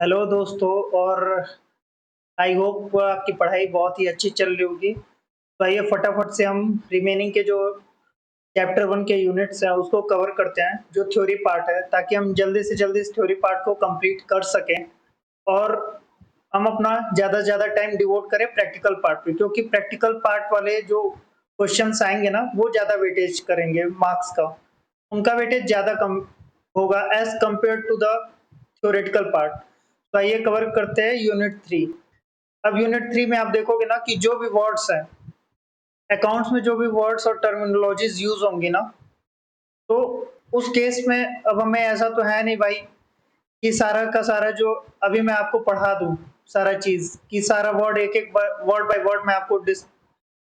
Hello दोस्तों। और I hope आपकी पढ़ाई बहुत ही अच्छी चल रही होगी। तो आइए फटाफट से हम रिमेनिंग के जो चैप्टर 1 के यूनिट्स हैं उसको कवर करते हैं, जो थ्योरी पार्ट है, ताकि हम जल्दी से जल्दी इस थ्योरी पार्ट को कंप्लीट कर सकें और हम अपना ज़्यादा से ज़्यादा टाइम डिवोट करें प्रैक्टिकल पार्ट पे, क्योंकि प्रैक्टिकल पार्ट वाले जो क्वेश्चंस आएंगे ना वो ज़्यादा वेटेज करेंगे मार्क्स का। उनका वेटेज ज़्यादा कम होगा as compared to the theoretical part. तो आइए कवर करते हैं यूनिट 3। अब यूनिट 3 में आप देखोगे ना कि जो भी वर्ड्स हैं, अकाउंट्स में जो भी वर्ड्स और टर्मिनोलॉजीज यूज होंगी ना, तो उस केस में अब हमें ऐसा तो है नहीं भाई कि सारा का सारा जो अभी मैं आपको पढ़ा दूं सारा चीज, कि सारा वर्ड एक एक वर्ड बाय वर्ड मैं आपको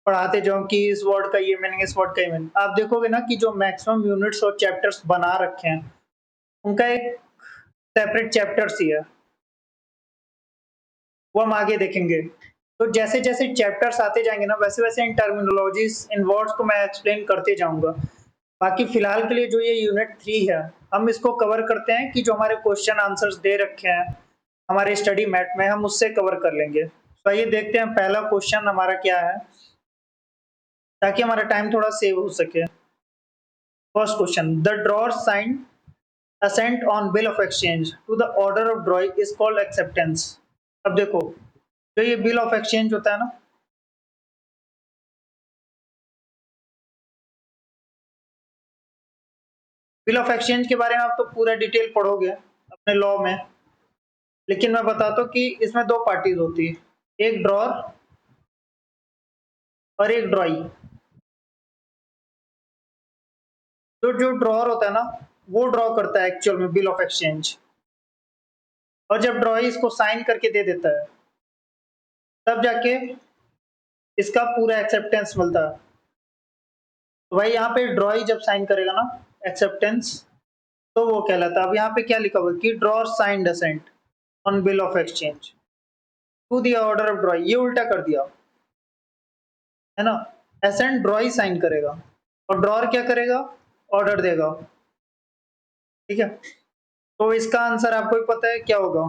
पढ़ाते जाऊं कि इस वर्ड का ये मीनिंग, इस वर्ड का ये मीनिंग। आप देखोगे ना कि जो मैक्सिमम यूनिट्स और चैप्टर्स बना रखे हैं उनका एक सेपरेट चैप्टर्स ही है, वो हम आगे देखेंगे। तो जैसे जैसे चैप्टर्स आते जाएंगे ना वैसे वैसे इन टर्मिनोलॉजीज, इन वर्ड्स को मैं एक्सप्लेन करते जाऊंगा। बाकी फिलहाल के लिए जो ये यूनिट 3 है, हम इसको कवर करते हैं कि जो हमारे क्वेश्चन आंसर्स दे रखे हैं हमारे स्टडी मैट में, हम उससे कवर कर लेंगे। तो आइए देखते हैं पहला क्वेश्चन हमारा क्या है, ताकि हमारा टाइम थोड़ा सेव हो सके। First question, the drawer sign assent on bill of exchange to the order of drawing is called acceptance। अब देखो, जो ये बिल ऑफ एक्सचेंज होता है ना, बिल ऑफ एक्सचेंज के बारे में आप तो पूरा डिटेल पढ़ोगे अपने लॉ में, लेकिन मैं बताता हूँ कि इसमें दो पार्टीज होती है, एक ड्रॉर और एक ड्रॉई। तो जो ड्रॉर होता है ना वो ड्रॉ करता है एक्चुअल में बिल ऑफ एक्सचेंज, और जब ड्रॉई इसको साइन करके दे देता है तब जाके इसका पूरा एक्सेप्टेंस मिलता है। तो भाई यहाँ पे ड्रॉई जब साइन करेगा ना एक्सेप्टेंस, तो वो कहलाता है। अब यहाँ पे क्या लिखा हुआ है कि drawer signed assent on bill of exchange to the order of drawee, ये उल्टा कर दिया है ना। एसेंट ड्रॉई साइन करेगा और ड्रॉर क्या करेगा, ऑर्डर देगा। ठीक है, तो इसका आंसर आपको ही पता है क्या होगा,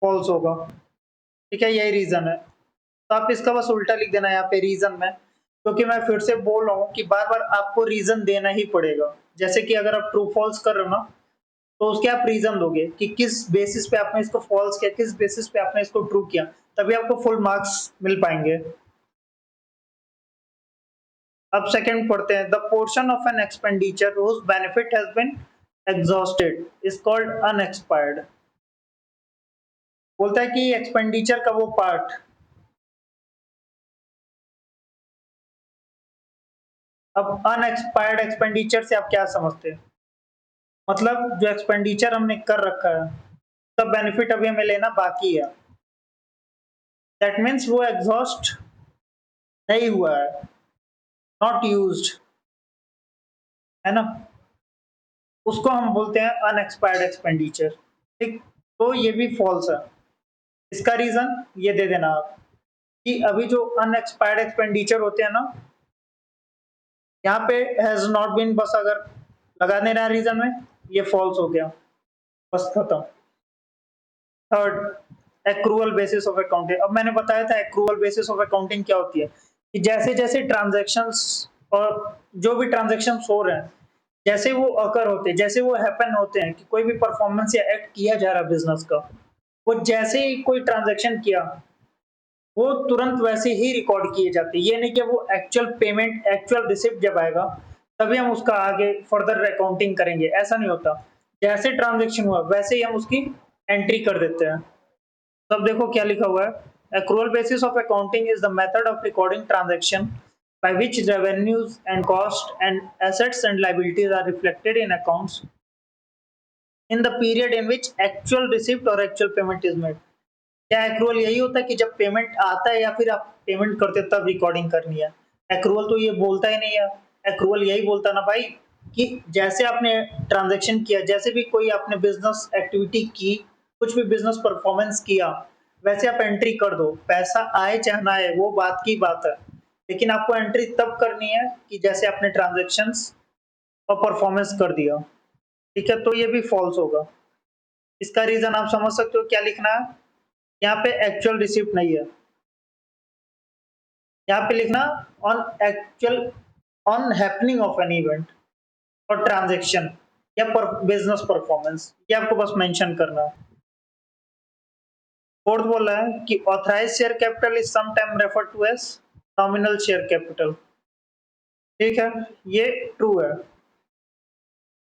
फॉल्स होगा। ठीक है, यही रीजन है। तो आप इसका बस उल्टा लिख देना यहाँ पे रीजन में, क्योंकि मैं फिर से बोल रहा हूँ कि बार बार आपको रीजन देना ही पड़ेगा। जैसे कि अगर आप ट्रू फॉल्स कर रहे हो ना, तो उसके आप रीजन दोगे कि किस बेसिस पे आपने इसको फॉल्स किया, किस बेसिस पे आपने इसको ट्रू किया, तभी आपको फुल मार्क्स मिल पाएंगे। अब सेकंड पढ़ते हैं, the portion of an expenditure whose benefit has been exhausted is called unexpired. बोलता है कि एक्सपेंडिचर का वो पार्ट, अब अनएक्सपायर्ड एक्सपेंडिचर से आप क्या समझते हैं, मतलब जो एक्सपेंडिचर हमने कर रखा है उसका बेनिफिट अभी हमें लेना बाकी है, दैट मीन्स वो एग्जॉस्ट नहीं हुआ है, नॉट यूज्ड, है ना, उसको हम बोलते हैं अनएक्सपायर्ड एक्सपेंडिचर। ठीक, तो ये भी फॉल्स है। इसका रीजन ये दे देना आप कि अभी जो अनएक्सपायर्ड एक्सपेंडिचर होते हैं ना, यहाँ पे हैज नॉट बीन बस अगर लगा देना रीजन में, ये फॉल्स हो गया, बस खत्म। Third, accrual basis of accounting. अब मैंने बताया था एक्रूअल बेसिस ऑफ अकाउंटिंग क्या होती है, कि जैसे जैसे ट्रांजैक्शंस और जो भी ट्रांजैक्शंस हो रहे हैं, जैसे वो अकर होते हैं, जैसे वो हैपन होते हैं कि कोई भी परफॉर्मेंस या एक्ट किया जा रहा है बिजनेस का, वो जैसे ही कोई ट्रांजैक्शन किया वो तुरंत वैसे ही रिकॉर्ड किए जाते हैं। ये नहीं कि वो एक्चुअल पेमेंट, एक्चुअल रिसिप्ट जब आएगा तभी हम उसका आगे फर्दर अकाउंटिंग करेंगे, ऐसा नहीं होता। जैसे ट्रांजैक्शन हुआ वैसे ही हम उसकी एंट्री कर देते हैं। तब देखो क्या लिखा हुआ है, accrual basis of accounting is the method of recording transaction by which revenues and costs and assets and liabilities are reflected in accounts in the period in which actual receipt or actual payment is made। क्या accrual यही होता है कि जब payment आता है या फिर आप पेमेंट करते हो तब रिकॉर्डिंग करनी है? एक्रूअल तो ये बोलता ही नहीं है। एक्रूअल यही बोलता ना भाई कि जैसे आपने ट्रांजैक्शन किया, जैसे भी कोई आपने बिजनेस एक्टिविटी की, कुछ भी बिजनेस परफॉर्मेंस किया, वैसे आप एंट्री कर दो, पैसा आए चाहे ना आए वो बात की बात है, लेकिन आपको एंट्री तब करनी है कि जैसे आपने ट्रांजेक्शन और परफॉर्मेंस कर दिया। ठीक है, तो ये भी फॉल्स होगा। इसका रीजन आप समझ सकते हो क्या लिखना है। यहाँ पे एक्चुअल रिसिप्ट नहीं है, यहाँ पे लिखना on actual on happening of an event और ट्रांजेक्शन या बिजनेस परफॉर्मेंस, ये आपको बस मेंशन करना है। फोर्थ बोल रहा है कि authorise share capital is some time refer to as nominal share capital. ठीक है, ये ट्रू है।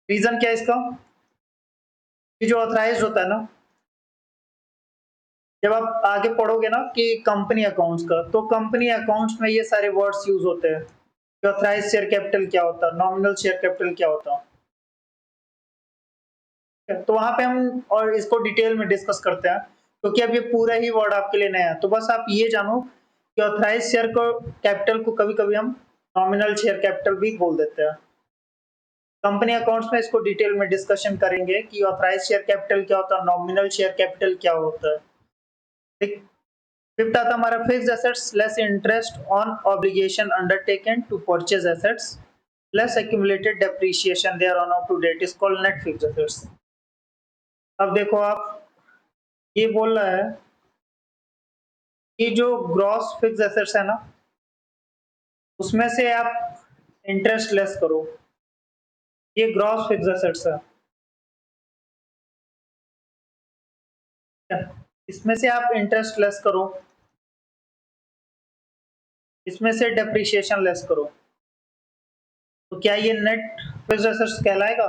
रीजन क्या है इसका, कि जो ऑथराइज होता है ना, जब आप आगे पढ़ोगे ना कि कंपनी अकाउंट्स का, तो कंपनी अकाउंट्स में ये सारे वर्ड्स यूज होते हैं कि ऑथराइज शेयर कैपिटल क्या होता है, नॉमिनल शेयर कैपिटल क्या होता है। तो वहां पे हम और इसको डिटेल में डिस्कस करते हैं, क्योंकि अब ये पूरा ही वर्ड आपके लिए नया है। तो बस आप ये जानो कि ऑथराइज शेयर को कैपिटल को कभी कभी हम नॉमिनल शेयर कैपिटल भी बोल देते हैं। कंपनी अकाउंट्स में इसको डिटेल में डिस्कशन करेंगे कि ऑथराइज शेयर कैपिटल क्या होता है, नॉमिनल शेयर कैपिटल क्या होता है। ठीक। फिफ्थ आता हमारा fixed assets less interest on obligation undertaken to purchase assets less accumulated depreciation they are on up to date is called net fixed assets। अब देखो आप, ये बोल रहा है कि जो ग्रॉस फिक्स्ड एसेट्स है ना, उसमें से आप इंटरेस्ट लेस करो, ये ग्रॉस फिक्स्ड एसेट्स है। इसमें से आप इंटरेस्ट लेस करो, इसमें से डेप्रिसिएशन लेस करो, तो क्या ये नेट फिक्स्ड एसेट्स कहलाएगा?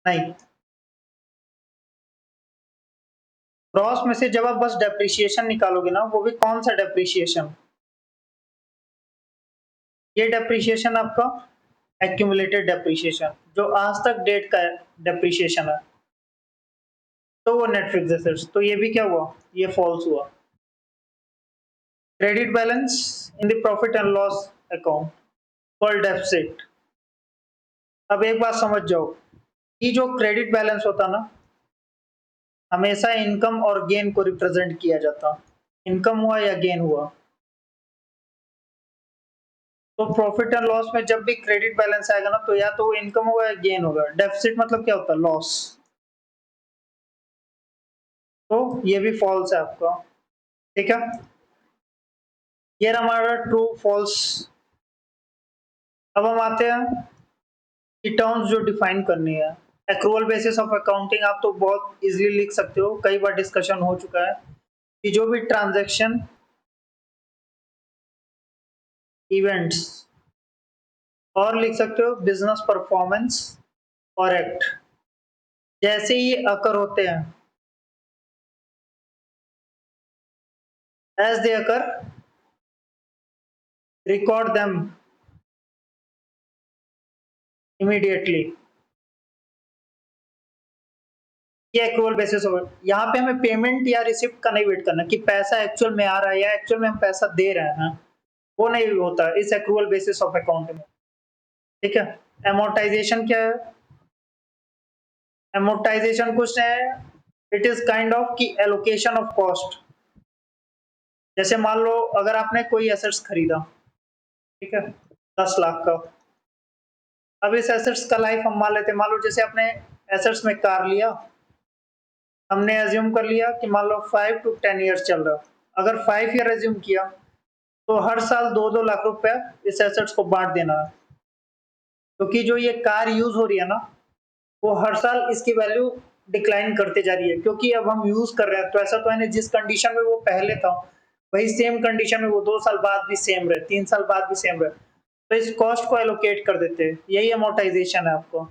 नहीं। ग्रॉस में से जब आप बस डेप्रिसिएशन निकालोगे ना, वो भी कौन सा डेप्रिसिएशन, ये डेप्रिसिएशन आपका एक्यूमुलेटेड डेप्रिसिएशन, जो आज तक डेट का डेप्रिसिएशन है, तो वो नेट फिक्स्ड एसेट्स। तो ये भी क्या हुआ, ये फॉल्स हुआ। Credit balance in the profit and loss account called deficit. अब एक बात समझ जाओ कि जो क्रेडिट बैलेंस होता ना, हमेशा इनकम और गेन को रिप्रेजेंट किया जाता। इनकम हुआ या गेन हुआ, तो प्रॉफिट एंड लॉस में जब भी क्रेडिट बैलेंस आएगा ना, तो या तो वो इनकम होगा या गेन होगा। डेफिसिट मतलब क्या होता है, लॉस। तो ये भी फॉल्स है आपका। ठीक है, ये हमारा ट्रू फॉल्स। अब हम आते हैं कि टर्म्स जो डिफाइन करनी है। एक्रूअल बेसिस ऑफ अकाउंटिंग आप तो बहुत इजीली लिख सकते हो, कई बार डिस्कशन हो चुका है कि जो भी ट्रांजैक्शन इवेंट्स, और लिख सकते हो बिजनेस परफॉर्मेंस और एक्ट, जैसे ही अकर होते हैं, as they accrue record them immediately. ये एक्रूअल बेसिस हो। यहाँ पे हमें पेमेंट या रिसिप्ट का नहीं वेट करना कि पैसा एक्चुअल में आ रहा है या एक्चुअल में हम पैसा दे रहे हैं, वो नहीं होता इस एक्रूअल बेसिस ऑफ अकाउंट में। ठीक है। एमोर्टाइजेशन क्या है, एमोर्टाइजेशन कुछ है, इट इज काइंड ऑफ की एलोकेशन ऑफ कॉस्ट। जैसे मान लो अगर आपने कोई एसेट्स खरीदा, ठीक है, 10 लाख का। अब इस एसेट्स का लाइफ हम मान लेते हैं, मान लो जैसे आपने एसेट्स में कार लिया, हमने एज्यूम कर लिया कि मान लो 5 to 10 ईयर्स चल रहा। अगर 5 ईयर एज्यूम किया, तो हर साल 2-2 लाख रुपए इस एसेट्स को बांट देना है, क्योंकि जो ये कार यूज हो रही है ना, वो हर साल इसकी वैल्यू डिक्लाइन करते जा रही है, क्योंकि अब हम यूज कर रहे हैं। तो ऐसा तो है नहीं जिस कंडीशन में वो पहले था वही सेम कंडीशन में वो 2 साल बाद भी सेम रहे, 3 साल बाद भी सेम रहे। तो इस कॉस्ट को एलोकेट कर देते हैं, यही अमोर्टाइजेशन है आपको।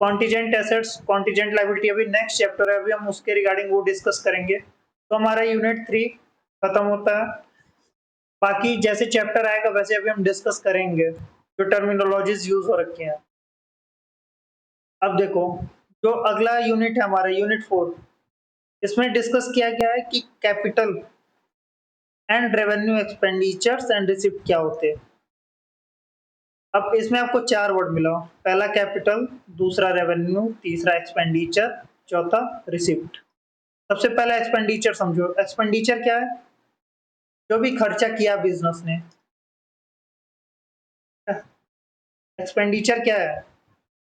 कॉन्टीजेंट एसेट्स, कॉन्टीजेंट लायबिलिटी अभी नेक्स्ट चैप्टर है, अभी हम उसके रिगार्डिंग वो डिस्कस करेंगे। तो हमारा यूनिट 3 खत्म होता है। बाकी जैसे चैप्टर आएगा वैसे अभी हम डिस्कस करेंगे जो टर्मिनोलॉजीज यूज हो रखी हैं। अब देखो, जो अगला यूनिट है हमारा यूनिट 4, इसमें डिस्कस किया गया है कि capital and revenue expenditures and receipt क्या होते हैं। अब इसमें आपको 4 वर्ड मिला, पहला कैपिटल, दूसरा रेवेन्यू, तीसरा एक्सपेंडिचर, चौथा रिसिप्ट। सबसे पहला एक्सपेंडिचर समझो। एक्सपेंडिचर क्या है, जो भी खर्चा किया बिजनेस ने। एक्सपेंडिचर क्या है,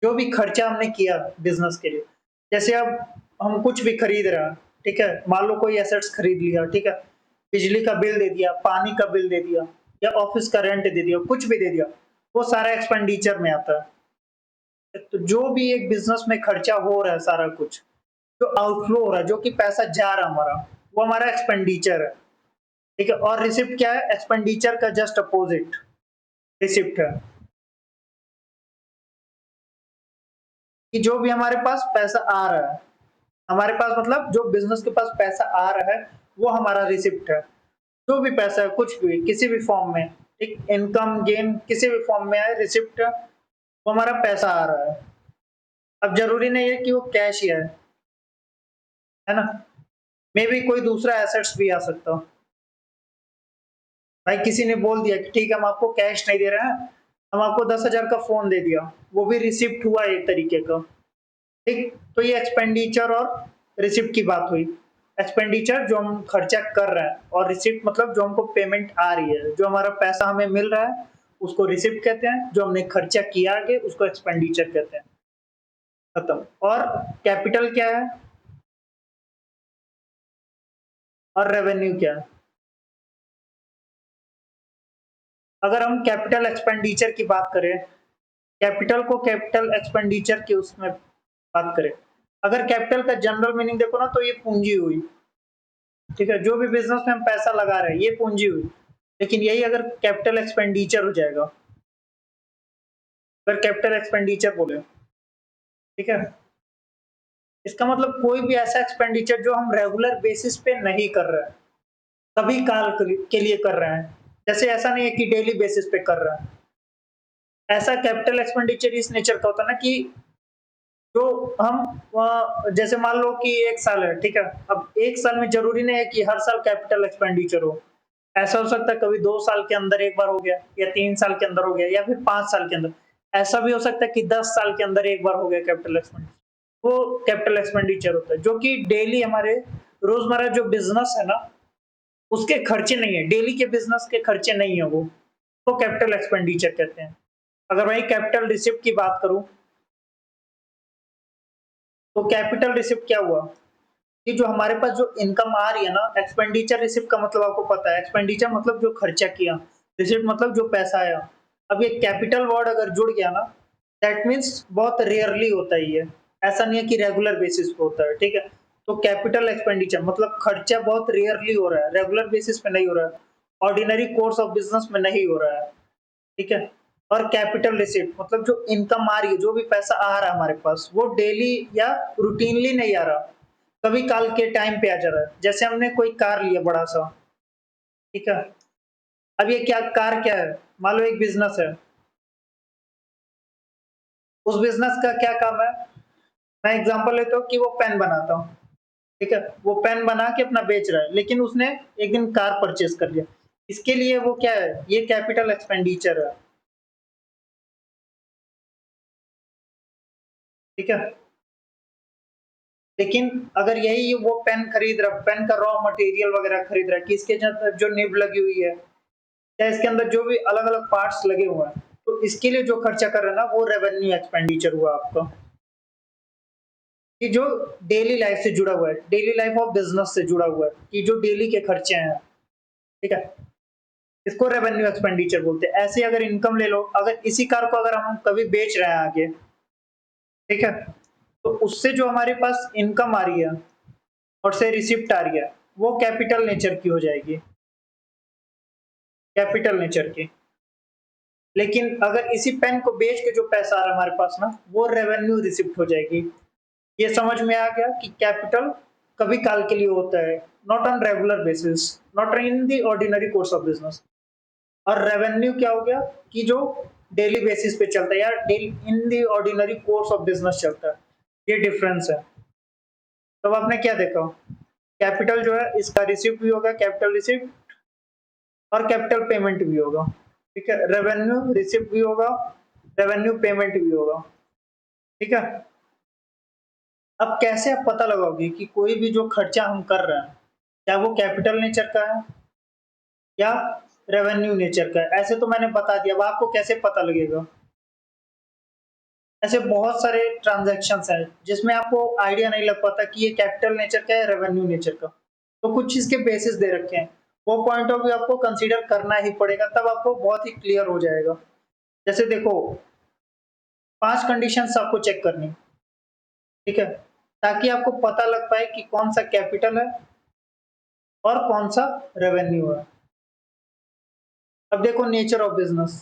जो भी खर्चा हमने किया बिजनेस के लिए। जैसे अब हम कुछ भी खरीद रहे हैं, ठीक है? मान लो कोई एसेट्स खरीद लिया, ठीक है? बिजली का बिल दे दिया, पानी का बिल दे दिया या ऑफिस का रेंट दे दिया, कुछ भी दे दिया, वो सारा एक्सपेंडिचर में आता है। तो जो भी एक बिज़नेस में खर्चा हो रहा है सारा कुछ, जो आउटफ्लो हो रहा है, जो कि पैसा जा रहा है हमारा, वो हमारा एक्सपेंडिचर है, ठीक है? और रिसिप्ट क्या है? एक्सपेंडिचर का जस्ट अपोजिट रिसिप्ट है। कि जो भी हमारे पास पैसा आ रहा है, हमारे पास मतलब जो बिज़नेस के पास पैसा आ रहा है, वो हमारा रिसिप्ट है। जो भी पैसा है, कुछ भी, किसी भी फॉर्म में, एक इनकम गेन किसी भी फॉर्म में आए, रिसिप्ट वो हमारा पैसा आ रहा है। अब ज़रूरी नहीं है कि वो कैश ही है ना? मे बी कोई दूसरा एसेट्स भी आ सकता हो। भाई किसी ने बोल दिया कि ठीक है हम आपको कैश नहीं दे रहे हैं, हम आपको 10,000 का फ़ोन दे दिया, वो भी रिसिप्ट हुआ एक तरीके का। ठीक, तो ये एक्सपेंडिचर और रिसिप्ट की बात हुई। एक्सपेंडिचर जो हम खर्चा कर रहे हैं और रिसिप्ट मतलब जो हमको पेमेंट आ रही है, जो हमारा पैसा हमें मिल रहा है, उसको रिसिप्ट कहते हैं, जो हमने खर्चा किया आगे उसको एक्सपेंडिचर कहते हैं। खत्म। और कैपिटल क्या है? और रेवेन्यू क्या है? अगर हम कैपिटल एक्सपेंडिचर की बात करें, कैपिटल को कैपिटल एक्सपेंडिचर के उसमें बात करें, अगर कैपिटल का जनरल मीनिंग देखो ना तो ये पूंजी हुई, ठीक है? जो भी बिज़नेस में हम पैसा लगा रहे हैं, ये पूंजी हुई। लेकिन यही अगर कैपिटल एक्सपेंडिचर हो जाएगा, अगर कैपिटल एक्सपेंडिचर बोले, ठीक है? इसका मतलब कोई भी ऐसा एक्सपेंडिचर जो हम रेगुलर बेसिस पे नहीं कर रहे हैं, कभी काल के लिए कर रहे हैं। जैसे ऐसा नहीं है कि डेली बेसिस पे कर रहे हैं। ऐसा कैपिटल एक्सपेंडिचर इस नेचर का होता है ना कि जो हम जैसे मान लो कि 1 साल है, ठीक है? अब 1 साल में ज़रूरी नहीं है कि हर साल कैपिटल एक्सपेंडिचर हो। ऐसा हो सकता है कभी 2 साल के अंदर 1 बार हो गया या 3 साल के अंदर हो गया या फिर 5 साल के अंदर। ऐसा भी हो सकता है कि 10 साल के अंदर 1 बार हो गया कैपिटल एक्सपेंडिचर। वो कैपिटल एक्सपेंडिचर होता है, जो कि डेली हमारे रोज़मर्रा जो बिज़नेस है ना, उसके खर्चे नहीं है, डेली के बिज़नेस के खर्चे नहीं है वो, तो कैपिटल एक्सपेंडिचर कहते हैं। अगर वही कैपिटल रिसिप्ट की बात करूँ, तो कैपिटल रिसिप्ट क्या हुआ? कि जो हमारे पास जो इनकम आ रही है ना, एक्सपेंडिचर रिसिप्ट का मतलब आपको पता है, एक्सपेंडिचर मतलब जो खर्चा किया, रिसिप्ट मतलब जो पैसा आया। अब ये कैपिटल वर्ड अगर जुड़ गया ना, दैट मीन्स बहुत रेयरली होता है ये, ऐसा नहीं है कि रेगुलर बेसिस पे होता है, ठीक है? तो कैपिटल एक्सपेंडिचर मतलब खर्चा बहुत रेयरली हो रहा है, रेगुलर बेसिस पे नहीं हो रहा है, ऑर्डिनरी कोर्स ऑफ बिजनेस में नहीं हो रहा है, ठीक है? और कैपिटल रिसिप्ट मतलब जो इनकम आ रही है, जो भी पैसा आ रहा है हमारे पास, वो डेली या रूटीनली नहीं आ रहा, कभी काल के टाइम पे आ जा रहा है। जैसे हमने कोई कार लिया बड़ा-सा, ठीक है? अब ये क्या कार क्या है? मान लो एक बिज़नेस है, उस बिज़नेस का क्या काम है? मैं एग्ज़ाम्पल लेता हूँ कि वो पेन बनाता हूँ, ठीक है? वो पेन बना के अपना बेच रहा है, लेकिन उसने एक दिन कार परचेज़ कर लिया। इसके लिए वो क्या है? ये कैपिटल एक्सपेंडिचर है, ठीक है? लेकिन अगर यही वो पेन खरीद रहा, पेन का रॉ मटेरियल वगैरह खरीद रहा है कि इसके जो निब लगी हुई है या इसके अंदर जो भी अलग-अलग पार्ट्स लगे हुए हैं, तो इसके लिए जो खर्चा कर रहे हैं ना, वो रेवेन्यू एक्सपेंडिचर हुआ आपका। कि जो डेली लाइफ से जुड़ा हुआ है, डेली लाइफ ऑफ बिज़नेस से जुड़ा हुआ है, कि जो डेली के खर्चे हैं, ठीक है? इसको रेवेन्यू एक्सपेंडिचर बोलते हैं। ऐसे अगर इनकम ले लो, अगर इसी कार को अगर हम कभी बेच रहे हैं आगे, ठीक है? तो उससे जो हमारे पास इनकम आ रही है और से रिसिप्ट आ रही है, वो कैपिटल नेचर की हो जाएगी, कैपिटल नेचर की। लेकिन अगर इसी पेन को बेच के जो पैसा आ रहा है हमारे पास ना, वो रेवेन्यू रिसिप्ट हो जाएगी। ये समझ में आ गया कि कैपिटल कभी काल के लिए होता है, not on regular basis, not in the ordinary course of business. और रेवेन्यू क्या हो गया कि जो डेली बेसिस पे चलता है या daily in the ordinary course of business चलता है। ये डिफरेंस है। तो अब आपने क्या देखा? कैपिटल जो है इसका रिसिप्ट भी होगा, कैपिटल रिसिप्ट, और कैपिटल पेमेंट भी होगा, ठीक है? रेवेन्यू रिसिप्ट भी होगा, रेवेन्यू पेमेंट भी होगा, ठीक है? अब कैसे आप पता लगाओगे कि कोई भी जो खर्चा हम कर रहे हैं, क्या वो कैपिटल नेचर का है या रेवेन्यू नेचर का है? ऐसे तो मैंने बता दिया, अब आपको कैसे पता लगेगा? ऐसे बहुत सारे ट्रांजैक्शंस हैं जिसमें आपको आइडिया नहीं लग पाता कि ये कैपिटल नेचर का है, रेवेन्यू नेचर का। तो कुछ इसके बेसिस दे रखे हैं, वो पॉइंट ऑफ व्यू आपको कंसीडर करना ही पड़ेगा, तब आपको बहुत ही क्लियर हो जाएगा। जैसे देखो, 5 कंडीशंस आपको चेक करनी, ठीक है? ताकि आपको पता लग पाए कि कौन सा कैपिटल है और कौन सा रेवेन्यू है। अब देखो नेचर ऑफ बिजनेस,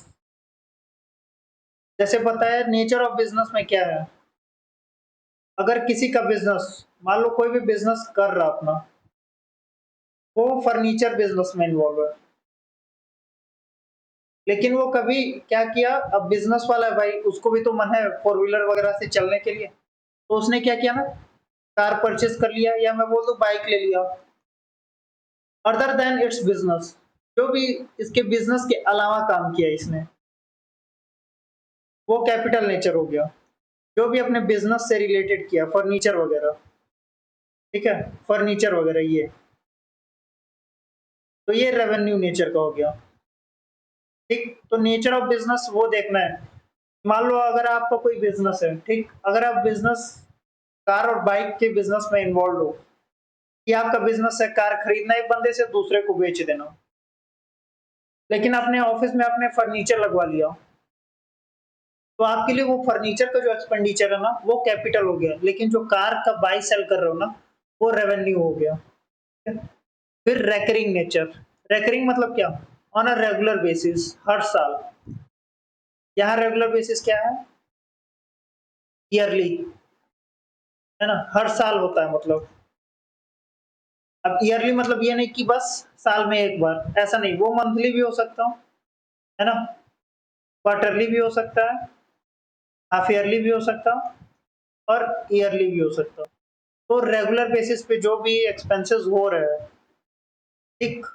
जैसे बताया नेचर ऑफ बिजनेस में क्या है। अगर किसी का बिजनेस, मान लो कोई भी बिजनेस कर रहा अपना, वो फर्नीचर बिजनेस में इन्वॉल्व है, लेकिन वो कभी क्या किया, अब बिजनेस वाला है भाई, उसको भी तो मन है फोर व्हीलर वगैरह से चलने के लिए, तो उसने क्या किया ना, कार परचेज कर लिया, या मैं बोल दूं बाइक ले लिया, अदर देन इट्स बिजनेस, जो भी इसके बिजनेस के अलावा काम किया इसने, वो कैपिटल नेचर हो गया। जो भी अपने बिजनेस से रिलेटेड किया, फर्नीचर वगैरह, ठीक है, फर्नीचर वगैरह ये, तो ये रेवेन्यू नेचर का हो गया। ठीक, तो नेचर ऑफ बिजनेस वो देखना है। मान लो अगर आपका कोई बिजनेस है, ठीक, अगर आप बिजनेस कार और बाइक के बिजनेस में इन्वॉल्व हो, कि आपका बिजनेस है कार खरीदना एक बंदे से, दूसरे को बेच देना, लेकिन अपने ऑफिस में आपने फर्नीचर लगवा लिया, तो आपके लिए वो फर्नीचर का जो एक्सपेंडिचर है ना, वो कैपिटल हो गया, लेकिन जो कार का बाई सेल कर रहे हो ना, वो रेवेन्यू हो गया। फिर रेकरिंग नेचर, रेकरिंग मतलब क्या, ऑन अ रेगुलर बेसिस, हर साल। यहाँ रेगुलर बेसिस क्या है, ईयरली, है ना, हर साल होता है मतलब। अब ईयरली मतलब ये नहीं कि बस साल में एक बार, ऐसा नहीं, वो मंथली भी हो सकता हूँ, है ना, क्वार्टरली भी हो सकता है, हाफ ईयरली भी हो सकता हूँ, और ईयरली भी हो सकता हूँ। तो रेगुलर बेसिस पे जो भी एक्सपेंसेस हो रहे हैं, ठीक,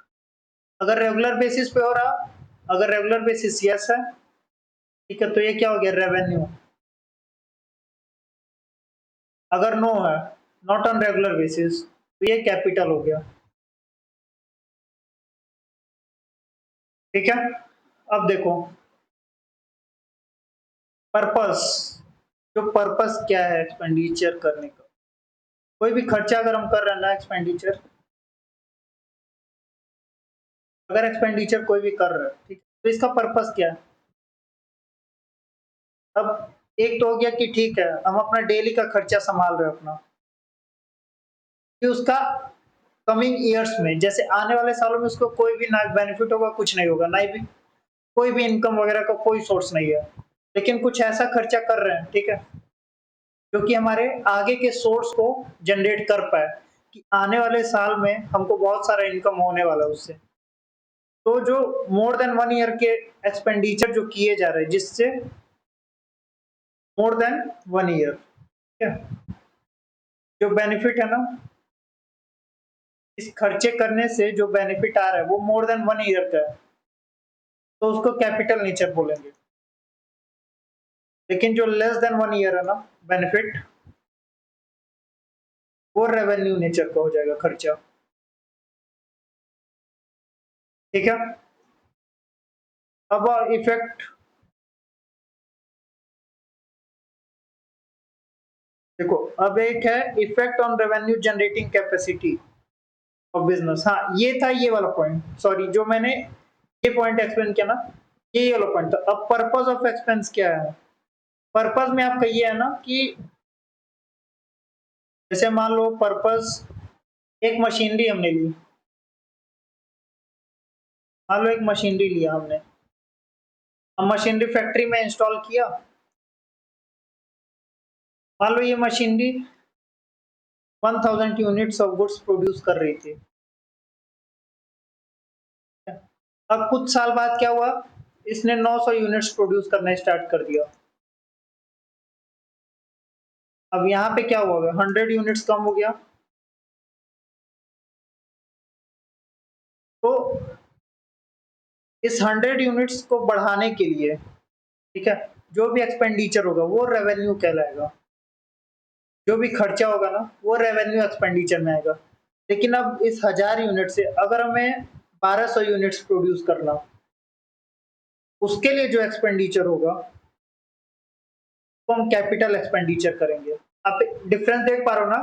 अगर रेगुलर बेसिस पे हो रहा, अगर रेगुलर बेसिस यस है, ठीक है, तो ये क्या हो गया, रेवेन्यू। अगर नो है, नॉट ऑन रेगुलर बेसिस, तो ये कैपिटल हो गया। ठीक है, अब देखो पर्पस, जो पर्पस क्या है एक्सपेंडिचर करने का, कोई भी खर्चा अगर हम कर रहे हैं ना, एक्सपेंडिचर, अगर एक्सपेंडिचर कोई भी कर रहा है, ठीक, तो इसका पर्पस क्या है। अब एक तो हो गया कि ठीक है, हम अपना डेली का खर्चा संभाल रहे हैं अपना, कि उसका कमिंग ईयर्स में, जैसे आने वाले सालों में उसको कोई भी ना बेनिफिट होगा, कुछ नहीं होगा, ना ही भी कोई भी इनकम वगैरह का कोई सोर्स नहीं है, लेकिन कुछ ऐसा खर्चा कर रहे हैं, ठीक है, जो कि हमारे आगे के सोर्स को जनरेट कर पाए, कि आने वाले साल में हमको बहुत सारा इनकम होने वाला है उससे। तो जो मोर देन 1 ईयर के एक्सपेंडिचर जो किए जा रहे हैं, जिससे मोर देन 1 ईयर, ठीक है, जो बेनिफिट है ना, इस खर्चे करने से जो बेनिफिट आ रहा है वो मोर देन 1 ईयर का है, तो उसको कैपिटल नेचर बोलेंगे। लेकिन जो लेस देन 1 ईयर है ना बेनिफिट, वो रेवेन्यू नेचर का हो जाएगा खर्चा। ठीक है, अब इफेक्ट देखो, अब एक है effect on revenue generating capacity of business. हाँ, ये था ये वाला पॉइंट, सॉरी, जो मैंने ये पॉइंट एक्सप्लेन किया ना, ये वाला पॉइंट था। अब पर्पस ऑफ एक्सपेंस क्या है, पर्पस में आपका ये है ना कि जैसे मान लो पर्पस, एक मशीनरी हमने ली, मान लो एक मशीनरी लिया हमने, हम मशीनरी फैक्ट्री में इंस्टॉल किया, मान लो ये machinery 1000 units of goods produce कर रही थी। अब कुछ साल बाद क्या हुआ, इसने 900 यूनिट्स प्रोड्यूस करना स्टार्ट कर दिया। अब यहाँ पे क्या हुआ, 100 यूनिट्स कम हो गया। तो इस 100 यूनिट्स को बढ़ाने के लिए, ठीक है, जो भी एक्सपेंडिचर होगा वो रेवेन्यू कहलाएगा, जो भी खर्चा होगा ना वो रेवेन्यू एक्सपेंडिचर में आएगा। लेकिन अब इस 1000 यूनिट से अगर हमें 1200 यूनिट्स प्रोड्यूस करना, उसके लिए जो एक्सपेंडिचर होगा तो हम कैपिटल एक्सपेंडिचर करेंगे। आप डिफरेंस देख पा रहे हो ना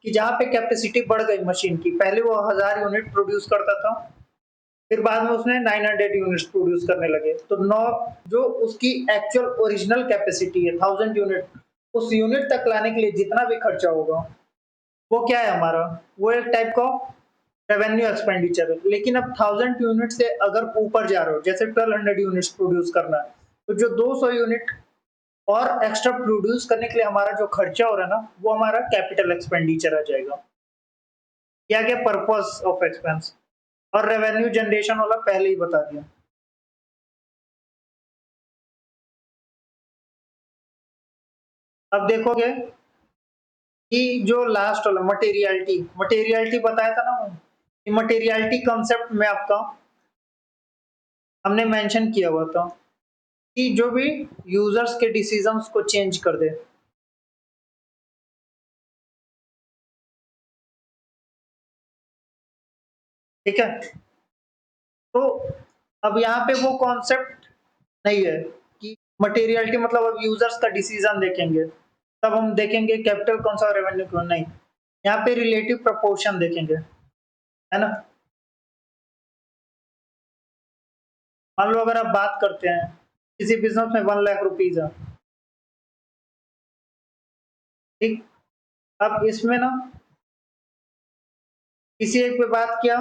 कि जहाँ पे कैपेसिटी बढ़ गई मशीन की, पहले वो 1000 यूनिट प्रोड्यूस करता था, फिर बाद में उसने 900 यूनिट्स प्रोड्यूस करने लगे। तो नौ जो उसकी एक्चुअल ओरिजिनल कैपेसिटी है 1000 यूनिट, उस यूनिट तक लाने के लिए जितना भी खर्चा होगा वो क्या है हमारा, वो एक टाइप का रेवेन्यू एक्सपेंडिचर है। लेकिन अब 1000 यूनिट से अगर ऊपर जा रहे हो, जैसे 1200 यूनिट्स प्रोड्यूस करना है, तो जो 200 यूनिट और एक्स्ट्रा प्रोड्यूस करने के लिए हमारा जो खर्चा हो रहा है ना, वो हमारा कैपिटल एक्सपेंडिचर आ जाएगा। क्या क्या पर्पस ऑफ एक्सपेंस, और रेवेन्यू जनरेशन वाला पहले ही बता दिया। अब देखोगे कि जो लास्ट वाला मटेरियलिटी, मटेरियलिटी बताया था ना, कि मटेरियलिटी कंसेप्ट में आपका हमने मेंशन किया हुआ था कि जो भी यूजर्स के डिसीजंस को चेंज कर दे। ठीक है, तो अब यहाँ पे वो कॉन्सेप्ट नहीं है कि मटेरियलिटी मतलब अब यूजर्स का डिसीजन देखेंगे तब हम देखेंगे कैपिटल कौन सा रेवेन्यू कौन नहीं। यहाँ पे रिलेटिव प्रोपोर्शन देखेंगे, है ना। मान लो अगर आप बात करते हैं किसी बिजनेस में 1 लाख रुपीज है, ठीक। अब इसमें ना किसी एक पे बात किया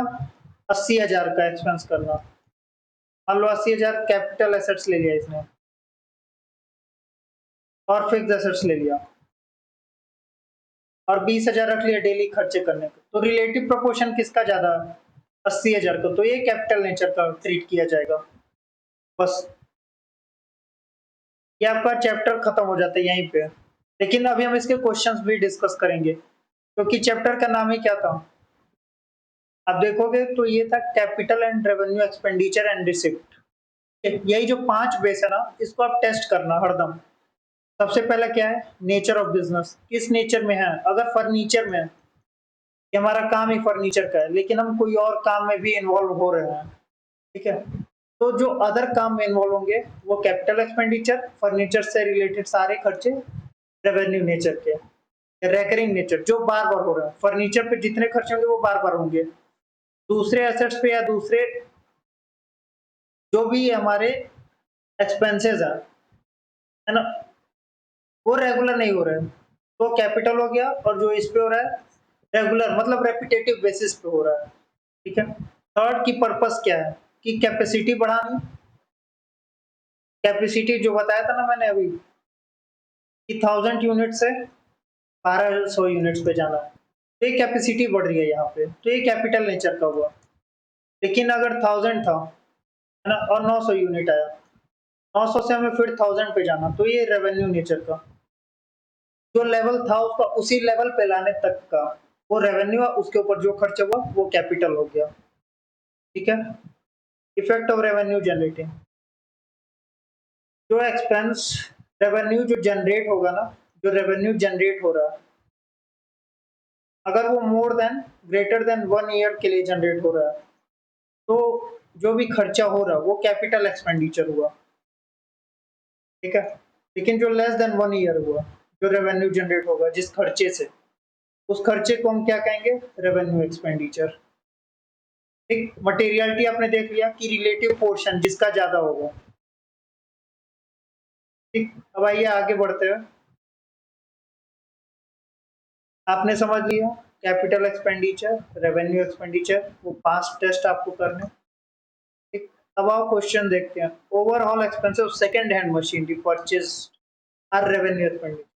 80,000 का एक्सपेंस करना। मान लो 80,000 कैपिटल एसेट्स ले लिया इसने और फिक्स एसेट्स ले लिया, और 20,000 रख लिया डेली खर्चे करने को। तो रिलेटिव प्रोपोर्शन किसका ज्यादा है? 80,000 का। तो ये कैपिटल नेचर का ट्रीट किया जाएगा। बस ये आपका चैप्टर खत्म हो जाता है यहीं पे। लेकिन अभी हम इसके क्वेश्चंस भी डिस्कस करेंगे, क्योंकि चैप्टर का नाम ही क्या था। आप देखोगे तो ये था capital and revenue expenditure and receipt. यही जो 5 बेस है ना, इसको आप टेस्ट करना हरदम। सबसे पहला क्या है, नेचर ऑफ बिजनेस, किस नेचर में है। अगर फर्नीचर में है कि हमारा काम ही फर्नीचर का है, लेकिन हम कोई और काम में भी इन्वॉल्व हो रहे हैं, ठीक है, तो जो अदर काम में इन्वॉल्व होंगे वो कैपिटल एक्सपेंडिचर, फर्नीचर से रिलेटेड सारे खर्चे रेवेन्यू नेचर के, रेकरिंग नेचर जो बार बार हो रहा है। फर्नीचर पे जितने खर्चे होंगे वो बार बार होंगे। दूसरे एसेट्स पे या दूसरे जो भी हमारे एक्सपेंसेस है ना, वो रेगुलर नहीं हो रहे हैं, तो कैपिटल हो गया। और जो इस पे हो रहा है रेगुलर मतलब रेपिटेटिव बेसिस पे हो रहा है, ठीक है। थर्ड की पर्पस क्या है, कि कैपेसिटी बढ़ानी। कैपेसिटी जो बताया था ना मैंने अभी कि 1000 यूनिट से 1200 यूनिट्स पे जाना है, तो ये कैपेसिटी बढ़ रही है यहाँ पे, तो ये कैपिटल नेचर का हुआ। लेकिन अगर 1000 था, है ना, और 900 यूनिट आया, 900 से हमें फिर 1000 पे जाना, तो ये रेवेन्यू नेचर का। जो लेवल था उसका उसी लेवल पे लाने तक का वो रेवेन्यू, उसके ऊपर जो खर्च हुआ वो कैपिटल हो गया, ठीक है। इफेक्ट ऑफ रेवेन्यू जनरेटिंग, जो एक्सपेंस रेवेन्यू जो जनरेट होगा ना, जो रेवेन्यू जनरेट हो रहा है, अगर वो more than greater than 1 year के लिए जनरेट हो रहा है, तो जो भी खर्चा हो रहा है वो कैपिटल एक्सपेंडिचर हुआ, ठीक है। लेकिन जो लेस देन 1 ईयर हुआ, जो रेवेन्यू जनरेट होगा जिस खर्चे से, उस खर्चे को हम क्या कहेंगे, रेवेन्यू एक्सपेंडिचर, ठीक। मटेरियलिटी आपने देख लिया कि रिलेटिव पोर्शन जिसका ज्यादा होगा, ठीक। अब आइए आगे बढ़ते हैं। आपने समझ लिया कैपिटल एक्सपेंडिचर, रेवेन्यू एक्सपेंडिचर, वो 5 टेस्ट आपको करने, ठीक। अब आओ क्वेश्चन देखते हैं। Overall expenses of second hand machinery purchase are revenue expenditure.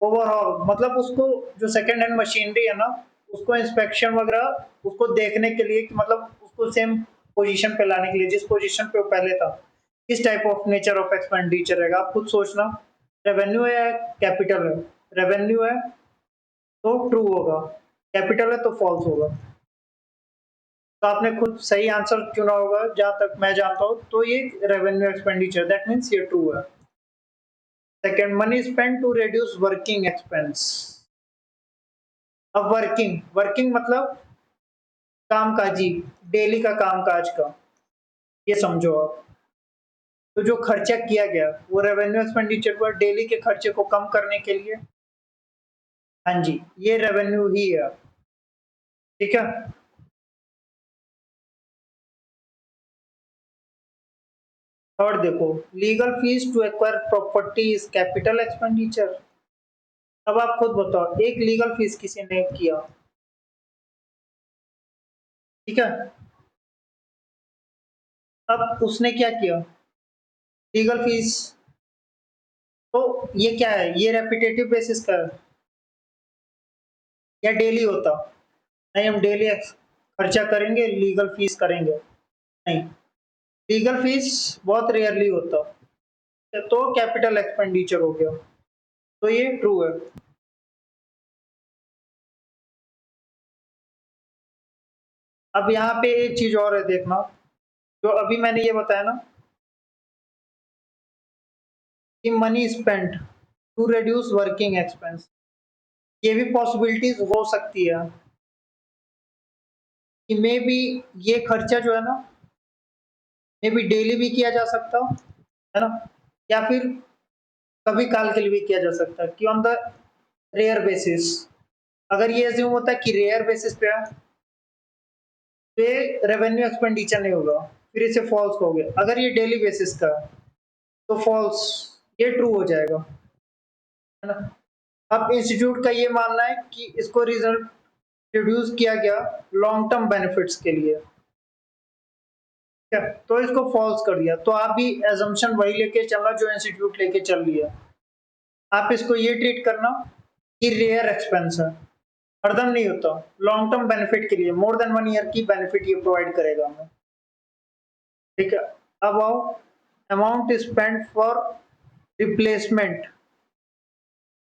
Overall मतलब उसको, जो सेकंड हैंड मशीनरी है ना, उसको इंस्पेक्शन वगैरह उसको देखने के लिए कि मतलब उसको सेम पोजीशन पे लाने के लिए जिस पोजीशन पे वो पहले था, किस type of nature of expenditure रहेगा। आप खुद सोचना, रेवेन्यू है कैपिटल है। रेवेन्यू है तो ट्रू होगा, कैपिटल है तो फॉल्स होगा। तो आपने खुद सही आंसर चुना होगा जहां तक मैं जानता हूँ, तो ये रेवेन्यू एक्सपेंडिचर, दैट मीन्स ये ट्रू है। Second, money spend to reduce working expense. अब वर्किंग, वर्किंग मतलब कामकाजी, डेली का कामकाज का, ये समझो आप। तो जो खर्चा किया गया वो रेवेन्यू एक्सपेंडिचर पर डेली के खर्चे को कम करने के लिए। हाँ जी, ये रेवेन्यू ही है। ठीक है। और देखो, legal fees to acquire property is capital expenditure. अब आप खुद बताओ, एक लीगल फीस किसी ने किया, ठीक है, अब उसने क्या किया, लीगल फीस, तो ये क्या है, ये रेपिटेटिव बेसिस का है या डेली होता? नहीं, हम डेली खर्चा करेंगे, लीगल फीस करेंगे, नहीं, लीगल फीस बहुत रेयरली होता, तो कैपिटल एक्सपेंडिचर हो गया, तो ये ट्रू है। अब यहाँ पे एक चीज और है, देखना, जो अभी मैंने ये बताया ना कि money spent to reduce working expense, ये भी पॉसिबिलिटीज हो सकती है कि मे बी ये खर्चा जो है ना, मे बी डेली भी किया जा सकता है ना, या फिर कभी काल के लिए भी किया जा सकता है कि ऑन द रेयर बेसिस। अगर ये एज्यूम होता है कि रेयर बेसिस पे है, तो ये रेवेन्यू एक्सपेंडिचर नहीं होगा, फिर इसे फॉल्स हो गया। अगर ये डेली बेसिस का है, तो फॉल्स, ये ट्रू हो जाएगा, है ना। अब इंस्टीट्यूट का ये मानना है कि इसको रिजल्ट रिड्यूस किया गया लॉन्ग टर्म बेनिफिट्स के लिए, क्या, तो इसको फॉल्स कर दिया। तो आप भी एजम्पशन वही लेके चलना जो इंस्टीट्यूट लेके चल लिया। आप इसको ये ट्रीट करना कि रेयर एक्सपेंस है, हरदम नहीं होता, लॉन्ग टर्म बेनिफिट के लिए मोर देन 1 ईयर की बेनिफिट ये प्रोवाइड करेगा हमें। ठीक है। अब आओ, amount spend for replacement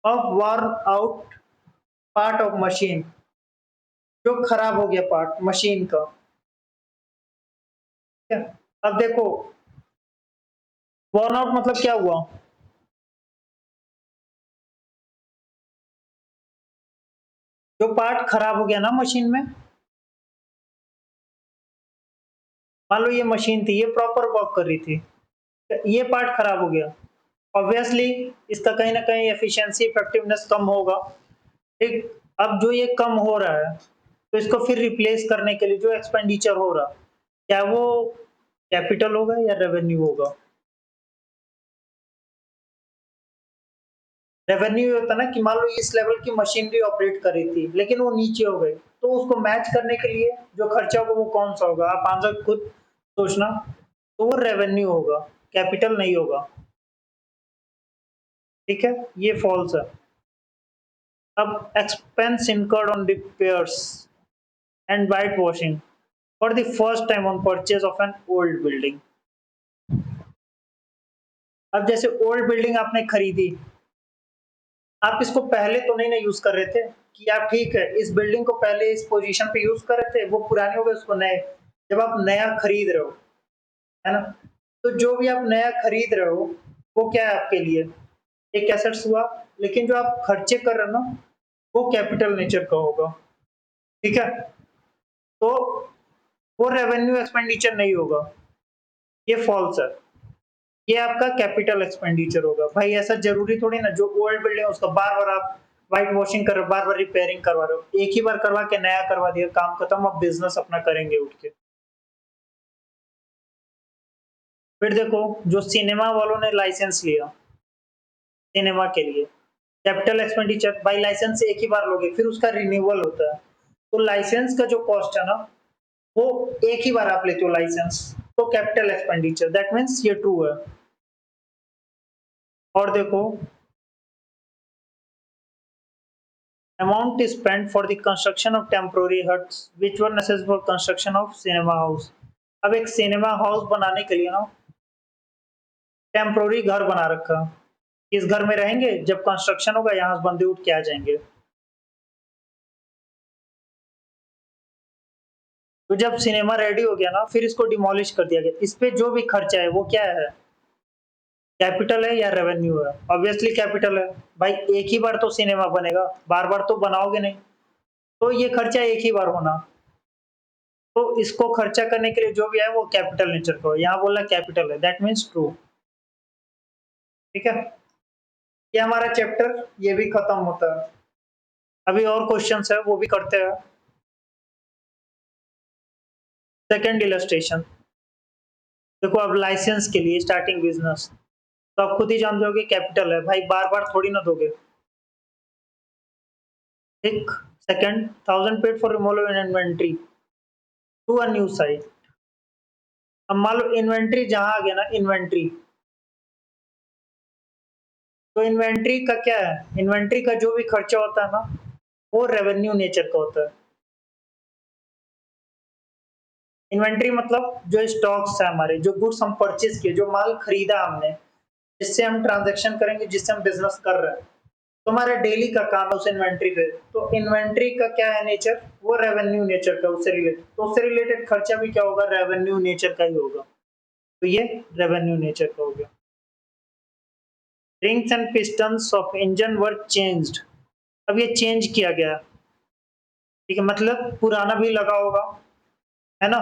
of worn out part of machine, जो खराब हो गया पार्ट मशीन का, ठीक है। अब देखो, वर्न आउट मतलब क्या हुआ, जो पार्ट खराब हो गया ना मशीन में, मान लो ये मशीन थी, ये प्रॉपर वर्क कर रही थी, ये पार्ट खराब हो गया, ऑब्वियसली इसका कहीं ना कहीं एफिशिएंसी इफेक्टिवनेस कम होगा। ठीक, अब जो ये कम हो रहा है, तो इसको फिर रिप्लेस करने के लिए जो एक्सपेंडिचर हो रहा, क्या वो कैपिटल होगा या रेवेन्यू होगा? रेवेन्यू होता ना कि मान लो इस लेवल की मशीनरी ऑपरेट कर रही थी लेकिन वो नीचे हो गई, तो उसको मैच करने के लिए जो खर्चा होगा वो कौन सा होगा, आप आंसर खुद सोचना। तो वो रेवेन्यू होगा, कैपिटल नहीं होगा। ठीक है, ये फॉल्स है। अब expense incurred on repairs and whitewashing for the first time on purchase of an old building। अब जैसे ओल्ड बिल्डिंग आपने खरीदी, आप इसको पहले तो नहीं ना यूज कर रहे थे कि आप ठीक है इस बिल्डिंग को पहले इस पोजीशन पे यूज कर रहे थे, वो पुरानी हो गई, उसको नए, जब आप नया खरीद रहे हो, है ना, तो जो भी आप नया खरीद रहे हो वो क्या है आपके लिए, एक एसेट्स हुआ, लेकिन जो आप खर्चे कर रहे हो ना वो कैपिटल नेचर का होगा। ठीक है, तो वो रेवेन्यू एक्सपेंडिचर नहीं होगा, ये फॉल्स है, ये आपका कैपिटल एक्सपेंडिचर होगा। भाई ऐसा जरूरी थोड़ी ना जो ओल्ड बिल्डिंग है उसका बार बार आप व्हाइट वॉशिंग कर रहे हो, बार बार रिपेयरिंग करवा रहे हो, एक ही बार करवा के नया करवा दिया, काम खत्म, अब बिजनेस अपना करेंगे उठ के। फिर देखो, जो सिनेमा वालों ने लाइसेंस लिया सिनेमा के लिए, कैपिटल एक्सपेंडिचर, बाई लाइसेंस एक ही बार लोगे, फिर उसका रिन्यूअल होता है, तो लाइसेंस का जो कॉस्ट है ना वो एक ही बार आप लेते हो लाइसेंस, तो कैपिटल एक्सपेंडिचर, दैट मीन्स ये ट्रू है। और देखो, amount is spent for the construction of temporary huts which were necessary for construction of cinema house। अब एक सिनेमा हाउस बनाने के लिए ना टेम्पोररी घर बना रखा, इस घर में रहेंगे, जब कंस्ट्रक्शन होगा यहाँ से बंदे उठ के आ जाएंगे, तो जब सिनेमा रेडी हो गया ना फिर इसको डिमोलिश कर दिया गया, इस पे जो भी खर्चा है वो क्या है, कैपिटल है या रेवेन्यू है? ऑब्वियसली कैपिटल है, भाई एक ही बार तो सिनेमा बनेगा, बार बार तो बनाओगे नहीं, तो ये खर्चा एक ही बार होना, तो इसको खर्चा करने के लिए जो भी है वो कैपिटल नेचर का है, यहाँ बोला कैपिटल है, दैट मीन्स ट्रू। ठीक है, ये हमारा चैप्टर ये भी खत्म होता है। अभी और क्वेश्चंस है वो भी करते हैं। सेकंड इलस्ट्रेशन, देखो अब लाइसेंस के लिए स्टार्टिंग बिजनेस, तो आप खुद ही जान जाओगे कैपिटल है भाई, बार बार थोड़ी ना दोगे। ठीक, second 1000 paid for removal in inventory to a new site. अब मान लो इन्वेंट्री जहां आ गया ना, इन्वेंट्री, तो इन्वेंट्री का क्या है, इन्वेंट्री का जो भी खर्चा होता है ना वो रेवेन्यू नेचर का होता है। इन्वेंट्री मतलब जो स्टॉक्स है हमारे, जो गुड्स हम परचेज किए, जो माल खरीदा हमने, जिससे हम ट्रांजैक्शन करेंगे, जिससे हम बिजनेस कर रहे हैं, तो हमारा डेली का काम है उस इन्वेंट्री पे। तो इन्वेंट्री का क्या है नेचर, वो रेवेन्यू नेचर का, उससे रिलेटेड, तो उससे रिलेटेड खर्चा भी क्या होगा, रेवेन्यू नेचर का ही होगा। तो ये रेवेन्यू नेचर का हो गया। Rings and pistons of engine were changed, अब ये चेंज किया गया, ठीक है, मतलब पुराना भी लगा होगा, है ना,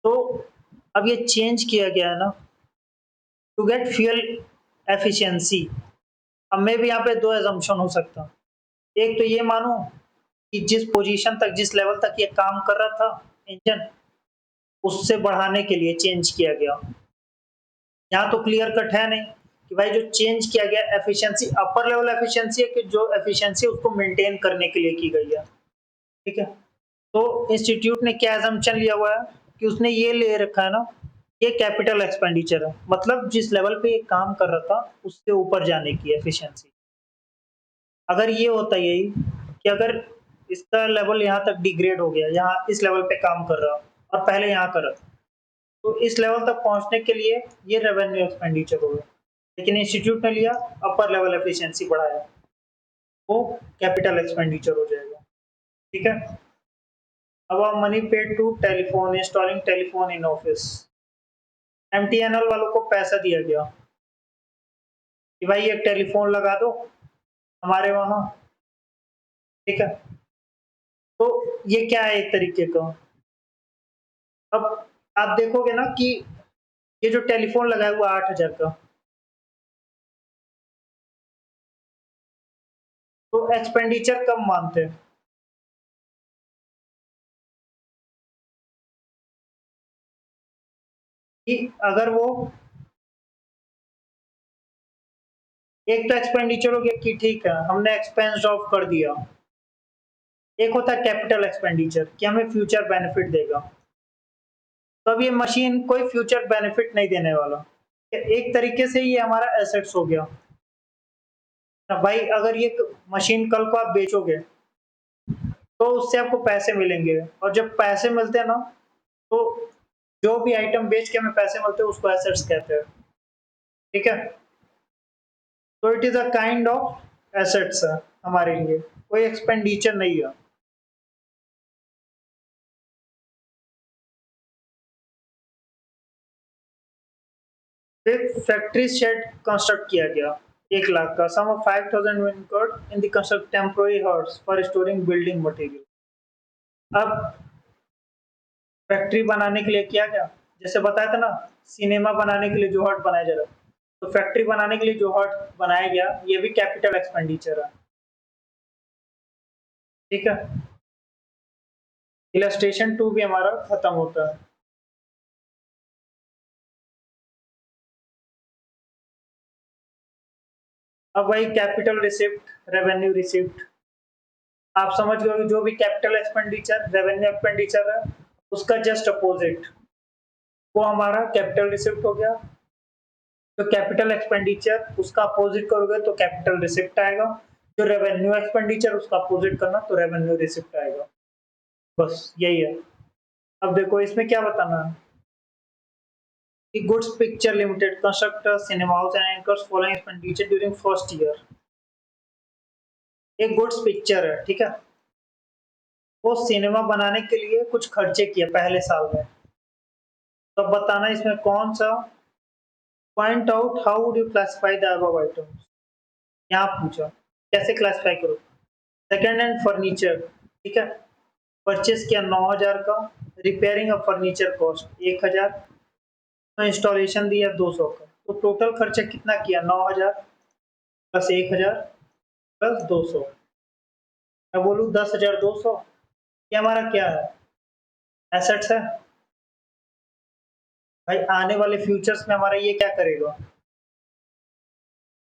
तो अब ये चेंज किया गया है ना टू गेट फ्यूल एफिशिएंसी। अब मैं भी यहाँ पे दो एजम्पशन हो सकता है। एक तो ये मानो कि जिस पोजीशन तक, जिस लेवल तक ये काम कर रहा था इंजन, उससे बढ़ाने के लिए चेंज किया गया। यहाँ तो क्लियर कट है नहीं कि भाई जो चेंज किया गया एफिशिएंसी अपर लेवल एफिशिएंसी है कि जो एफिशिएंसी उसको मेंटेन करने के लिए की गई है। ठीक है, तो इंस्टीट्यूट ने क्या एजम्पशन लिया हुआ है कि उसने ये ले रखा है ना, ये कैपिटल एक्सपेंडिचर है, मतलब जिस लेवल पे ये काम कर रहा था उससे ऊपर जाने की एफिशिएंसी। अगर ये होता यही कि अगर इसका लेवल यहाँ तक डिग्रेड हो गया, यहाँ इस लेवल पे काम कर रहा और पहले यहाँ कर रहा, तो इस लेवल तक पहुंचने के लिए ये रेवेन्यू एक्सपेंडिचर हो गया। लेकिन इंस्टीट्यूट ने लिया अपर लेवल एफिशिएंसी बढ़ाया, वो कैपिटल एक्सपेंडिचर हो जाएगा। ठीक है, अब money paid to telephone installing telephone in office. MTNL वालों को पैसा दिया गया कि भाई एक टेलीफोन लगा दो हमारे वहां। ठीक है, तो ये क्या है एक तरीके का। अब आप देखोगे ना कि ये जो टेलीफोन लगाया हुआ 8,000 का, तो एक्सपेंडिचर कम मानते हैं कि अगर वो एक तो एक्सपेंडिचर हो गया कि ठीक है हमने एक्सपेंस ऑफ कर दिया, एक होता है कैपिटल एक्सपेंडिचर कि हमें फ्यूचर बेनिफिट देगा, तो अब ये मशीन कोई फ्यूचर बेनिफिट नहीं देने वाला, एक तरीके से ये हमारा एसेट्स हो गया ना भाई। अगर ये मशीन कल को आप बेचोगे तो उससे आपको पैसे मिलेंगे, और जब पैसे मिलते हैं ना, तो जो भी आइटम बेच के हमें पैसे मिलते हैं उसको एसेट्स कहते हैं। ठीक है, तो it is a kind of assets है हमारे लिए, कोई एक्सपेंडिचर नहीं है। फिर फैक्ट्री शेड कंस्ट्रक्ट किया गया 1 लाख का, सम of 5,000 incurred in the construct temporary huts for storing building material। अब फैक्ट्री बनाने के लिए किया गया, जैसे बताया था ना सिनेमा बनाने के लिए जो हट बनाया जा रहा, तो फैक्ट्री बनाने के लिए जो हट बनाया गया ये भी कैपिटल एक्सपेंडिचर है। ठीक है, इलस्ट्रेशन 2 भी हमारा खत्म होता है। अब वही कैपिटल रिसिप्ट, रेवेन्यू रिसिप्ट, आप समझ गए कि जो भी कैपिटल एक्सपेंडिचर रेवेन्यू एक्सपेंडिचर है उसका जस्ट अपोजिट वो हमारा कैपिटल रिसिप्ट हो गया। तो कैपिटल एक्सपेंडिचर उसका अपोजिट करोगे तो कैपिटल रिसिप्ट आएगा, जो रेवेन्यू एक्सपेंडिचर उसका अपोजिट करना तो रेवेन्यू रिसिप्ट आएगा। बस यही है। अब देखो इसमें क्या बताना है कि goods picture limited construct cinema house and anchors following expenditure during first year. एक गुड्स पिक्चर है, ठीक है, वो सिनेमा बनाने के लिए कुछ खर्चे किए पहले साल में, तो अब बताना इसमें कौन सा, point out how would you classify the above items. यहाँ पूछा कैसे क्लासिफाई करो। सेकेंड हैंड फर्नीचर, ठीक है, परचेस किया 9,000 का, रिपेयरिंग ऑफ फर्नीचर कॉस्ट 1,000, तो इंस्टॉलेशन दिया 200 का, तो टोटल खर्चा कितना किया? 9000 प्लस 1000 प्लस 200। मैं बोलूँ 10,200, ये हमारा क्या है? एसेट्स है। भाई आने वाले फ्यूचर्स में हमारा ये क्या करेगा?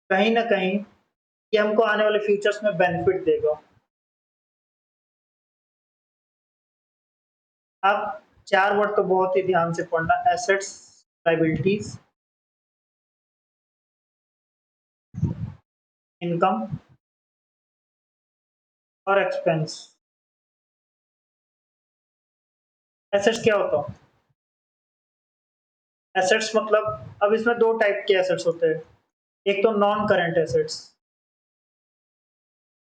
कहीं न कहीं ये हमको आने वाले फ्यूचर्स में बेनिफिट देगा। आप 4 वर्ड तो बहुत ही ध्यान से पढ़ना, एसेट्स, लायबिलिटीज़, इनकम और एक्सपेंस। एसेट्स क्या होता है? एसेट्स मतलब अब इसमें 2 टाइप के एसेट्स होते हैं। एक तो नॉन करंट एसेट्स,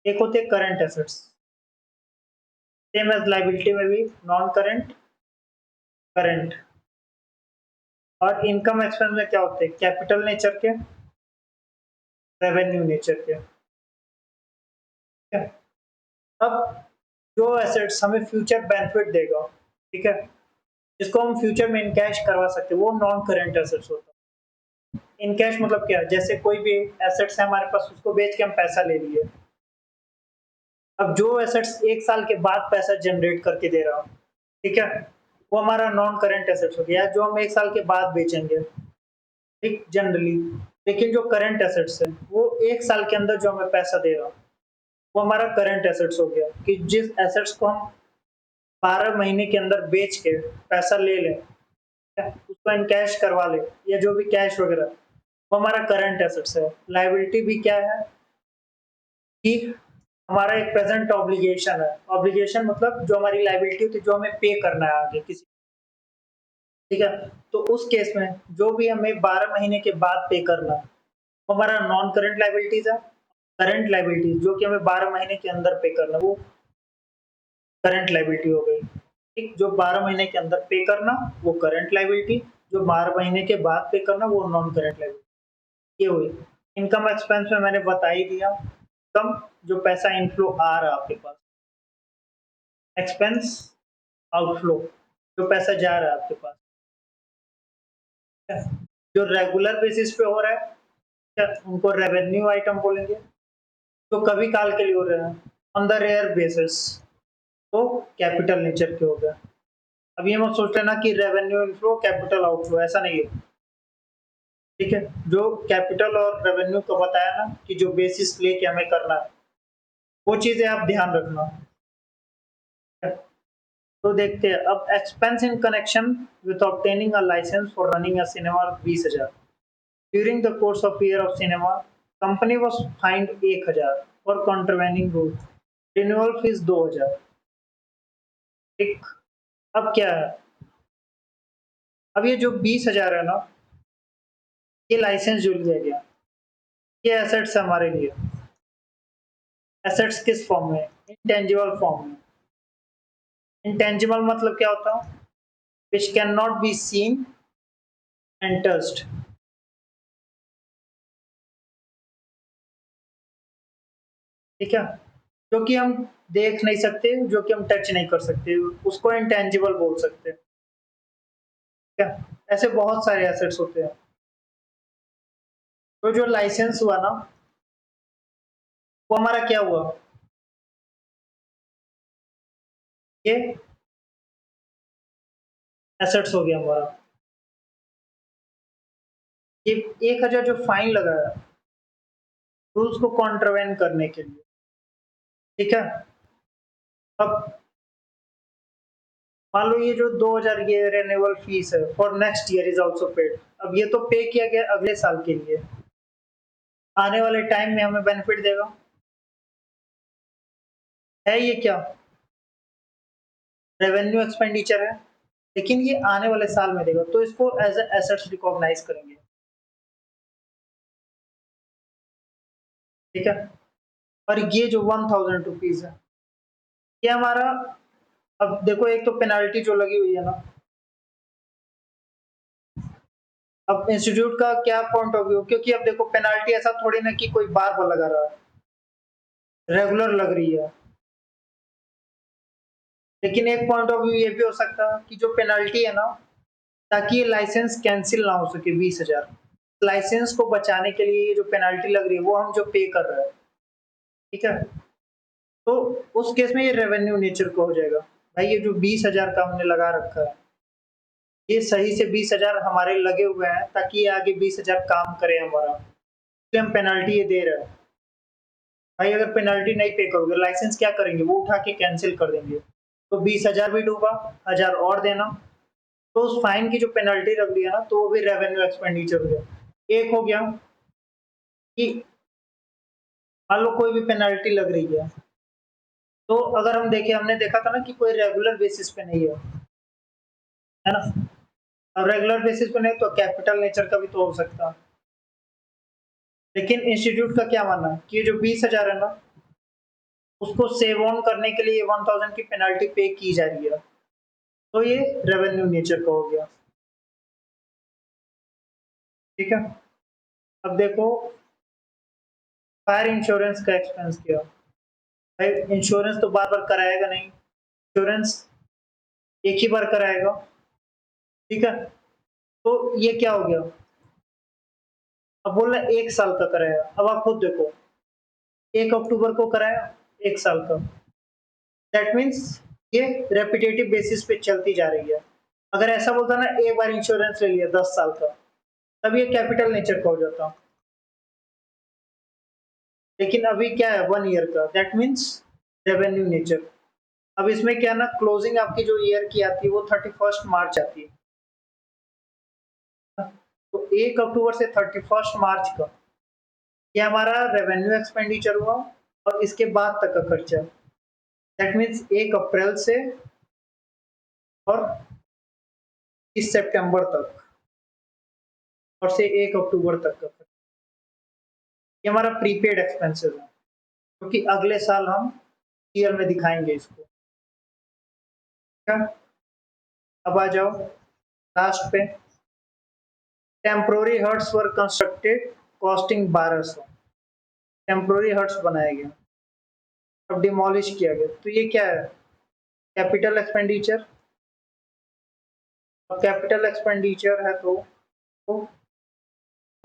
एक होते हैं current assets. Same as liability में भी नॉन करंट, करंट। और इनकम एक्सपेंस में क्या होते हैं? कैपिटल नेचर के, रेवेन्यू नेचर के। ठीक है? अब जो एसेट्स हमें फ्यूचर बेनिफिट देगा, ठीक है? जिसको हम फ्यूचर में इनकैश करवा सकते हैं, वो नॉन करंट एसेट्स होता है। इनकैश मतलब क्या? जैसे कोई भी एसेट्स है हमारे पास, उसको बेच के हम पैसा ले लिए। अब जो एसेट्स 1 साल के बाद पैसा जनरेट करके दे रहा हो, ठीक है? वो हमारा नॉन करंट एसेट्स हो गया, जो हम 1 साल के बाद बेचेंगे, ठीक, जनरली। लेकिन जो करंट एसेट्स है, वो 1 साल के अंदर जो हमें पैसा दे रहा हो, वो हमारा करंट एसेट्स हो गया। कि जिस एसेट्स को हम 12 महीने के अंदर बेच के पैसा ले लें, ठीक है? उसको इन कैश करवा लें, या जो भी कैश वगैरह, वो हमारा करंट एसेट्स है। लायबिलिटी भी क्या है कि हमारा एक प्रेजेंट ऑब्लिगेशन है। ऑब्लिगेशन मतलब जो हमारी लायबिलिटी होती है, जो हमें पे करना है आगे किसी, ठीक है? तो उस केस में जो भी हमें 12 महीने के बाद पे करना है, वो हमारा नॉन करंट लायबिलिटीज है। करंट लायबिलिटीज जो कि हमें 12 महीने के अंदर पे करना, वो करंट लायबिलिटी हो गई। ठीक, जो 12 महीने के अंदर पे करना वो करंट लायबिलिटी, जो 12 महीने के बाद पे करना वो नॉन करंट लायबिलिटी। ये हुई। इनकम एक्सपेंस में मैंने बता ही दिया, कम जो पैसा इनफ्लो आ रहा है आपके पास, एक्सपेंस आउटफ्लो जो पैसा जा रहा है आपके पास, जो रेगुलर बेसिस पे हो रहा है, क्या उनको रेवेन्यू आइटम बोलेंगे। तो कभी काल के लिए हो रहे हैं ऑन द रेयर बेसिस, तो कैपिटल नेचर के हो गए। अब ये मत सोच लेना कि रेवेन्यू इनफ्लो कैपिटल आउटफ्लो, ऐसा नहीं है। ठीक है, जो कैपिटल और रेवेन्यू को बताया ना कि जो बेसिस लेके हमें करना है, वो चीजें आप ध्यान रखना। तो देखते हैं अब, expense in connection with obtaining a licence for running a cinema 20,000। During the course of year of cinema, company was fined 1,000 for contravening rule. Renewal fees 2,000। ठीक, अब क्या है? अब ये जो 20,000 है ना, ये लाइसेंस जो लिया गया, ये एसेट्स हमारे लिए। एसेट्स किस फॉर्म में? इंटेंजिबल फॉर्म में। इंटेंजिबल मतलब क्या होता है? Which can not be seen and touched. ठीक है, जो कि हम देख नहीं सकते, जो कि हम टच नहीं कर सकते, उसको इंटेंजिबल बोल सकते हैं। ठीक है, ऐसे बहुत सारे एसेट्स होते हैं। तो जो लाइसेंस हुआ ना, वो हमारा क्या हुआ? ये एसेट्स हो गया हमारा। ये 1,000 जो फाइन लगाया रूल्स को कॉन्ट्रवेन करने के लिए, ठीक है? अब मान लो ये जो 2,000 ये रिन्यूअल फीस है for next year is also paid. अब ये तो पे किया गया अगले साल के लिए, आने वाले टाइम में हमें बेनिफिट देगा। है ये क्या? रेवेन्यू एक्सपेंडिचर है, लेकिन ये आने वाले साल में देगा, तो इसको एज ए एसेट्स रिकॉग्नाइज करेंगे। ठीक है, और ये जो 1,000 रुपीज है, ये हमारा, अब देखो एक तो पेनाल्टी जो लगी हुई है ना, अब इंस्टीट्यूट का क्या पॉइंट ऑफ व्यू, क्योंकि अब देखो पेनाल्टी ऐसा थोड़ी ना कि कोई बार बार लगा रहा है, रेगुलर लग रही है। लेकिन एक पॉइंट ऑफ व्यू ये भी हो सकता है कि जो पेनल्टी है ना, ताकि ये लाइसेंस कैंसिल ना हो सके 20,000। लाइसेंस को बचाने के लिए ये जो पेनल्टी लग रही है वो हम जो पे कर रहे हैं, ठीक है? तो उस केस में ये रेवेन्यू नेचर का हो जाएगा। भाई ये जो 20,000 का हमने लगा रखा है, ये सही से 20,000 हमारे लगे हुए हैं ताकि ये आगे 20,000 काम करे हमारा, इसलिए हम पेनल्टी ये दे रहे हैं। भाई अगर पेनल्टी नहीं पे करोगे, लाइसेंस क्या करेंगे? वो उठा के कैंसिल कर देंगे। तो 20,000 भी डूबा, 1,000 और देना। तो उस फाइन की जो पेनल्टी रख दिया ना, तो वो भी रेवेन्यू एक्सपेंडिचर हो गया। एक हो गया कि मान लो कोई भी पेनल्टी लग रही है, तो अगर हम देखें, हमने देखा था ना कि कोई रेगुलर बेसिस पे नहीं है ना? अब रेगुलर बेसिस पे नहीं तो कैपिटल नेचर का भी तो हो सकता है। लेकिन इंस्टीट्यूट का क्या मानना है कि ये जो 20,000 है ना, उसको सेव ऑन करने के लिए 1,000 की पेनल्टी पे की जा रही है। तो ये रेवेन्यू नेचर का हो गया, ठीक है? अब देखो, फायर इंश्योरेंस का एक्सपेंस किया। भाई इंश्योरेंस तो बार-बार कराएगा नहीं, इंश्योरेंस एक ही बार कराएगा, ठीक है? तो ये क्या हो गया? अब बोल रहा है 1 साल का कराया। अब आप खुद देखो, 1 अक्टूबर को कराया, 1 साल का। दैट मीन्स ये रेपिटेटिव बेसिस पे चलती जा रही है। अगर ऐसा बोलता ना एक बार इंश्योरेंस ले लिया 10 साल का, तब ये कैपिटल नेचर का हो जाता। लेकिन अभी क्या है 1 ईयर का, दैट मीन्स रेवेन्यू नेचर। अब इसमें क्या है ना, क्लोजिंग आपकी जो ईयर की आती है वो 31 मार्च आती है। तो 1 अक्टूबर से 31 मार्च का ये हमारा रेवेन्यू एक्सपेंडिचर हुआ और इसके बाद तक का खर्चा। दैट मीन्स 1 अप्रैल से और 30 सितंबर तक और से 1 अक्टूबर तक का खर्चा। ये हमारा प्रीपेड एक्सपेंसेस है, क्योंकि अगले साल हम ईयर में दिखाएंगे इसको, ठीक है? अब आ जाओ लास्ट पे। टेम्पोररी हट्स वर कंस्ट्रक्टेड कॉस्टिंग 1200। टेम्पोररी हट्स बनाए गए, अब डिमोलिश किया गया। तो ये क्या है? Capital expenditure. अब कैपिटल एक्सपेंडिचर है तो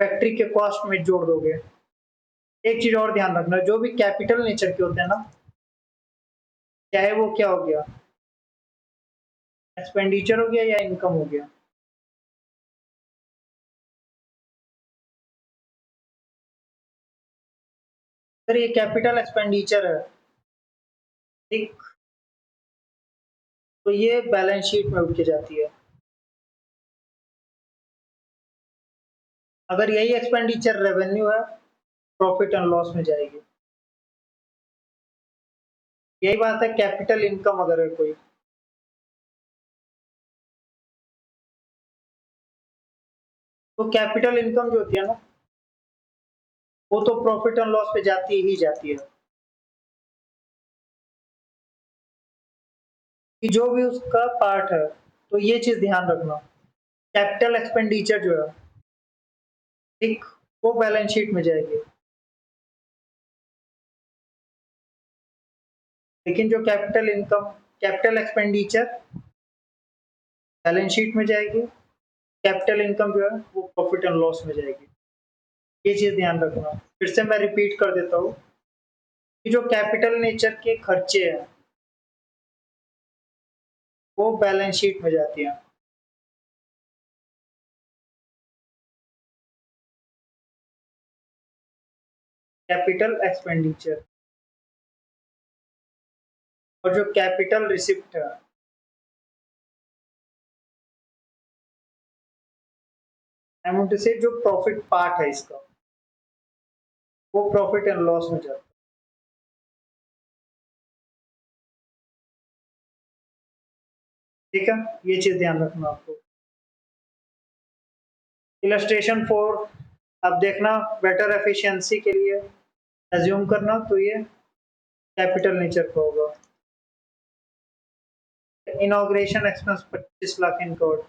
फैक्ट्री के कॉस्ट में जोड़ दोगे। एक चीज और ध्यान रखना, जो भी कैपिटल नेचर के होते हैं ना, चाहे वो क्या हो गया, एक्सपेंडिचर हो गया या इनकम हो गया, अगर ये कैपिटल एक्सपेंडिचर है, ठीक, तो ये बैलेंस शीट में उठ के जाती है। अगर यही एक्सपेंडिचर रेवेन्यू है, प्रॉफिट एंड लॉस में जाएगी। यही बात है कैपिटल इनकम अगर है कोई, तो कैपिटल इनकम जो होती है ना, वो तो प्रॉफिट एंड लॉस पे जाती ही जाती है। कि जो भी उसका पार्ट है, तो ये चीज ध्यान रखना, कैपिटल एक्सपेंडिचर जो है, ठीक, वो बैलेंस शीट में जाएगी। लेकिन जो capital income, capital expenditure balance sheet में जाएगी, कैपिटल इनकम जो है वो प्रॉफिट एंड लॉस में जाएगी। ये चीज ध्यान रखना। फिर से मैं रिपीट कर देता हूँ कि जो कैपिटल नेचर के खर्चे हैं वो बैलेंस शीट में जाती हैं। कैपिटल एक्सपेंडिचर और जो कैपिटल रिसिप्ट है, आई मीन टू से जो प्रॉफिट पार्ट है इसका, वो प्रॉफिट एंड लॉस में जाता है। ठीक है, ये चीज ध्यान रखना आपको। इलस्ट्रेशन 4, अब देखना बेटर एफिशिएंसी के लिए एज्यूम करना, तो ये कैपिटल नेचर का होगा। Inauguration expense 25 lakh incurred.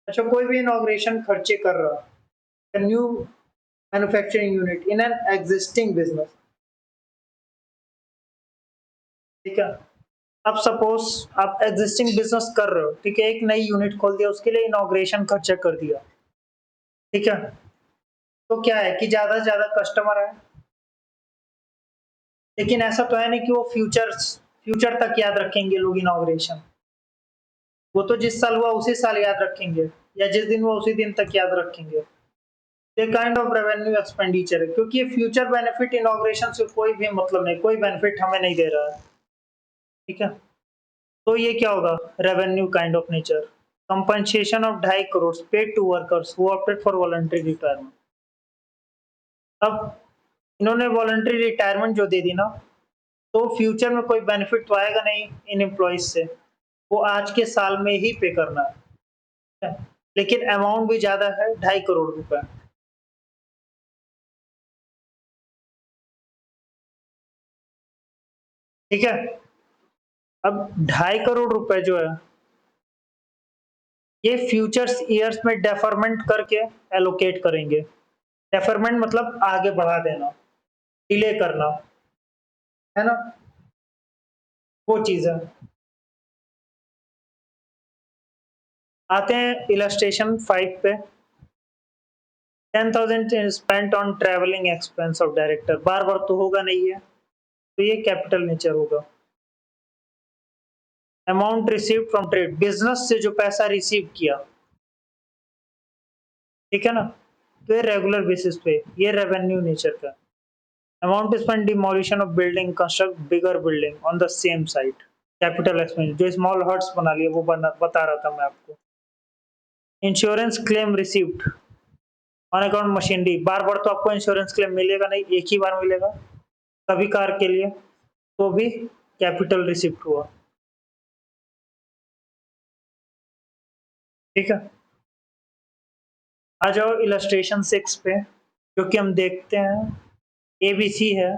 अच्छा, कोई भी इनॉग्रेशन खर्चे कर रहा, new manufacturing unit in an existing business, ठीक है? अब सपोज आप एग्जिस्टिंग बिजनेस कर रहे हो, ठीक है, एक नई यूनिट खोल दिया, उसके लिए इनॉग्रेशन खर्चा कर दिया, ठीक है, तो क्या है कि ज्यादा से ज्यादा कस्टमर है, लेकिन ऐसा तो है नहीं कि वो फ्यूचर तक याद रखेंगे लोग इनॉग्रेशन। वो तो जिस साल हुआ उसी साल याद रखेंगे, या जिस दिन हुआ उसी दिन तक याद रखेंगे। ये काइंड ऑफ रेवेन्यू एक्सपेंडिचर है, क्योंकि ये फ्यूचर बेनिफिट इनॉग्रेशन से कोई भी मतलब नहीं, कोई बेनिफिट हमें नहीं दे रहा है, ठीक है। तो ये क्या होगा, revenue kind of nature. Compensation of 2.5 crore paid to workers who opted for voluntary retirement. अब इन्होंने वॉलंटरी रिटायरमेंट जो दे दी ना, तो फ्यूचर में कोई बेनिफिट तो आएगा नहीं इन एम्प्लॉइज से, वो आज के साल में ही पे करना है, लेकिन अमाउंट भी ज्यादा है, 2.5 करोड़ रुपए, ठीक है। अब 2.5 करोड़ रुपए जो है, ये फ्यूचर्स ईयर्स में डेफरमेंट करके एलोकेट करेंगे। डेफरमेंट मतलब आगे बढ़ा देना, डिले करना, है ना, वो चीज है। आते हैं इलस्ट्रेशन 5 पे। 10,000 spent on travelling expense of director, बार बार तो होगा नहीं है, तो ये कैपिटल नेचर होगा। Amount receive from trade, business से जो पैसा रिसीव किया, ठीक है ना, तो ये रेगुलर बेसिस पे, ये रेवेन्यू नेचर का। Amount spend demolition of building, construct bigger building on the same site, capital expense. जो स्मॉल हट्स बना लिए वो बता रहा था मैं आपको। Insurance claim received on account machinery, बार बार तो आपको इंश्योरेंस क्लेम मिलेगा नहीं, एक ही बार मिलेगा, कभी कार के लिए, तो भी कैपिटल रिसिप्ट हुआ, ठीक है। आ जाओ इलस्ट्रेशन 6 पे, जो कि हम देखते हैं एबीसी है,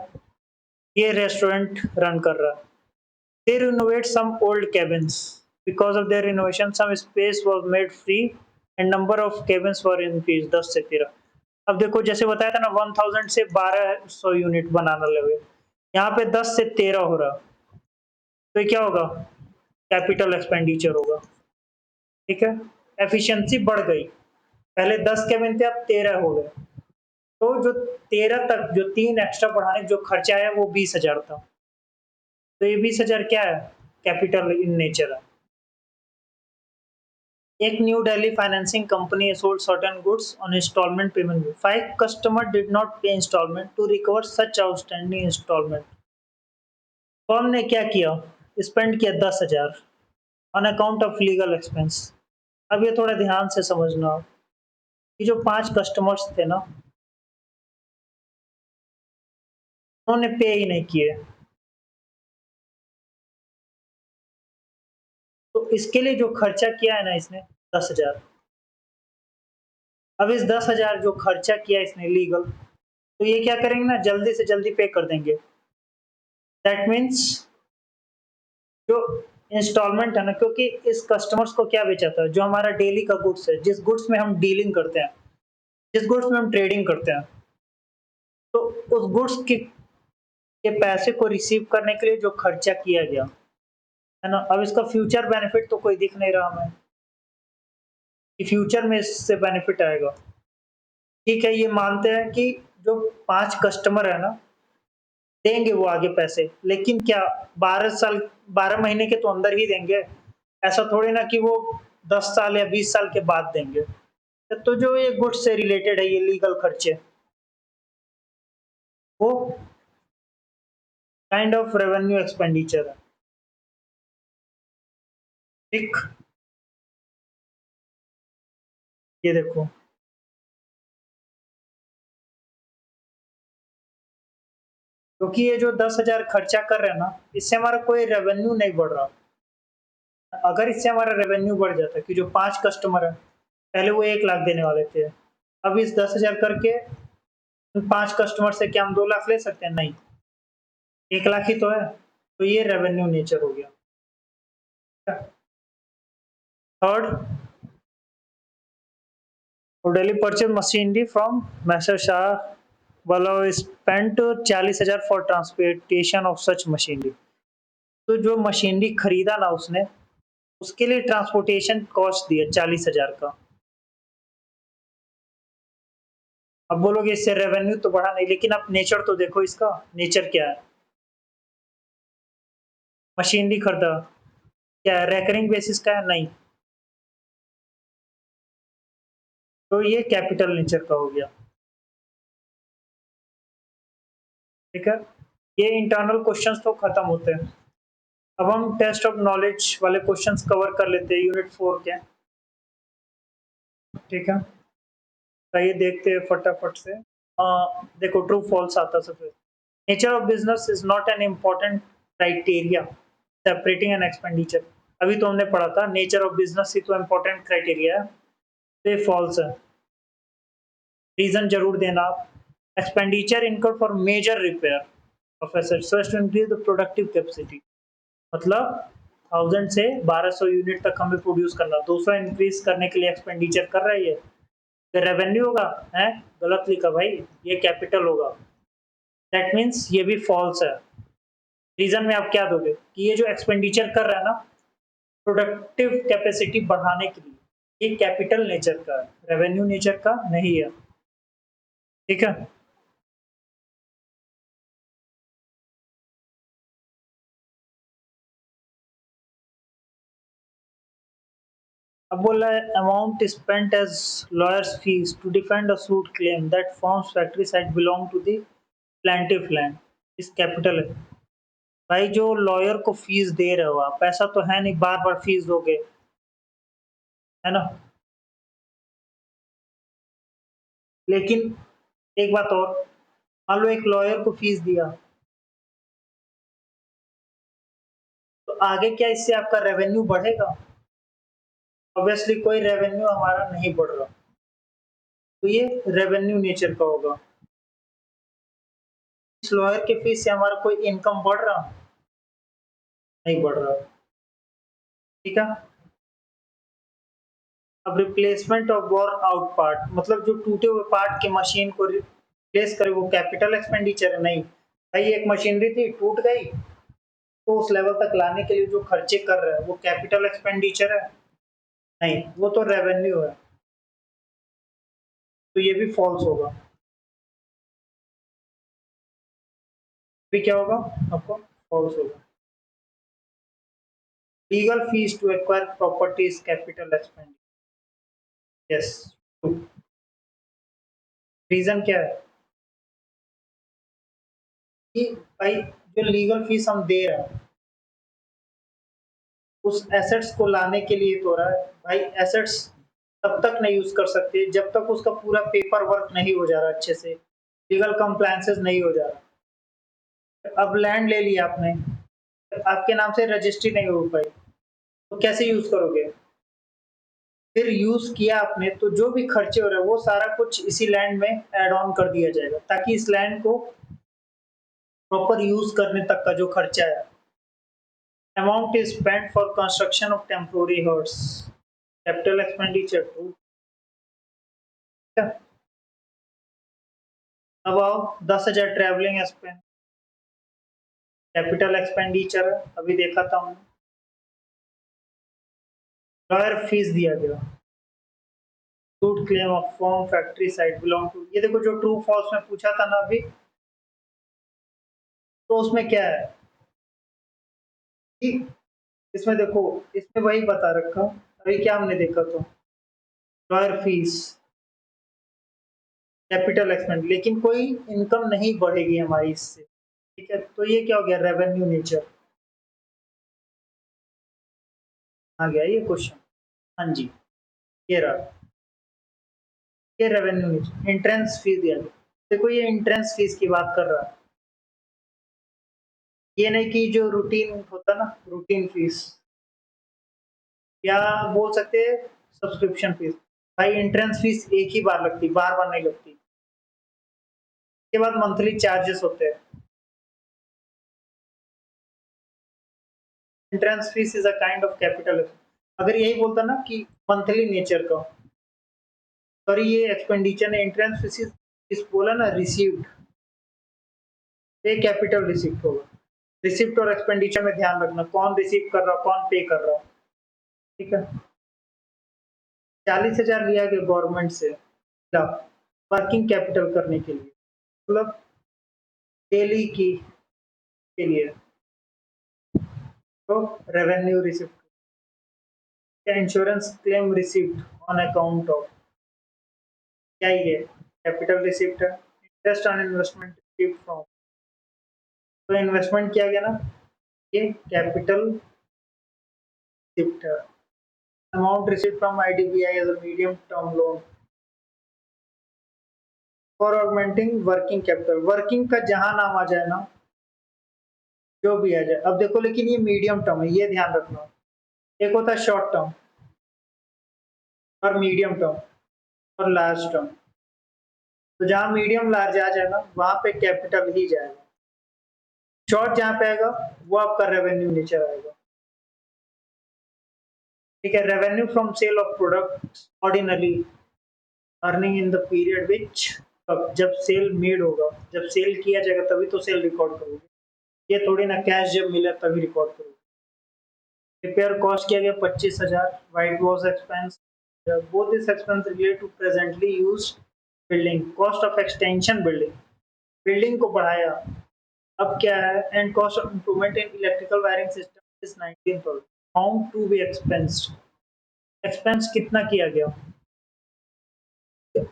ये रेस्टोरेंट रन कर रहा है। They renovate some old cabins, because of their renovation some space was made free and number of cabins were increase 10 से 13। अब देखो जैसे बताया था ना, 1000 से 1200 यूनिट बनाना लगे, यहाँ पे 10 से 13 हो रहा, तो ये क्या होगा, कैपिटल एक्सपेंडिचर होगा, ठीक है। एफिशिएंसी बढ़ गई, पहले 10 केबिन थे, अब 13 हो गए, तो जो 13 तक जो 3 एक्स्ट्रा बढ़ाने जो खर्चा आया वो 20,000 था, तो ये 20,000 क्या है, कैपिटल इन नेचर है। एक new Delhi financing company sold certain goods on installment payment. 5 customers did not pay installment to recover such outstanding installment. Firm ने क्या किया, स्पेंड किया 10,000 on account of legal expense. अब ये थोड़ा ध्यान से समझना, कि जो 5 कस्टमर्स थे ना, उन्होंने पे ही नहीं किए, तो इसके लिए जो खर्चा किया है ना इसने, 10,000। अब इस 10,000 जो खर्चा किया इसने लीगल, तो ये क्या करेंगे ना, जल्दी से जल्दी पे कर देंगे। दैट मीन्स जो इंस्टॉलमेंट है ना, क्योंकि इस कस्टमर्स को क्या बेचा था, जो हमारा डेली का गुड्स है, जिस गुड्स में हम डीलिंग करते हैं, जिस गुड्स में हम ट्रेडिंग करते हैं, तो उस गुड्स के पैसे को रिसीव करने के लिए जो खर्चा किया गया, है ना, अब इसका फ्यूचर बेनिफिट तो कोई दिख नहीं रहा हमें कि फ्यूचर में इससे बेनिफिट आएगा। ठीक है, ये मानते हैं कि जो 5 कस्टमर है ना, देंगे वो आगे पैसे, लेकिन क्या 12 साल 12 महीने के तो अंदर ही देंगे, ऐसा थोड़ी ना कि वो 10 साल या 20 साल के बाद देंगे। तो जो ये गुड्स से रिलेटेड है, ये लीगल खर्चे, वो काइंड ऑफ रेवेन्यू एक्सपेंडिचर है, ठीक। ये देखो, क्योंकि ये जो 10,000 खर्चा कर रहे हैं ना, इससे हमारा कोई रेवेन्यू नहीं बढ़ रहा। अगर इससे हमारा रेवेन्यू बढ़ जाता, कि जो 5 कस्टमर है, पहले वो 1 लाख देने वाले थे, अब इस 10,000 करके 5 कस्टमर से क्या हम 2 लाख ले सकते हैं, नहीं, 1 लाख ही तो है, तो ये रेवेन्यू नेचर हो गया। Third, Daly purchase machinery from Messrs Shah वाला, spent 40,000 for transportation of such machinery. तो जो मशीनरी खरीदा ना उसने, उसके लिए ट्रांसपोर्टेशन कॉस्ट दिया 40,000 का। अब बोलोगे इससे रेवेन्यू तो बढ़ा नहीं, लेकिन आप नेचर तो देखो इसका, नेचर क्या है? मशीनरी खरीदा, क्या है रेकरिंग बेसिस का है? नहीं। तो ये कैपिटल नेचर का हो गया, ठीक है? ये इंटरनल क्वेश्चंस तो खत्म होते हैं। अब हम टेस्ट ऑफ नॉलेज वाले क्वेश्चंस कवर कर लेते हैं यूनिट 4 के, ठीक है? तो ये देखते हैं फटाफट से। देखो ट्रू फॉल्स आता सबसे। Nature of business is not an important criteria separating an expenditure. अभी तो हमने पढ़ा था नेचर ऑफ बिजनेस ही तो इम्पोर्टेंट क्राइटेरिया है, तो ये फॉल्स है। रीजन जरूर देना आप। Expenditure incurred for major repair of assets so as to increase the productive capacity. मतलब 1000 से 1200 यूनिट तक हमें प्रोड्यूस करना, 200 इंक्रीज करने के लिए एक्सपेंडिचर कर रही है, तो रेवेन्यू होगा है? गलत लिखा भाई, ये कैपिटल होगा। दैट मीन्स ये भी फॉल्स है। रीजन में आप क्या दोगे कि ये जो एक्सपेंडिचर कर रहा है ना प्रोडक्टिव कैपेसिटी बढ़ाने के लिए, ये कैपिटल नेचर का है, रेवेन्यू नेचर का नहीं है, ठीक है? अब बोल रहा है amount spent as lawyers fees to defend a suit claim that firm's factory site belong to the plaintiff land is capital है। भाई जो लॉयर को फीस दे रहे हो आप, पैसा तो है नहीं बार बार फीस दोगे, है ना? लेकिन एक बात और, मान लो एक लॉयर को फीस दिया, तो आगे क्या इससे आपका रेवेन्यू बढ़ेगा? ऑब्वियसली कोई रेवेन्यू हमारा नहीं बढ़ रहा, तो ये रेवेन्यू नेचर का होगा। इस लॉयर के फीस से हमारा कोई इनकम बढ़ रहा? नहीं बढ़ रहा, ठीक है? अब replacement of war out part, मतलब जो टूटे हुए पार्ट की मशीन को रिप्लेस करे, वो कैपिटल एक्सपेंडिचर है? नहीं भाई, एक मशीनरी थी टूट गई, तो उस लेवल तक लाने के लिए जो खर्चे कर रहे हैं वो कैपिटल एक्सपेंडिचर है? नहीं, वो तो रेवेन्यू है, तो ये भी फॉल्स होगा। भी क्या होगा आपको? फॉल्स होगा। Legal fees to acquire property is capital expenditure, yes. Reason क्या है कि भाई जो लीगल फीस हम दे रहे हैं उस एसेट्स को लाने के लिए तो रहा है भाई। एसेट्स तब तक नहीं यूज कर सकते जब तक उसका पूरा पेपर वर्क नहीं हो जा रहा अच्छे से, लीगल कंप्लायंसेस नहीं हो जा रहा। अब लैंड ले लिया आपने, आपके नाम से रजिस्ट्री नहीं हो पाई, तो कैसे यूज करोगे? फिर यूज किया आपने तो जो भी खर्चे हो रहे हैं वो सारा कुछ इसी लैंड में ऐड ऑन कर दिया जाएगा, ताकि इस लैंड को प्रॉपर यूज करने तक का जो खर्चा है। Amount is spent for construction of temporary huts, capital expenditure too. अब आओ 10,000 ट्रेवलिंग एक्सपेंस, कैपिटल एक्सपेंडिचर है, अभी देखा था हमने। लॉयर फीस दिया गया, suit claim of form factory site belong to, ये देखो जो ट्रू फॉल्स में पूछा था ना अभी, तो उसमें क्या है ठीक, इसमें देखो, इसमें वही बता रखा, अभी क्या हमने देखा तो लॉयर फीस कैपिटल एक्सपेंड, लेकिन कोई इनकम नहीं बढ़ेगी हमारी इससे, ठीक है? तो ये क्या हो गया? रेवेन्यू नेचर आ गया ये क्वेश्चन। हाँ जी, ये रहा, ये रेवेन्यू नेचर। एंट्रेंस फीस दिया गया, देखो ये एंट्रेंस फीस की बात कर रहा है, ये नहीं कि जो रूटीन होता ना रूटीन फीस, या बोल सकते हैं सब्सक्रिप्शन फीस। भाई एंट्रेंस फीस एक ही बार लगती, बार बार नहीं लगती, के बाद मंथली चार्जेस होते हैं। Entrance fees is a kind of capital. अगर यही बोलता ना कि मंथली नेचर का, पर ये एक्सपेंडिचर ने एंट्रेंस फीस इस बोला ना रिसीव्ड, ये कैपिटल रिसीप्ट होगा। रिसिप्ट और एक्सपेंडिचर में ध्यान रखना, कौन रिसीव कर रहा, कौन पे कर रहा। ठीक है, 40,000 लिया गया गवर्नमेंट से वर्किंग कैपिटल करने के लिए, मतलब डेली की के लिए, तो revenue receipt, insurance claim receipt on account of, क्या ये कैपिटल रिसिप्ट है, interest on investment receipt from, तो इन्वेस्टमेंट किया गया ना, ये कैपिटल रिसिप्ट है। Amount receipt from IDBI as a medium term loan for augmenting working capital, working का जहां नाम आ जाए ना, जो भी आ जाए। अब देखो लेकिन ये मीडियम टर्म है, ये ध्यान रखना। एक होता है शॉर्ट टर्म और मीडियम टर्म और लार्ज टर्म, तो जहां मीडियम लार्ज आ जाए ना, वहां पे कैपिटल ही जाएगा। शॉर्ट जहां पे आएगा वो आपका रेवेन्यू नेचर आएगा। ठीक है, revenue from sale of product ordinary earning in the period which, जब सेल मेड होगा, जब सेल किया जाएगा तभी तो सेल रिकॉर्ड करोगे, ये थोड़ी ना कैश जब मिला तभी रिकॉर्ड करोगे। रिपेयर कॉस्ट किया गया 25,000, white wash expense, both these expense related to presently used building, cost of extension building, building को बढ़ाया, अब क्या है, and cost of improvement in electrical wiring system is 19,000, found to be expensed, expense कितना किया गया।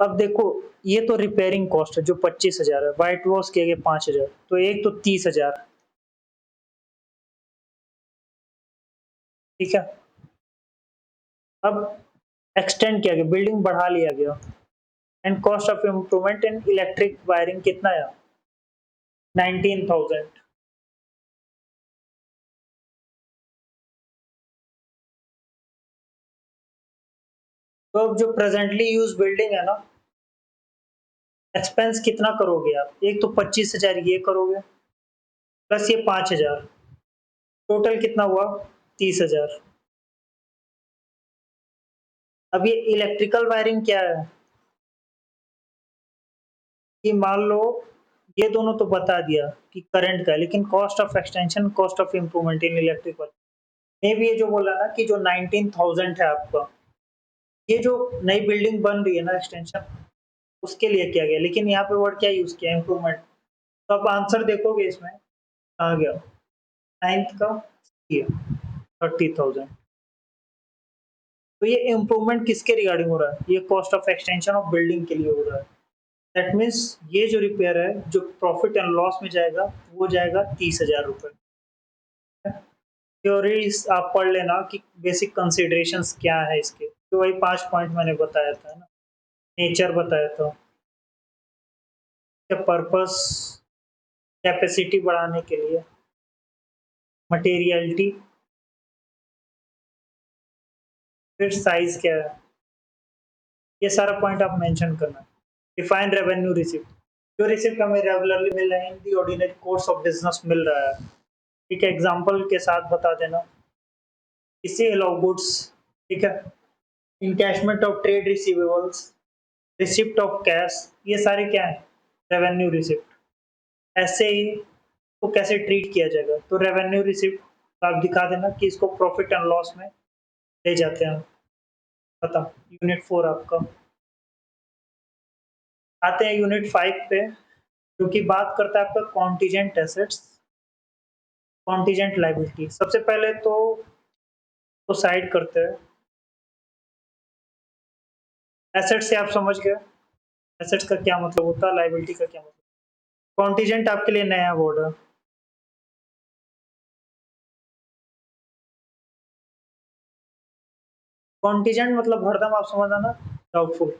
अब देखो ये तो रिपेयरिंग कॉस्ट है जो 25,000 है, वाइट वॉश किया गया 5,000, तो एक तो 30,000। ठीक है, अब एक्सटेंड किया गया, बिल्डिंग बढ़ा लिया गया, and cost of improvement in electric wiring कितना है, 19,000। तो अब जो प्रेजेंटली यूज बिल्डिंग है ना, एक्सपेंस कितना करोगे आप, एक तो 25,000 ये करोगे, प्लस ये 5,000, टोटल कितना हुआ 30,000। अब ये इलेक्ट्रिकल वायरिंग क्या है, कि मान लो ये दोनों तो बता दिया कि करंट का है, लेकिन cost of extension, cost of improvement in electrical में भी ये जो बोला ना कि जो 19,000 है आपका, ये जो नई बिल्डिंग बन रही है ना एक्सटेंशन, उसके लिए किया गया, लेकिन यहाँ पे वर्ड क्या यूज किया, इम्प्रूवमेंट। तो आप आंसर देखोगे इसमें आ गया, नाइन्थ का 30,000। तो ये इम्प्रूवमेंट किसके रिगार्डिंग हो रहा है, ये cost of extension of building के लिए हो रहा है। दैट मीन्स ये जो रिपेयर है जो प्रॉफिट एंड लॉस में जाएगा वो जाएगा 30,000 रुपये। थ्योरीज आप पढ़ लेना कि बेसिक कंसिडरेशंस क्या है इसके, तो वही 5 पॉइंट मैंने बताया था ना, नेचर बताया था, पर्पस, कैपेसिटी बढ़ाने के लिए, मटेरियलिटी, फिर साइज क्या है, ये सारा पॉइंट आप मेंशन करना। डिफाइन रेवेन्यू रिसिप्ट, जो रिसिप्ट हमें रेगुलरली मिल रहा है इन दी ऑर्डिनरी कोर्स ऑफ बिजनेस मिल रहा है। ठीक है, एग्जांपल के साथ बता देना, इसे अलाउ गुड्स, ठीक है, encashment of trade receivables, receipt of cash, ये सारे क्या है रेवेन्यू रिसिप्ट। ऐसे ही तो कैसे ट्रीट किया जाएगा, तो रेवेन्यू रिसिप्ट आप दिखा देना कि इसको प्रॉफिट एंड लॉस में ले जाते हैं। खत्म, यूनिट 4 आपका। आते हैं यूनिट 5 पे, जो कि बात करता है आपका कॉन्टीजेंट एसेट्स, कॉन्टीजेंट लायबिलिटी। सबसे पहले तो साइड करते हैं, एसेट से आप समझ गए एसेट्स का क्या मतलब होता है, लायबिलिटी का क्या मतलब। कॉन्टीजेंट आपके लिए नया वर्ड है। कॉन्टीजेंट मतलब हरदम आप समझ आना, डाउटफुल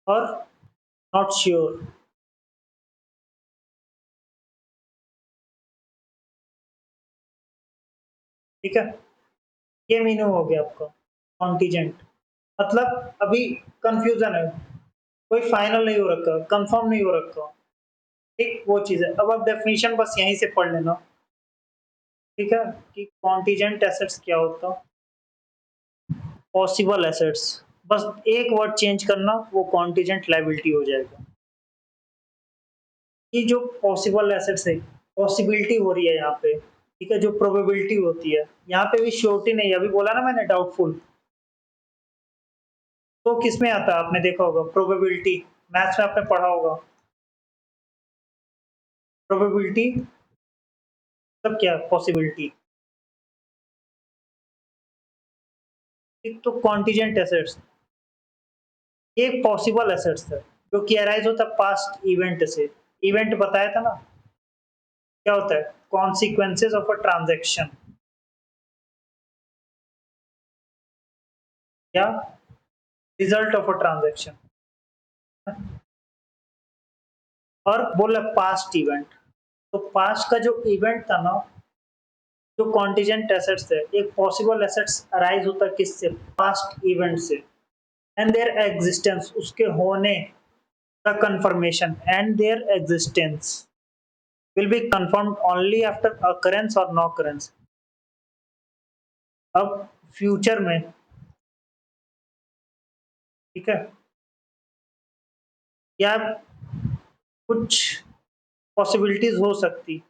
और नॉट श्योर। ठीक है, ये मीनिंग हो गया आपका कॉन्टीजेंट, मतलब अभी कंफ्यूजन है, कोई फाइनल नहीं हो रखा, कंफर्म नहीं हो रखा। ठीक, वो चीज है। अब आप डेफिनेशन बस यहीं से पढ़ लेना। ठीक है, कि कॉन्टीजेंट एसेट्स क्या होता, पॉसिबल एसेट्स, बस एक वर्ड चेंज करना वो कॉन्टीजेंट लायबिलिटी हो जाएगा। कि जो पॉसिबल एसेट्स है, पॉसिबिलिटी हो रही है यहाँ पे, ठीक है, जो प्रोबेबिलिटी होती है, यहाँ पे भी श्योरिटी नहीं है, अभी बोला ना मैंने डाउटफुल, तो किसमें आता है आपने देखा होगा प्रोबेबिलिटी, मैथ्स में आपने पढ़ा होगा, प्रोबेबिलिटी मतलब क्या पॉसिबिलिटी, एक तो कॉन्टीजेंट एसेट्स, ये एक पॉसिबल एसेट्स है जो कि अराइज होता है पास्ट इवेंट से, इवेंट बताया था ना, क्या होता है कॉन्सिक्वेंसेज ऑफ अ ट्रांजैक्शन या रिजल्ट ऑफ अ ट्रांजैक्शन, और बोला पास्ट इवेंट, तो पास्ट का जो इवेंट था ना, जो कॉन्टीजेंट एसेट्स है, एक पॉसिबल एसेट्स अराइज होता है किससे, पास्ट इवेंट से, एंड देयर एग्जिस्टेंस, उसके होने का confirmation, and there existence will be confirmed only after occurrence or no occurrence। अब फ्यूचर में, ठीक है, या कुछ पॉसिबिलिटीज हो सकती,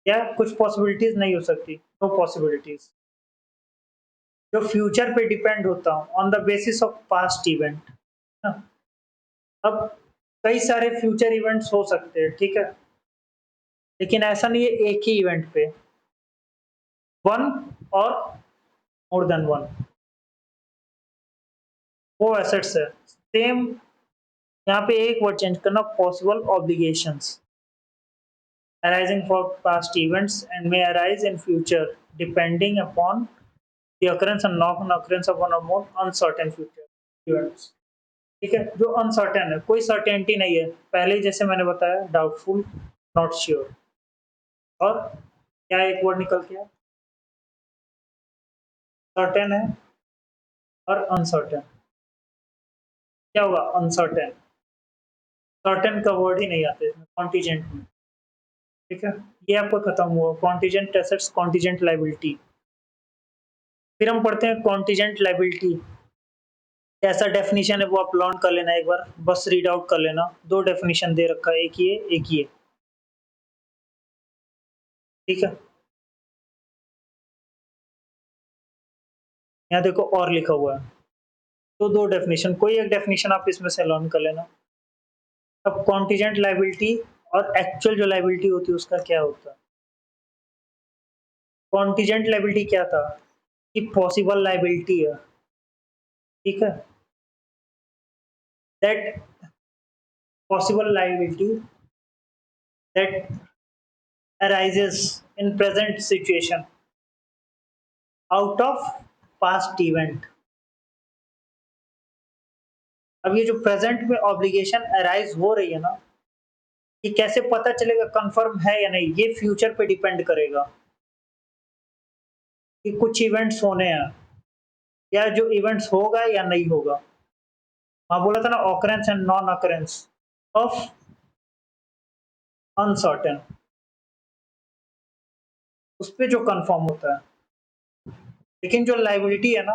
या कुछ पॉसिबिलिटीज नहीं हो सकती, नो पॉसिबिलिटीज, जो फ्यूचर पे डिपेंड होता हूँ on the basis of past event. अब कई सारे फ्यूचर इवेंट्स हो सकते हैं, ठीक है, लेकिन ऐसा नहीं है एक ही इवेंट पे, वन और मोर देन वन, वो एसेट्स है सेम। यहाँ पे एक वर्ड चेंज करना, possible obligations arising for past events and may arise in future depending upon the occurrence and non-occurrence of one or more uncertain future events। ठीक है, जो uncertain है, कोई सर्टेनिटी नहीं है, पहले ही जैसे मैंने बताया डाउटफुल, नॉट श्योर, और क्या एक वर्ड निकल के सर्टेन है और अनसर्टेन, क्या होगा अनसर्टेन, सर्टेन का वर्ड ही नहीं आता इसमें, कॉन्टीजेंट में, ठीक है, ये आपको खत्म हुआ कॉन्टीजेंट एसेट्स, कॉन्टीजेंट लाइबिलिटी। फिर हम पढ़ते हैं कॉन्टीजेंट लाइबिलिटी, कैसा डेफिनेशन है वो आप लर्न कर लेना, एक बार बस रीड आउट कर लेना, दो डेफिनेशन दे रखा है, एक ये एक ये, ठीक है, यहाँ देखो और लिखा हुआ है, तो दो डेफिनेशन, कोई एक डेफिनेशन आप इसमें से लर्न कर लेना। अब कॉन्टीजेंट लाइबिलिटी और एक्चुअल जो लाइबिलिटी होती है उसका क्या होता है। कॉन्टीजेंट लाइबिलिटी क्या था कि पॉसिबल लाइबिलिटी है, ठीक है, that possible liability that arises in present situation out of past event। अब ये जो प्रेजेंट में ऑब्लिगेशन अराइज हो रही है ना, ये कैसे पता चलेगा कंफर्म है या नहीं, ये फ्यूचर पे डिपेंड करेगा कि कुछ इवेंट्स होने हैं, या जो इवेंट्स होगा या नहीं होगा। हाँ बोला था ना occurrence and non occurrence of uncertain, उस पे जो कंफर्म होता है, लेकिन जो लाइबिलिटी है ना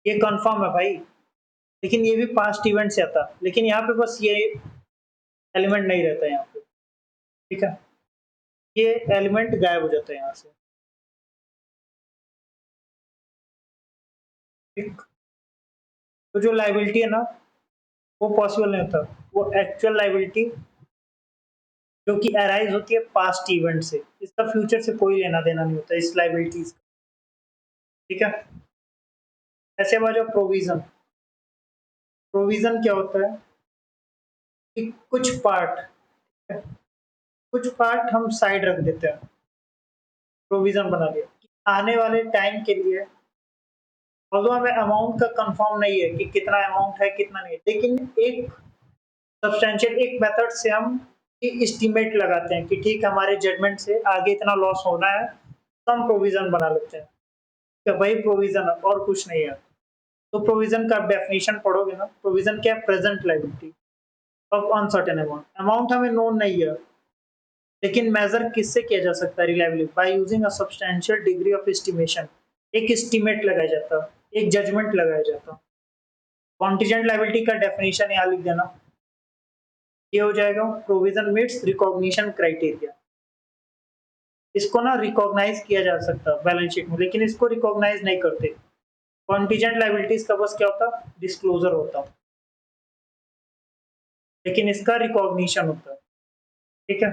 ये कंफर्म है भाई, लेकिन ये भी पास्ट इवेंट से आता, लेकिन यहाँ पे बस ये एलिमेंट नहीं रहता है यहाँ पे, ठीक है, ये एलिमेंट गायब हो जाता है यहाँ से, ठीक। तो जो लाइबिलिटी है ना वो पॉसिबल नहीं होता, वो एक्चुअल लाइबिलिटी जो कि अराइज होती है पास्ट इवेंट से, इसका फ्यूचर से कोई लेना देना नहीं होता इस लाइबिलिटीज, ठीक है। ऐसे में जो प्रोविजन, प्रोविजन क्या होता है कि कुछ पार्ट हम साइड रख देते हैं, प्रोविजन बना लिया कि आने वाले टाइम के लिए, ऑल्दो हमें अमाउंट का कंफर्म नहीं है कि कितना अमाउंट है कितना नहीं है, लेकिन एक सब्सटेंशियल एक मेथड से हम एस्टिमेट लगाते हैं कि ठीक हमारे जजमेंट से आगे इतना लॉस होना है, तो हम प्रोविजन बना लेते हैं, कि भाई प्रोविजन और कुछ नहीं है। तो प्रोविजन का डेफिनेशन पढ़ोगे ना, प्रोविजन क्या है, present liability of uncertain amount, amount हमें नोन नहीं है, लेकिन मेजर किससे किया जा सकता है reliably, by using a substantial degree of estimation, एक एस्टिमेट लगाया जाता है, एक जजमेंट लगाया जाता है। कॉन्टीजेंट लायबिलिटी का डेफिनेशन यहाँ लिख देना, ये हो जाएगा प्रोविजन मीट्स रिकॉग्निशन क्राइटेरिया। इसको ना रिकॉग्नाइज किया जा सकता है बैलेंस शीट में, लेकिन इसको रिकॉग्नाइज नहीं करते। कॉन्टीजेंट लायबिलिटीज का बस क्या होता, डिस्क्लोजर होता, लेकिन इसका रिकॉग्निशन होता है। ठीक है,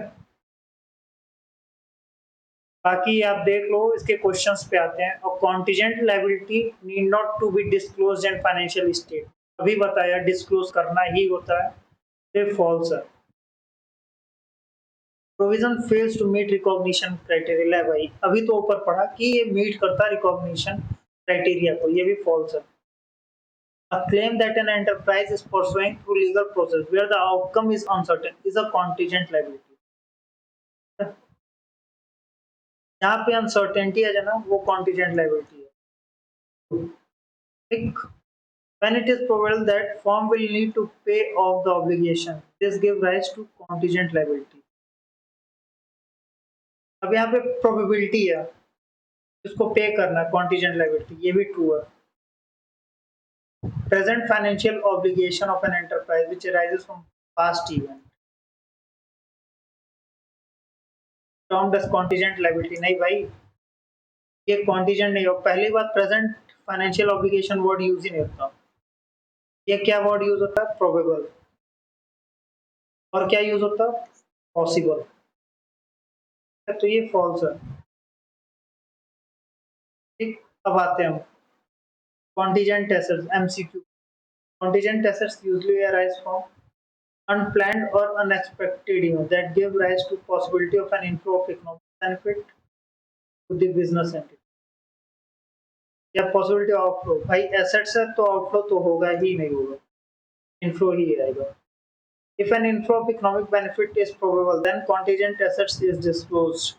बाकी आप देख लो, इसके क्वेश्चंस पे आते हैं। और contingent liability need not to be disclosed in financial state, अभी बताया डिस्क्लोज करना ही होता है, ये फॉल्स है। Provision fails to meet recognition criteria, ले भाई अभी तो ऊपर पढ़ा कि ये मीट करता रिकॉग्निशन क्राइटेरिया को, ये भी फॉल्स है। A claim that an enterprise is pursuing through legal process where the outcome is uncertain is a contingent liability. यहाँ पे अनसर्टेनिटी है ना, वो कॉन्टीजेंट लायबिलिटी है। ठीक, when it is probable that firm will need to pay off the obligation, this give rise to contingent liability. अब यहाँ पे प्रोबेबिलिटी है इसको पे करना, कॉन्टीजेंट लायबिलिटी, ये भी ट्रू है। present financial obligation of an enterprise which arises from past event termed as contingent liability। नहीं भाई, ये contingent नहीं हो। पहली बात, present financial obligation word use ही नहीं होता। ये क्या वर्ड यूज होता है, probable, और क्या यूज होता है, possible। तो ये false है। ठीक, अब आते हैं हम contingent assets, MCQ। contingent assets usually arise from unplanned or unexpected events that give rise to possibility of an inflow of economic benefit to the business entity या पॉसिबिलिटी आउटफ्लो। भाई एसेट्स है तो आउटफ्लो तो होगा ही नहीं, होगा inflow ही आएगा। If an inflow of economic benefit is probable, then contingent assets is disclosed.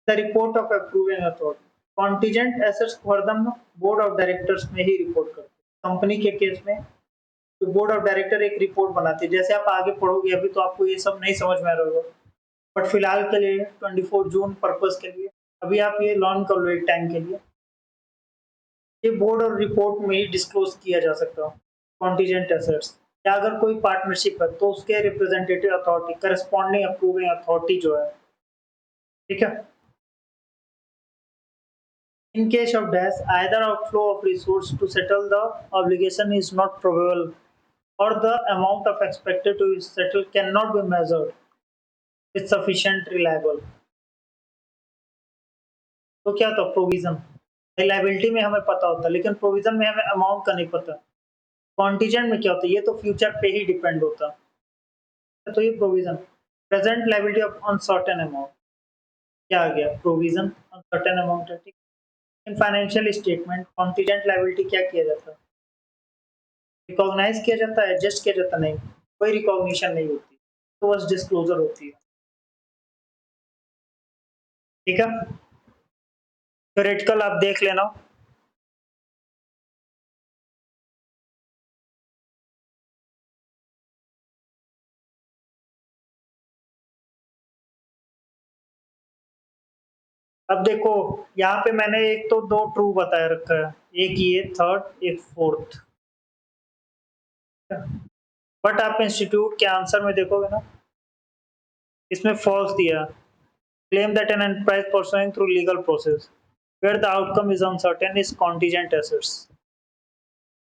The report of approving authority. Contingent assets को हरदम बोर्ड ऑफ डायरेक्टर्स में ही रिपोर्ट करते हैं। कंपनी के केस में तो बोर्ड ऑफ डायरेक्टर एक रिपोर्ट बनाती है। जैसे आप आगे पढ़ोगे, अभी तो आपको ये सब नहीं समझ में आ रहा होगा, बट फिलहाल के लिए 24 जून पर्पस के लिए अभी आप ये लर्न कर लो एक टाइम के लिए। ये बोर्ड और रिपोर्ट में ही डिस्क्लोज किया जा सकता है कॉन्टीजेंट एसेट्स। या अगर कोई पार्टनरशिप है तो उसके representative authority, corresponding approving authority जो है, ठीक है। In case of death, either outflow of resource to settle the obligation is not probable, or the amount of expected to be settled cannot be measured with sufficient reliable। तो क्या था provision, liability में हमें पता होता है, लेकिन provision में हमें अमाउंट का नहीं पता। कॉन्टीजेंट में क्या होता है, ये तो फ्यूचर पे ही डिपेंड होता है। तो ये provision, present liability of uncertain amount, क्या आ गया, प्रोविजन अनसर्टेन अमाउंट है। ठीक, in financial statement contingent liability क्या किया जाता है, रिकॉग्नाइज किया जाता है, एडजस्ट किया जाता नहीं, कोई रिकॉग्निशन नहीं होती, तो बस डिस्क्लोजर होती है। ठीक है, थ्योरेटिकल आप देख लेना। अब देखो, यहाँ पे मैंने एक तो दो ट्रू बताया रखा है, एक ये थर्ड, एक फोर्थ। बट आप इंस्टीट्यूट के आंसर में देखोगे ना, इसमें फॉल्स दिया, claim that an enterprise pursuing through legal process where the outcome is uncertain is contingent assets।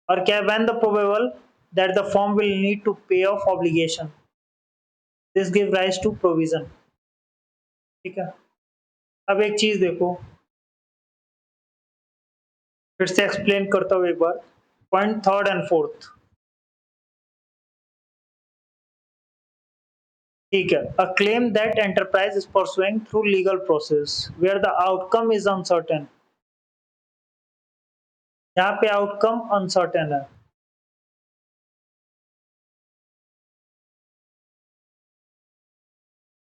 और क्या, when the probable that the firm will need to pay off obligation, this give rise to provision। ठीक है, अब एक चीज देखो, फिर से एक्सप्लेन करता हूँ एक बार, पॉइंट थर्ड एंड फोर्थ। ठीक है, a claim that enterprise is pursuing through legal process where the outcome is uncertain, यहाँ पे आउटकम अनसर्टेन है।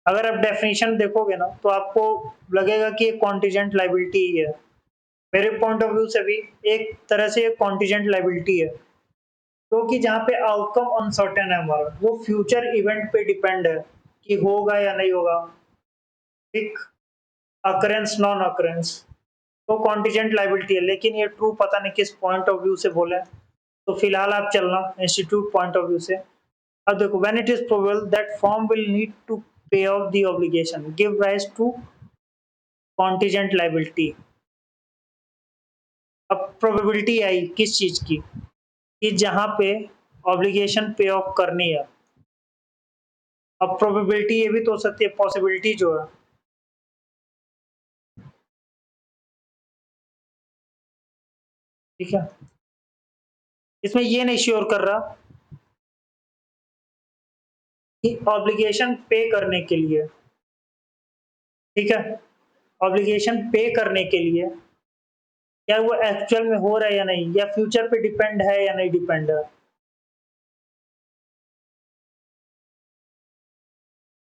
अगर आप डेफिनेशन देखोगे ना तो आपको लगेगा कि एक कॉन्टीजेंट लायबिलिटी ही है। मेरे पॉइंट ऑफ व्यू से भी एक तरह से एक कॉन्टीजेंट लायबिलिटी है, क्योंकि जहाँ पे आउटकम अनसर्टेन है हमारा, वो फ्यूचर इवेंट पे डिपेंड है कि होगा या नहीं होगा। ठीक, अकरेंस नॉन अकरेंस, तो कॉन्टीजेंट लायबिलिटी है। लेकिन ये ट्रू पता नहीं किस पॉइंट ऑफ व्यू से बोले, तो फिलहाल आप चलना इंस्टीट्यूट पॉइंट ऑफ व्यू से। अब देखो, when it is probable that firm will need to pay off the obligation, give rise to contingent liability. अब प्रोबेबिलिटी आई किस चीज की, कि जहां पे ऑब्लिगेशन पे ऑफ करनी है। अब प्रोबेबिलिटी ये भी तो हो सकती है, पॉसिबिलिटी जो है, ठीक है, इसमें ये नहीं श्योर कर रहा कि ऑब्लिगेशन पे करने के लिए, ठीक है, ऑब्लिगेशन पे करने के लिए क्या वो एक्चुअल में हो रहा है या नहीं, या फ्यूचर पे डिपेंड है या नहीं डिपेंड है।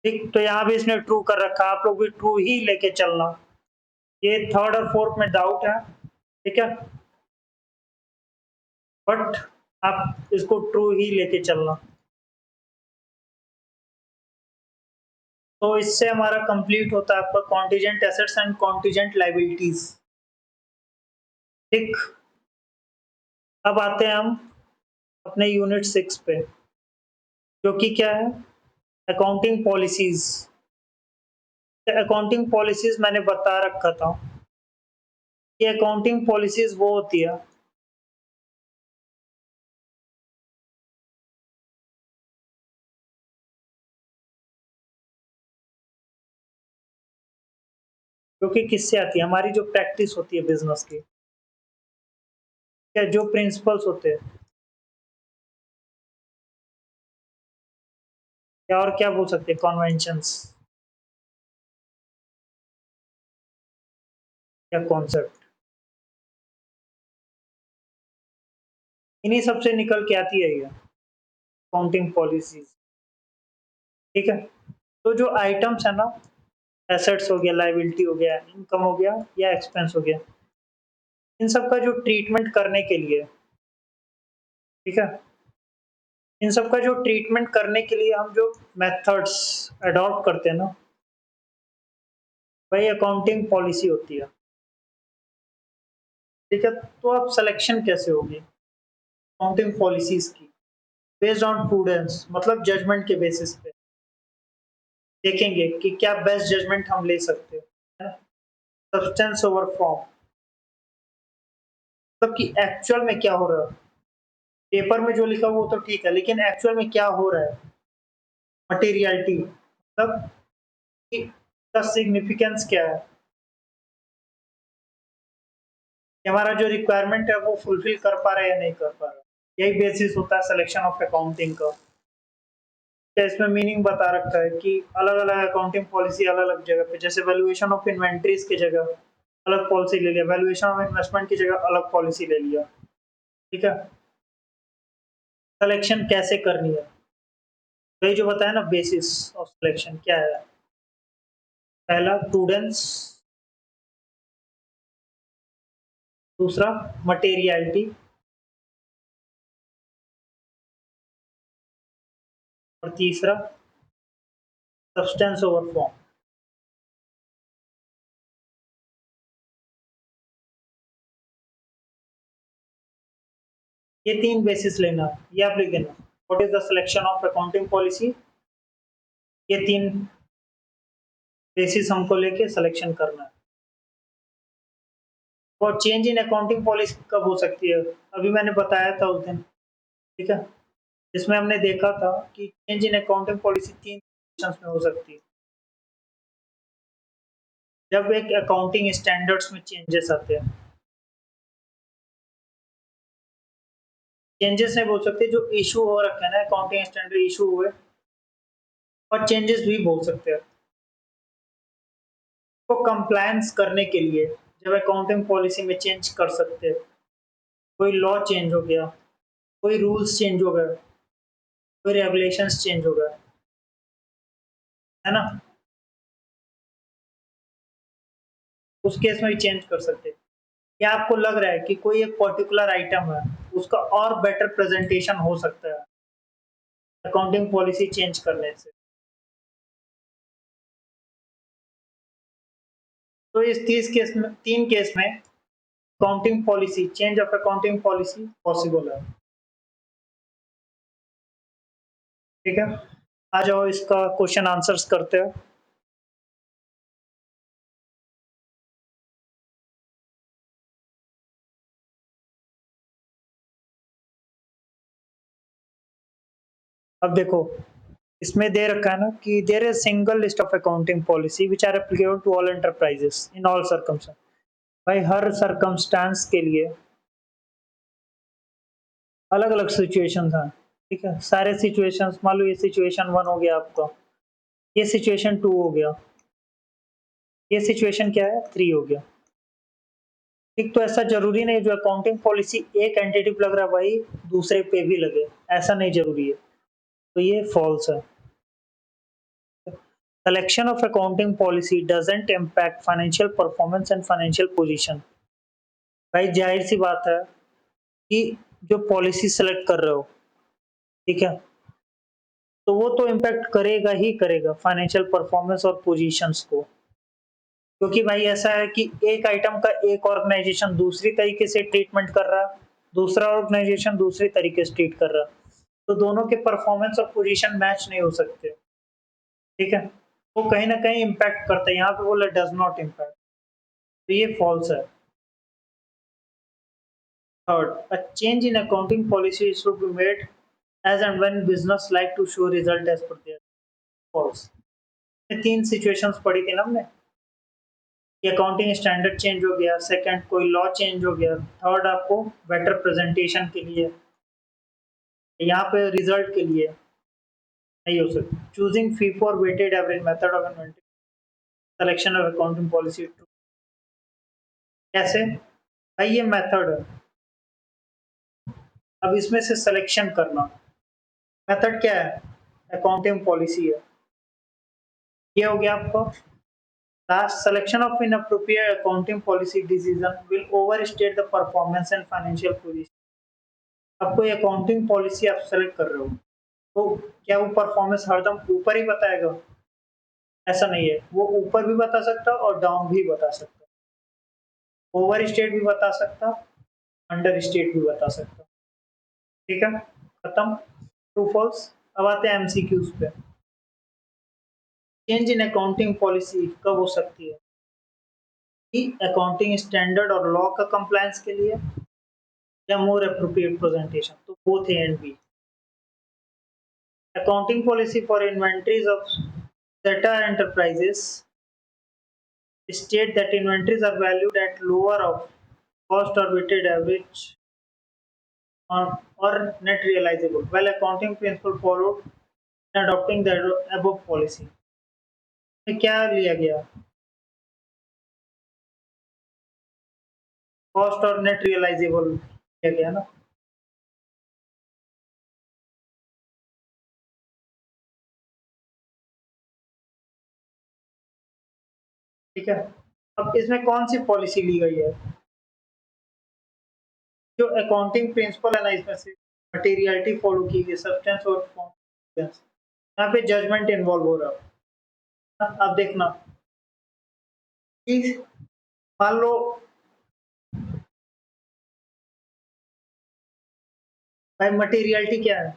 ठीक, तो यहाँ भी इसने ट्रू कर रखा, आप लोग भी ट्रू ही लेके चलना। ये थर्ड और फोर्थ में डाउट है, ठीक है, बट आप इसको ट्रू ही लेके चलना। तो इससे हमारा कंप्लीट होता है आपका contingent assets and contingent liabilities. ठीक, अब आते हैं हम अपने यूनिट 6 पे, जो कि क्या है, अकाउंटिंग पॉलिसीज। अकाउंटिंग पॉलिसीज मैंने बता रखा था कि अकाउंटिंग पॉलिसीज वो होती है जो कि किससे आती है, हमारी जो प्रैक्टिस होती है बिजनेस की, या जो प्रिंसिपल्स होते हैं, या और क्या बोल सकते हैं, कॉन्वेंशंस या कॉन्सेप्ट, इन्हीं सबसे निकल के आती है ये अकाउंटिंग पॉलिसीज। ठीक है, तो जो आइटम्स है ना, एसेट्स हो गया, लाइबिलिटी हो गया, इनकम हो गया या एक्सपेंस हो गया, इन सब का जो ट्रीटमेंट करने के लिए, ठीक है, इन सब का जो ट्रीटमेंट करने के लिए हम जो मेथड्स अडॉप्ट करते हैं ना, वही अकाउंटिंग पॉलिसी होती है। ठीक है, तो अब सिलेक्शन कैसे होगी अकाउंटिंग पॉलिसीज की, बेस्ड ऑन प्रूडेंस, मतलब जजमेंट के बेसिस पे देखेंगे कि क्या बेस्ट जजमेंट हम ले सकते हैं। सब्सटेंस ओवर फॉर्म, मतलब कि एक्चुअल में क्या हो रहा है, पेपर में जो लिखा वो तो ठीक है, लेकिन एक्चुअल में क्या हो रहा है, मटेरियलिटी, मतलब कि का सिग्निफिकेंस क्या है, कि हमारा जो रिक्वायरमेंट है वो फुलफिल कर पा रहा है या नहीं कर पा रहा। यही बेसिस होता है सिलेक्शन ऑफ अकाउंटिंग का। क्या इसमें मीनिंग बता रखा है कि अलग अलग अकाउंटिंग पॉलिसी अलग अलग जगह पे, जैसे वैल्यूएशन ऑफ इन्वेंट्रीज की जगह अलग पॉलिसी ले लिया, वैल्यूएशन ऑफ इन्वेस्टमेंट की जगह अलग पॉलिसी ले लिया। ठीक है, सिलेक्शन कैसे करनी है, वही जो बताया ना, बेसिस ऑफ सिलेक्शन क्या है, पहला प्रूडेंस, दूसरा मटेरियलिटी, और तीसरा सब्सटेंस ओवर फॉर्म। ये तीन बेसिस लेना, ये आप लिख देना, what is the selection of accounting policy, ये तीन बेसिस हमको लेके सिलेक्शन करना है। और चेंज इन अकाउंटिंग पॉलिसी कब हो सकती है, अभी मैंने बताया था उस दिन, ठीक है, जिसमें हमने देखा था कि चेंज इन अकाउंटिंग पॉलिसी तीन कंडीशंस में हो सकती है। जब एक अकाउंटिंग स्टैंडर्ड्स में चेंजेस आते हैं, चेंजेस नहीं बोल सकते, जो इशू हो रखे हैं ना अकाउंटिंग स्टैंडर्ड इशू हुए, और चेंजेस भी बोल सकते हैं, तो कंप्लायंस करने के लिए जब अकाउंटिंग पॉलिसी में चेंज कर सकते हैं, कोई लॉ चेंज हो गया, कोई रूल्स चेंज हो गए, कोई रेगुलेशंस चेंज हो गए, है ना, उस केस में भी चेंज कर सकते हैं। या आपको लग रहा है कि कोई एक पर्टिकुलर आइटम है, उसका और बेटर प्रेजेंटेशन हो सकता है अकाउंटिंग पॉलिसी चेंज करने से, तो इस तीन केस में accounting policy, change of accounting policy possible है। ठीक है, आ जाओ इसका क्वेश्चन आंसर्स करते हैं। अब देखो, इसमें दे रखा है ना कि there is single list of accounting policy which are applicable to all enterprises in all circumstance. भाई हर सर्कमस्टेंस के लिए अलग अलग सिचुएशंस हैं। ठीक है, सारे सिचुएशंस, मान लो ये सिचुएशन वन हो गया आपका, ये सिचुएशन टू हो गया, ये सिचुएशन क्या है, थ्री हो गया। ठीक, तो ऐसा जरूरी नहीं जो अकाउंटिंग पॉलिसी एक एंटिटी पे लग रहा है भाई दूसरे पे भी लगे, ऐसा नहीं जरूरी है। तो ये फॉल्स है। Selection of accounting policy doesn't impact financial performance and financial position। भाई जाहिर सी बात है कि जो पॉलिसी सेलेक्ट कर रहे हो, ठीक है, तो वो तो इम्पैक्ट करेगा ही करेगा फाइनेंशियल परफॉर्मेंस और पोजीशंस को। क्योंकि भाई ऐसा है कि एक आइटम का एक ऑर्गेनाइजेशन दूसरी तरीके से ट्रीटमेंट कर रहा, दूसरा ऑर्गेनाइजेशन दूसरी तरीके से ट्रीट कर रहा, तो दोनों के परफॉर्मेंस और पोजीशन मैच नहीं हो सकते। ठीक है, वो कहीं ना कहीं इम्पैक्ट करता है, यहाँ पे बोला डज नॉट इम्पैक्ट, तो ये फॉल्स है। Third, a change in accounting policy should be made as and when business like to show result as per their false। ये तीन सिचुएशंस पढ़ी थी ना हमने, कि अकाउंटिंग स्टैंडर्ड चेंज हो गया, सेकंड कोई लॉ चेंज हो गया, थर्ड आपको बेटर प्रेजेंटेशन के लिए, यहाँ पे रिजल्ट के लिए नहीं हो सकता। चूजिंग फीफो और weighted average method of inventory selection of accounting policy too. कैसे भाई, ये मेथड है, अब इसमें से सिलेक्शन करना। मेथड क्या है, अकाउंटिंग पॉलिसी है, ये हो गया आपका। The selection of inappropriate accounting policy decision will overstate the performance and financial position। अब कोई अकाउंटिंग पॉलिसी आप सेलेक्ट कर रहे हो, तो क्या वो परफॉर्मेंस हरदम ऊपर ही बताएगा? ऐसा नहीं है, वो ऊपर भी बता सकता और डाउन भी बता सकता, ओवर स्टेट भी बता सकता, अंडर स्टेट भी बता सकता। ठीक है, खत्म, ट्रू फॉल्स। अब आते हैं एमसीक्यूज पे। चेंज इन अकाउंटिंग पॉलिसी कब हो सकती है? कि अकाउंटिंग स्टैंडर्ड और लॉ का कंप्लायंस के लिए, या more appropriate presentation, तो both A and B। Accounting policy for inventories of Zeta Enterprises state that inventories are valued at lower of cost or weighted average or net realizable, while accounting principle followed in adopting the above policy। में क्या लिया गया, cost और net realisable लिया गया ना। ठीक है, अब इसमें कौन सी पॉलिसी ली गई है? जो अकाउंटिंग प्रिंसिपल है ना, इसमें से मटेरियलिटी फॉलो की गई, सब्सटेंस और फॉर्म, यहाँ पे जजमेंट इन्वॉल्व हो रहा है। अब देखना कि मान लो भाई मटेरियलिटी क्या है,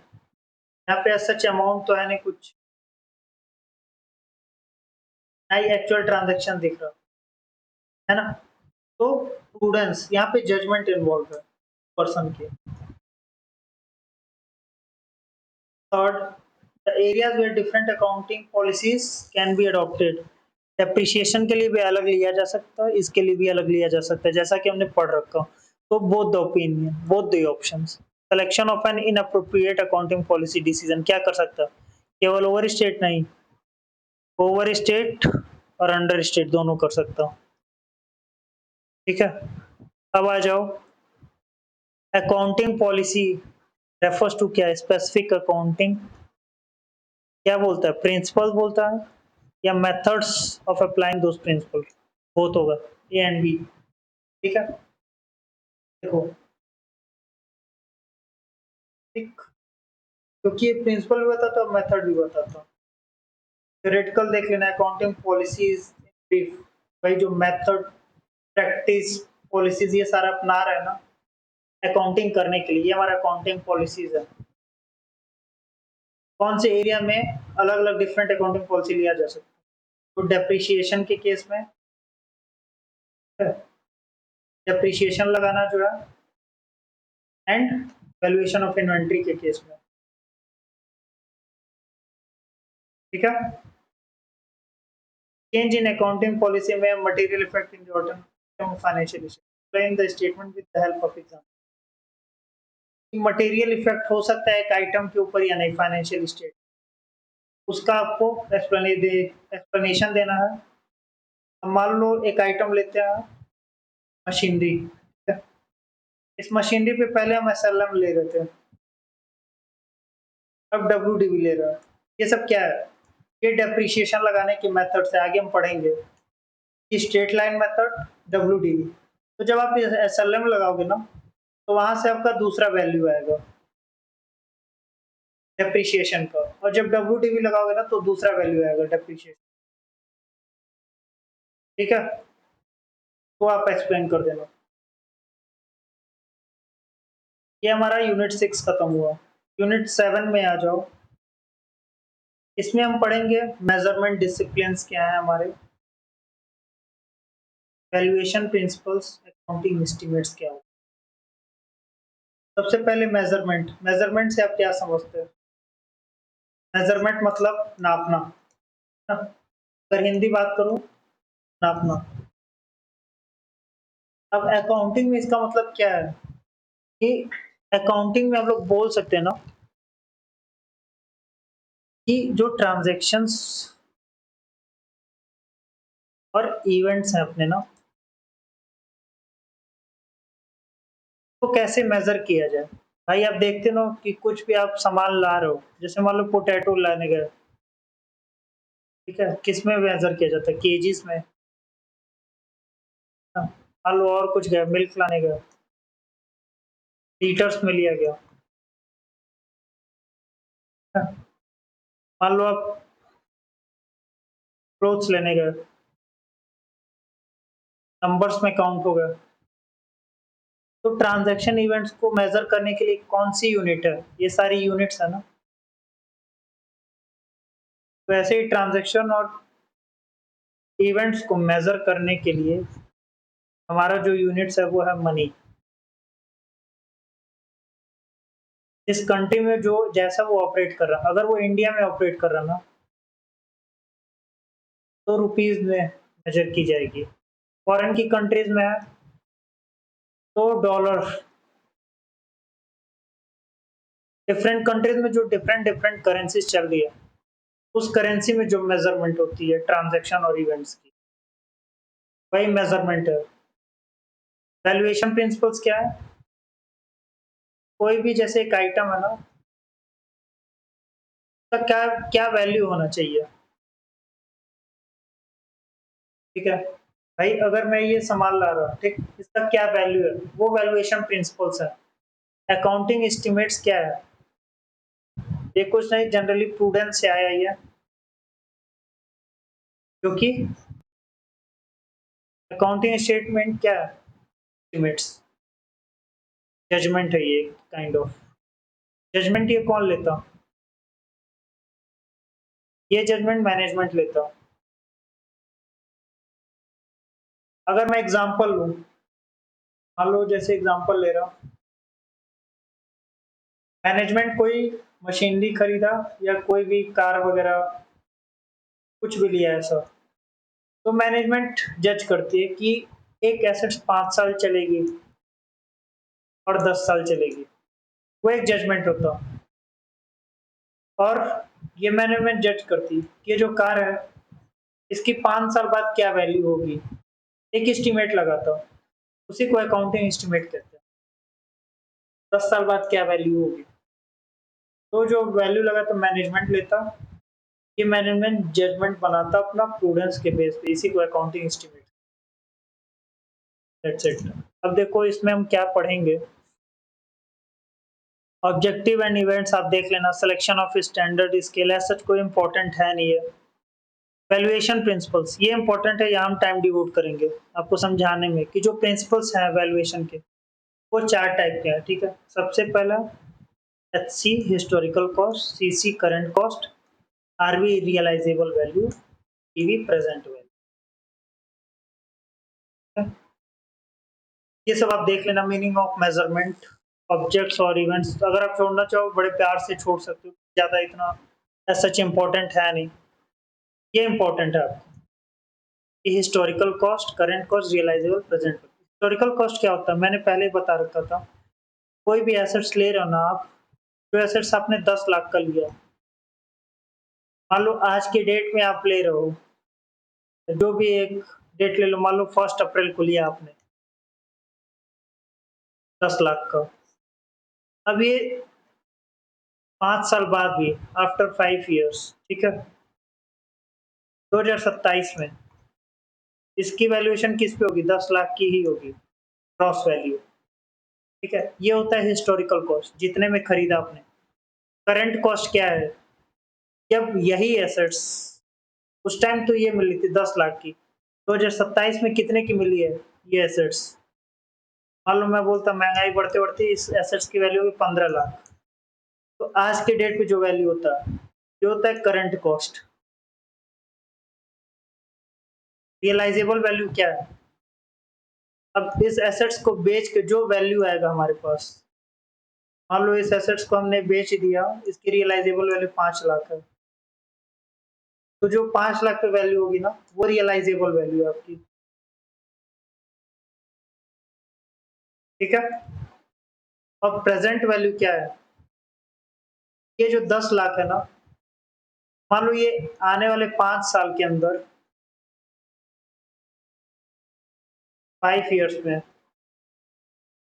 यहाँ पे सच अमाउंट तो है नहीं कुछ, ना ही एक्चुअल ट्रांजैक्शन दिख रहा है ना, तो प्रूडेंस, यहाँ पे जजमेंट इन्वॉल्व है पर्सन के। Third, the areas where different accounting policies can be adopted. Depreciation के लिए भी अलग लिया जा सकता है, इसके लिए भी अलग लिया जा सकता है, जैसा कि हमने पढ़ रखा। तो both the opinion, both the options. Selection of an inappropriate accounting policy decision क्या कर सकता है? केवल ओवर स्टेट नहीं, ओवर स्टेट और अंडर स्टेट दोनों कर सकता हूँ। ठीक है, अब आ जाओ, अकाउंटिंग पॉलिसी रेफर्स टू क्या, स्पेसिफिक अकाउंटिंग क्या बोलता है, प्रिंसिपल बोलता है या methods of applying those principle, both होगा, ए एंड बी। ठीक है, देखो, ठीक, क्योंकि ये प्रिंसिपल भी बताता है मेथड भी बताता हूँ। थ्योरेटिकल देख लेना, अकाउंटिंग पॉलिसीज ब्रीफ, भाई जो मेथड, प्रैक्टिस, पॉलिसीज ये सारा अपना रहा है ना अकाउंटिंग करने के लिए, ये हमारा अकाउंटिंग पॉलिसीज है। कौन से एरिया में अलग अलग डिफरेंट अकाउंटिंग पॉलिसी लिया जा सकता है। तो डेप्रिसिएशन के केस में डेप्रिसिएशन लगाना जुड़ा, एंड वैल्यूएशन ऑफ इन्वेंट्री के केस में, ठीक है। चेंज इन अकाउंटिंग पॉलिसी में material effect in the financial explain the statement with the help of example. Material effect हो सकता है एक आइटम के ऊपर या नहीं, फाइनेंशियल स्टेट, उसका आपको एक्सप्लेनेशन देना है। अब मान लो एक आइटम लेते हैं मशीनरी, इस मशीनरी पे पहले हम एसएलएम ले रहे थे, अब डब्ल्यूडीवी ले रहे हैं। ये सब क्या है? ये डेप्रिसिएशन लगाने की मेथड से आगे हम पढ़ेंगे कि स्ट्रेट लाइन मेथड, डब्ल्यूडीवी। तो जब आप एसएलएम लगाओगे ना, तो वहां से आपका दूसरा वैल्यू आएगा डेप्रिसिएशन का, और जब डब्ल्यूडीवी लगाओगे ना तो दूसरा वैल्यू आएगा डेप्रिसिएशन, ठीक है। तो आप एक्सप्लेन कर देना। ये हमारा यूनिट 6 खत्म हुआ। यूनिट 7 में आ जाओ। इसमें हम पढ़ेंगे मेजरमेंट डिसिप्लिन्स क्या है हमारे, वैल्यूएशन प्रिंसिपल्स, अकाउंटिंग एस्टिमेट्स क्या हो। सबसे पहले मेजरमेंट। मेजरमेंट से आप क्या समझते हैं? मेजरमेंट मतलब नापना, अगर हिंदी बात करूं, नापना। अब अकाउंटिंग में इसका मतलब क्या है कि अकाउंटिंग में हम लोग बोल सकते हैं ना कि जो ट्रांजैक्शंस और इवेंट्स हैं अपने ना, तो कैसे मेजर किया जाए। भाई आप देखते हो कि कुछ भी आप सामान ला रहे हो, जैसे मान लो पोटैटो लाने गए, ठीक है, किस में मेजर किया जाता है? केजीज में। मान लो और कुछ गया, मिल्क लाने गए, लीटर्स में लिया गया। मान लो आप क्लोथ्स लेने गए, नंबर्स में काउंट हो गया। तो ट्रांजैक्शन इवेंट्स को मेजर करने के लिए कौन सी यूनिट है? ये सारी यूनिट्स है ना। तो ऐसे ही ट्रांजैक्शन और इवेंट्स को मेजर करने के लिए हमारा जो यूनिट्स है वो है मनी। इस कंट्री में जो जैसा वो ऑपरेट कर रहा, अगर वो इंडिया में ऑपरेट कर रहा ना, तो रुपीज में मेजर की जाएगी। फॉरेन की कंट्रीज में है तो डॉलर। डिफरेंट कंट्रीज में जो डिफरेंट डिफरेंट करेंसीज चल रही है, उस करेंसी में जो मेजरमेंट होती है ट्रांजैक्शन और इवेंट्स की, वही मेजरमेंट है। वैल्यूएशन प्रिंसिपल्स क्या है? कोई भी जैसे एक आइटम है ना, तो क्या क्या वैल्यू होना चाहिए, ठीक है। भाई अगर मैं ये सामान ला रहा हूँ, ठीक, इसका क्या वैल्यू है, वो वैल्यूएशन प्रिंसिपल्स है। अकाउंटिंग एस्टिमेट्स क्या है? ये कुछ नहीं, जनरली प्रूडेंस से आया ही है, क्योंकि अकाउंटिंग स्टेटमेंट क्या है? एस्टिमेट्स, जजमेंट है ये, काइंड ऑफ जजमेंट। ये कौन लेता? ये जजमेंट मैनेजमेंट लेता। अगर मैं एग्जांपल लूं, मान लो जैसे एग्जांपल ले रहा हूं, मैनेजमेंट कोई मशीनरी खरीदा या कोई भी कार वगैरह कुछ भी लिया ऐसा, तो मैनेजमेंट जज करती है कि एक एसेट 5 साल चलेगी और 10 साल चलेगी, वो एक जजमेंट होता। और ये मैनेजमेंट जज करती कि ये जो कार है इसकी 5 साल बाद क्या वैल्यू होगी, एक एस्टिमेट लगाता, उसी को अकाउंटिंग एस्टिमेट कहते हैं। 10 साल बाद क्या वैल्यू होगी, तो जो वैल्यू लगा तो मैनेजमेंट लेता, ये मैनेजमेंट जजमेंट बनाता अपना प्रूडेंस के बेस पे, इसी को अकाउंटिंग एस्टिमेट, दैट्स इट। अब देखो इसमें हम क्या पढ़ेंगे। ऑब्जेक्टिव एंड इवेंट्स आप देख लेना, सिलेक्शन ऑफ स्टैंडर्ड स्केल है, सच कोई इंपॉर्टेंट है नहीं है। वैल्यूएशन प्रिंसिपल्स ये इंपॉर्टेंट है, यहाँ हम टाइम डिवोट करेंगे आपको समझाने में कि जो प्रिंसिपल्स हैं वैल्यूएशन के, वो 4 टाइप के हैं, ठीक है। सबसे पहला HC historical cost, CC current cost, RV realizable value, PV present value। ये सब आप देख लेना, मीनिंग ऑफ मेजरमेंट, ऑब्जेक्ट्स और इवेंट्स। अगर आप छोड़ना चाहो बड़े प्यार से छोड़ सकते हो, ज़्यादा इतना सच इम्पोर्टेंट है नहीं। ये इम्पोर्टेंट है आपको कि historical cost, current cost, realisable, present. Historical cost क्या होता है, मैंने पहले ही बता रखा था। कोई भी एसेट्स ले रहे हो ना आप, जो एसेट्स आपने 10 लाख का लिया, मान लो आज के डेट में आप ले रहे हो, जो भी एक डेट ले लो, मान लो 1 अप्रैल को लिया आपने 10 लाख का। अब ये 5 साल बाद भी, आफ्टर 5 ईयर्स, ठीक है, 2027 में इसकी वैल्यूएशन किस पे होगी, 10 लाख की ही होगी, ग्रॉस वैल्यू। ठीक है, ये होता है हिस्टोरिकल कॉस्ट, जितने में खरीदा आपने। करंट कॉस्ट क्या है, जब यही एसेट्स उस टाइम तो ये मिली थी 10 लाख की, 2027 में कितने की मिली है ये एसेट्स। मान लो मैं बोलता महंगाई बढ़ते बढ़ते इस एसेट्स की वैल्यू होगी 15 लाख, तो आज के डेट पे जो वैल्यू होता है, ये होता है करंट कॉस्ट। रियलाइजेबल वैल्यू क्या है, अब इस एसेट्स को बेच के जो वैल्यू आएगा हमारे पास, मान लो इस एसेट्स को हमने बेच दिया, इसकी रियलाइजेबल वैल्यू 5 लाख है, तो जो 5 लाख पे वैल्यू होगी ना, वो रियलाइजेबल वैल्यू है आपकी। ठीक है, अब प्रेजेंट वैल्यू क्या है, ये जो 10 लाख है ना, मान लो ये आने वाले 5 साल के अंदर, 5 ईयर्स में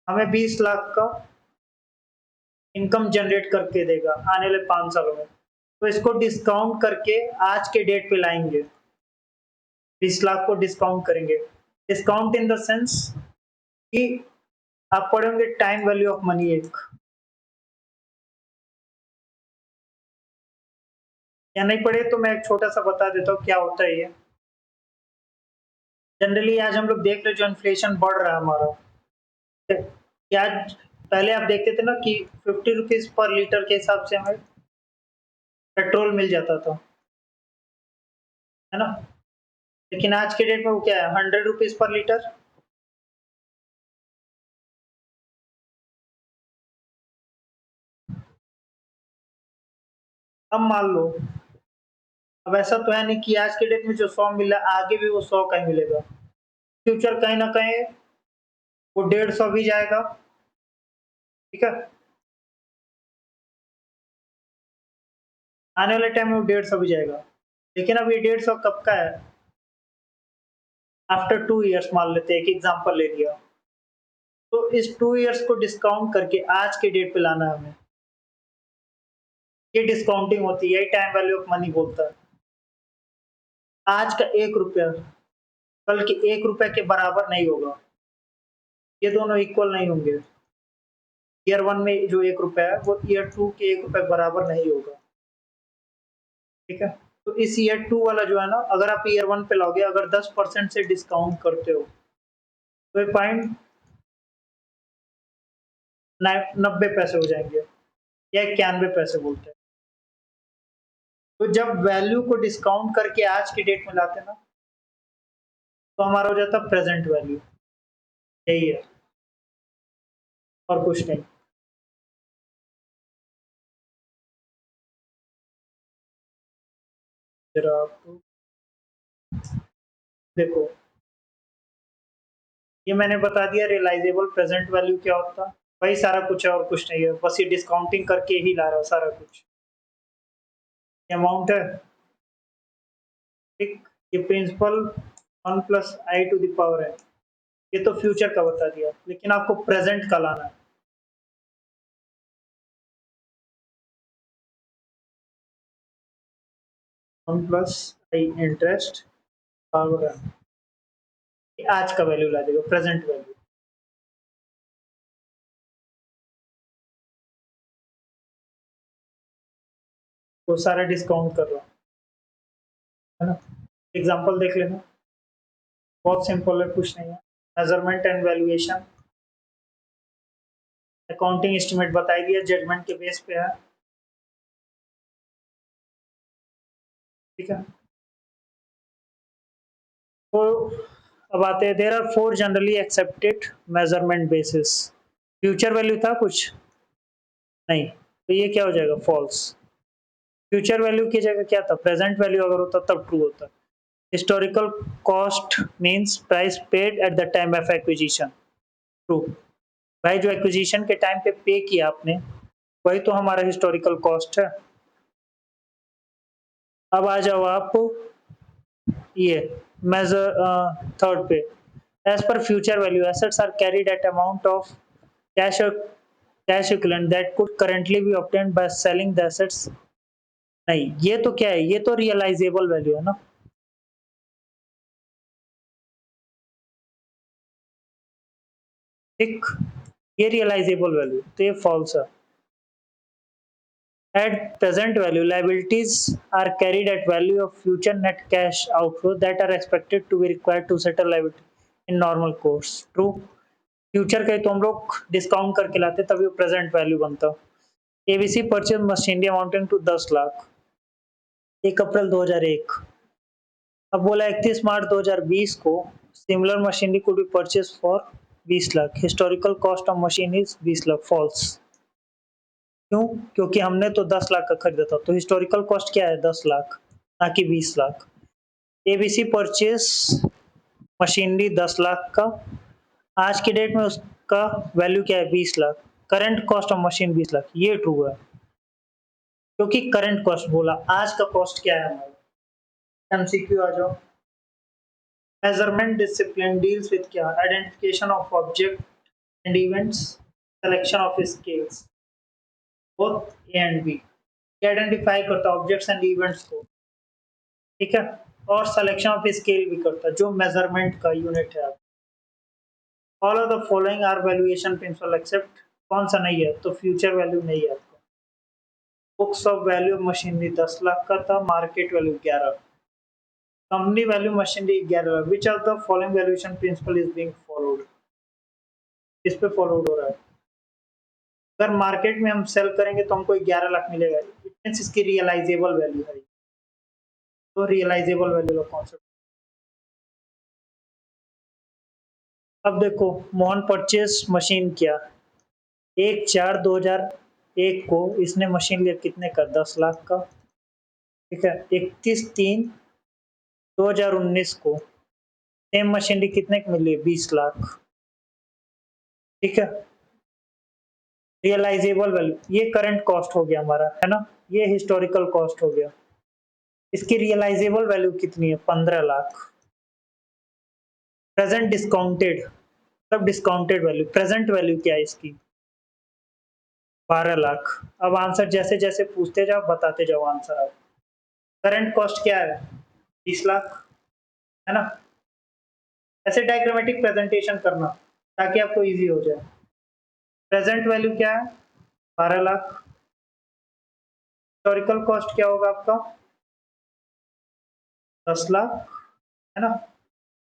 हमें 20 लाख का इनकम जनरेट करके देगा आने वाले 5 सालों में। तो इसको डिस्काउंट करके आज के डेट पे लाएंगे, 20 लाख को डिस्काउंट करेंगे। डिस्काउंट इन द सेंस कि आप पढ़ेंगे टाइम वैल्यू ऑफ मनी एक, या नहीं पढ़े तो मैं एक छोटा सा बता देता हूँ क्या होता है ये। जनरली आज हम लोग देख रहे जो इन्फ्लेशन बढ़ रहा है हमारा, कि आज, पहले आप देखते थे ना कि 50 रुपीज पर लीटर के हिसाब से हमें पेट्रोल मिल जाता था, है ना, लेकिन आज के डेट में वो क्या है, 100 रुपीज पर लीटर। अब मान लो, अब ऐसा तो है नहीं कि आज के डेट में जो 100 मिला आगे भी वो 100 का ही मिलेगा, फ्यूचर कहीं ना कहीं वो 150 भी जाएगा। ठीक है, आने वाले टाइम में वो 150 भी जाएगा, लेकिन अब ये 150 कब का है, आफ्टर 2 ईयर्स मान लेते हैं, एक एग्जाम्पल ले लिया, तो इस 2 ईयर्स को डिस्काउंट करके आज के डेट पे लाना है हमें, ये डिस्काउंटिंग होती है, यही टाइम वैल्यू ऑफ मनी बोलता है। आज का 1 रुपया कल के 1 रुपए के बराबर नहीं होगा, ये दोनों इक्वल नहीं होंगे। ईयर 1 में जो 1 रुपया है वो ईयर 2 के 1 रुपए बराबर नहीं होगा। ठीक है, तो इस ईयर 2 वाला जो है ना, अगर आप ईयर 1 पे लाओगे, अगर 10% से डिस्काउंट करते हो, तो ये पॉइंट 90 पैसे हो जाएंगे, या 91 पैसे बोलते हैं। तो जब वैल्यू को डिस्काउंट करके आज की डेट में लाते हैं ना, तो हमारा हो जाता है प्रेजेंट वैल्यू, यही है और कुछ नहीं। जरा आपको देखो, ये मैंने बता दिया रियलाइजेबल प्रेजेंट वैल्यू क्या होता है, वही सारा कुछ है और कुछ नहीं है, बस ये डिस्काउंटिंग करके ही ला रहा है सारा कुछ। अमाउंट है, ठीक, ये प्रिंसिपल 1 + i⁻, है, ये तो फ्यूचर का बता दिया, लेकिन आपको प्रेजेंट का लाना है। 1 + i इंटरेस्ट पावर है, ये आज का वैल्यू ला देगा, प्रेजेंट वैल्यू। वो सारा डिस्काउंट कर रहा हूँ, है ना। एग्जांपल देख लेना, बहुत सिंपल है, कुछ नहीं है। Measurement and valuation, accounting estimate बता दिया, जजमेंट के बेस पे है। ठीक है, तो अब आते हैं, there are 4 generally accepted measurement basis. Future value था कुछ नहीं, तो ये क्या हो जाएगा, फॉल्स। फ्यूचर वैल्यू की जगह क्या था, प्रेजेंट वैल्यू अगर होता तब ट्रू होता। Historical cost means price paid at the time of acquisition, true. भाई जो एक्विजिशन के टाइम पे पे किया आपने, वही तो हमारा हिस्टोरिकल कॉस्ट है। अब आ जाओ आप ये मेजर थर्ड पे, as per future value assets are carried at amount of cash और cash equivalent that could currently be obtained by selling the assets. नहीं, ये तो क्या है, ये तो रियलाइजेबल वैल्यू है ना। ठीक, ये रियलाइजेबल वैल्यू, तो ये फॉल्स है। At present value, liabilities are carried at value of future net cash outflow that are expected to be required to settle liability in normal course. True. Future का तो हम लोग डिस्काउंट करके लाते तभी वो प्रेजेंट वैल्यू बनता। ABC purchase machinery amounting to 10 lakh, 1 April 2001। अब बोला 31 मार्च 2020 को similar machinery could be purchase for 20 lakh, historical cost of machine is 20 lakh, false. क्यों? क्योंकि हमने तो 10 लाख का खरीदा था, तो हिस्टोरिकल कॉस्ट क्या है, 10 लाख, ना कि 20 lakh. ABC purchase machinery 10 lakh का, आज की डेट में उसका वैल्यू क्या है, 20 lakh. Current cost of machine 20 lakh, ये ट्रू है, क्योंकि करंट कॉस्ट बोला, आज का कॉस्ट क्या है हमारा। एमसीक्यू आ जाओ। मेजरमेंट डिसिप्लिन डील्स विद क्या, identification of object and events, selection of scales, both A and B. Identify करता है ऑब्जेक्ट्स एंड इवेंट्स को, ठीक है, और सिलेक्शन ऑफ स्केल भी करता है, जो मेजरमेंट का यूनिट है। All of the following are valuation principle except, कौन सा नहीं है, तो फ्यूचर वैल्यू नहीं है आपका। Books of value machinery 10 lakh का था, market value 11, company value machinery 11। Which of the following valuation principle is being followed, इस पे फॉलोड हो रहा है। अगर मार्केट में हम सेल करेंगे तो हमको 11 लाख मिलेगा, इट मींस इसकी रियलाइजेबल वैल्यू है, तो रियलाइजेबल वैल्यू का कॉन्सेप्ट। अब देखो, मोहन परचेज मशीन किया 1/4/2001 को, इसने मशीन लिया कितने का, 10 लाख का। ठीक है, 31/3/2019 को सेम मशीनरी कितने की मिली, 20 लाख। ठीक है, रियलाइजेबल वैल्यू, ये करंट कॉस्ट हो गया हमारा, है ना, ये हिस्टोरिकल कॉस्ट हो गया। इसकी रियलाइजेबल वैल्यू कितनी है, 15 लाख। प्रेजेंट डिस्काउंटेड, सब डिस्काउंटेड वैल्यू, प्रेजेंट वैल्यू क्या है इसकी, 12 लाख। अब आंसर जैसे जैसे पूछते जाओ बताते जाओ आंसर आप। करंट कॉस्ट क्या है, 20 लाख, है ना। ऐसे डायग्रामेटिक प्रेजेंटेशन करना ताकि आपको इजी हो जाए। प्रेजेंट वैल्यू क्या है, 12 लाख। हिस्टोरिकल कॉस्ट क्या होगा आपका, 10 लाख, है ना।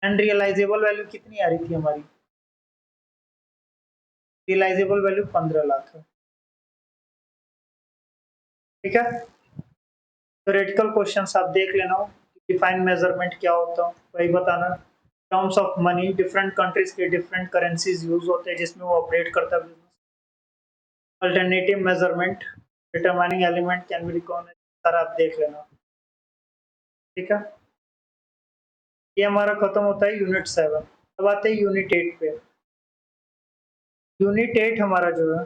एंड रियलाइजेबल वैल्यू कितनी आ रही थी हमारी, रियलाइजेबल वैल्यू 15 लाख है। ठीक है, थ्योरेटिकल क्वेश्चंस आप देख लेना, डिफाइन मेजरमेंट क्या होता है वही बताना। Terms of money, different countries के डिफरेंट करेंसीज यूज होते हैं जिसमें वो ऑपरेट करता है business. Alternative measurement, determining element can be recognised, sir आप देख लेना। ठीक है, ये हमारा खत्म होता है यूनिट 7। अब आते हैं यूनिट 8 पे। यूनिट 8 हमारा जो है,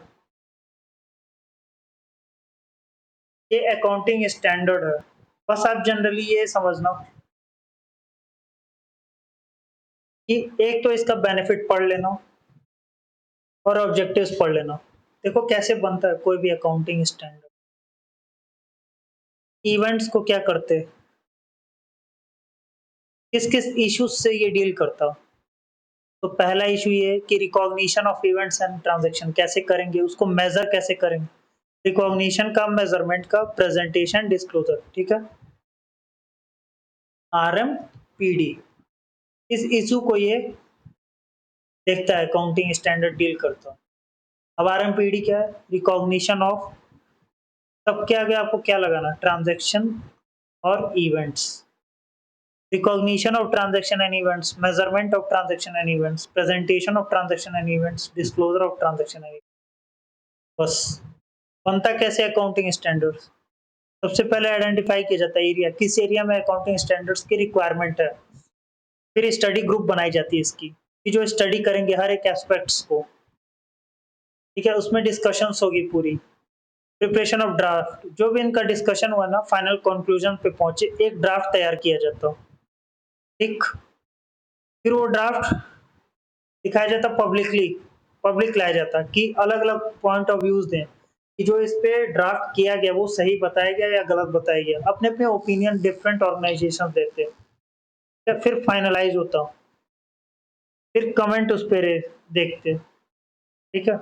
ये अकाउंटिंग स्टैंडर्ड है। बस आप जनरली ये समझना कि एक तो इसका बेनिफिट पढ़ लेना और ऑब्जेक्टिव्स पढ़ लेना। देखो कैसे बनता है कोई भी अकाउंटिंग स्टैंडर्ड। इवेंट्स को क्या करते, किस किस इश्यूज से ये डील करता। तो पहला इशू ये कि recognition of events and transaction कैसे करेंगे, उसको मेजर कैसे करेंगे। रिकॉग्निशन का, मेजरमेंट का, प्रेजेंटेशन, डिस्क्लोजर। ठीक है, RMPD, इस इशू को ये देखता है, अकाउंटिंग स्टैंडर्ड डील करता। अब आरएमपीडी क्या है? रिकॉग्निशन ऑफ, तब के आगे आपको क्या लगाना? ट्रांजैक्शन और events. Recognition of transaction and events, measurement of transaction and events, presentation of transaction and events, disclosure of transaction and events. बस बनता कैसे अकाउंटिंग स्टैंडर्ड्स? सबसे पहले आइडेंटिफाई किया जाता है एरिया, किस एरिया में अकाउंटिंग स्टैंडर्ड्स की रिक्वायरमेंट है। फिर स्टडी ग्रुप बनाई जाती है इसकी, कि जो स्टडी करेंगे हर एक एस्पेक्ट्स को, ठीक है, उसमें डिस्कशंस होगी पूरी। प्रिपरेशन ऑफ ड्राफ्ट, जो भी इनका डिस्कशन हुआ ना, फाइनल कंक्लूजन पे पहुंचे, एक ड्राफ्ट तैयार किया जाता है, ठीक। फिर वो ड्राफ्ट दिखाया जाता पब्लिकली, पब्लिक लाया जाता कि अलग अलग पॉइंट ऑफ व्यूज दें कि जो इस पे ड्राफ्ट किया गया वो सही बताया गया या गलत बताया गया। अपने अपने ओपिनियन डिफरेंट ऑर्गेनाइजेशन देते हैं। फिर फाइनलाइज होता, फिर कमेंट उस पर देखते, ठीक है।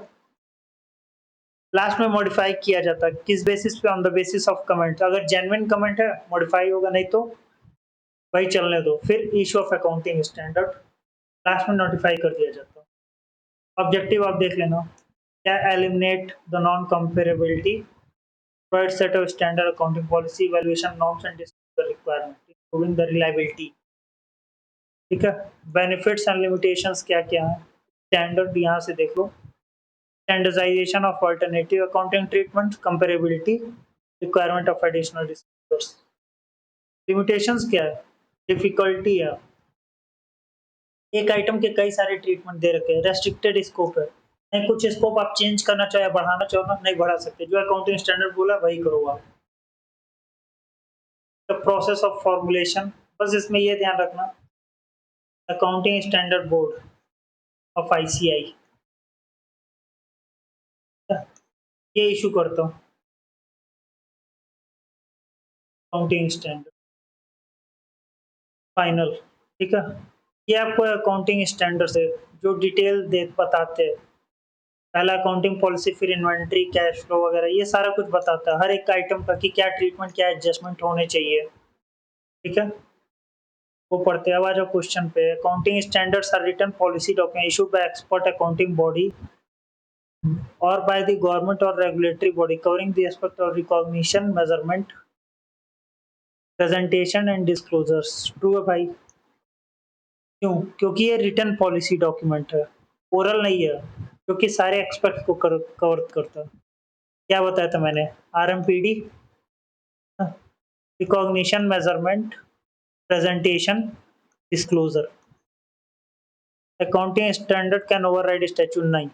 लास्ट में मॉडिफाई किया जाता, किस बेसिस पे? On the basis of comment. अगर जेन्युइन कमेंट है मॉडिफाई होगा, नहीं तो वही चलने दो। फिर issue of accounting standard, last में नोटिफाई कर दिया जाता। ऑब्जेक्टिव आप देख लेना क्या? Eliminate the non comparability, provide set of standard accounting policy, evaluation norms and disclosure requirement, improving the reliability, ठीक है। बेनिफिट्स एंड लिमिटेशंस क्या क्या है? स्टैंडर्ड यहाँ से देख लो, standardisation of alternative accounting treatment, comparability, requirement of additional disclosures. Limitations क्या है? डिफिकल्टी है, एक आइटम के कई सारे ट्रीटमेंट दे रखे हैं, रेस्ट्रिक्टेड स्कोप है, नहीं कुछ स्कोप आप चेंज करना चाहे, बढ़ाना चाहो ना, नहीं बढ़ा सकते, जो अकाउंटिंग स्टैंडर्ड बोला वही करो आप। द प्रोसेस ऑफ फॉर्मुलेशन, बस इसमें ये ध्यान रखना, accounting standard board of ICI ये इशू करता हूँ अकाउंटिंग स्टैंडर्ड फाइनल, ठीक है। ये आपको अकाउंटिंग स्टैंडर्ड से जो डिटेल दे बताते हैं, पहला अकाउंटिंग पॉलिसी, फिर इन्वेंट्री, कैश फ्लो वगैरह, ये सारा कुछ बताता है हर एक आइटम का कि क्या ट्रीटमेंट, क्या एडजस्टमेंट होने चाहिए, ठीक है। वो पढ़ते हैं। अब आ जाओ क्वेश्चन पे। Accounting standards are written policy document issued by expert accounting body or by the government or regulatory body covering the aspect of recognition, measurement, presentation and disclosures। True है भाई। क्यों? क्योंकि ये रिटन पॉलिसी डॉक्यूमेंट है, oral नहीं है, क्योंकि सारे एक्सपेक्ट को कवर करता है। क्या बताया था मैंने? RMPD, recognition, measurement, presentation, disclosure. Accounting standard can override statute, नहीं,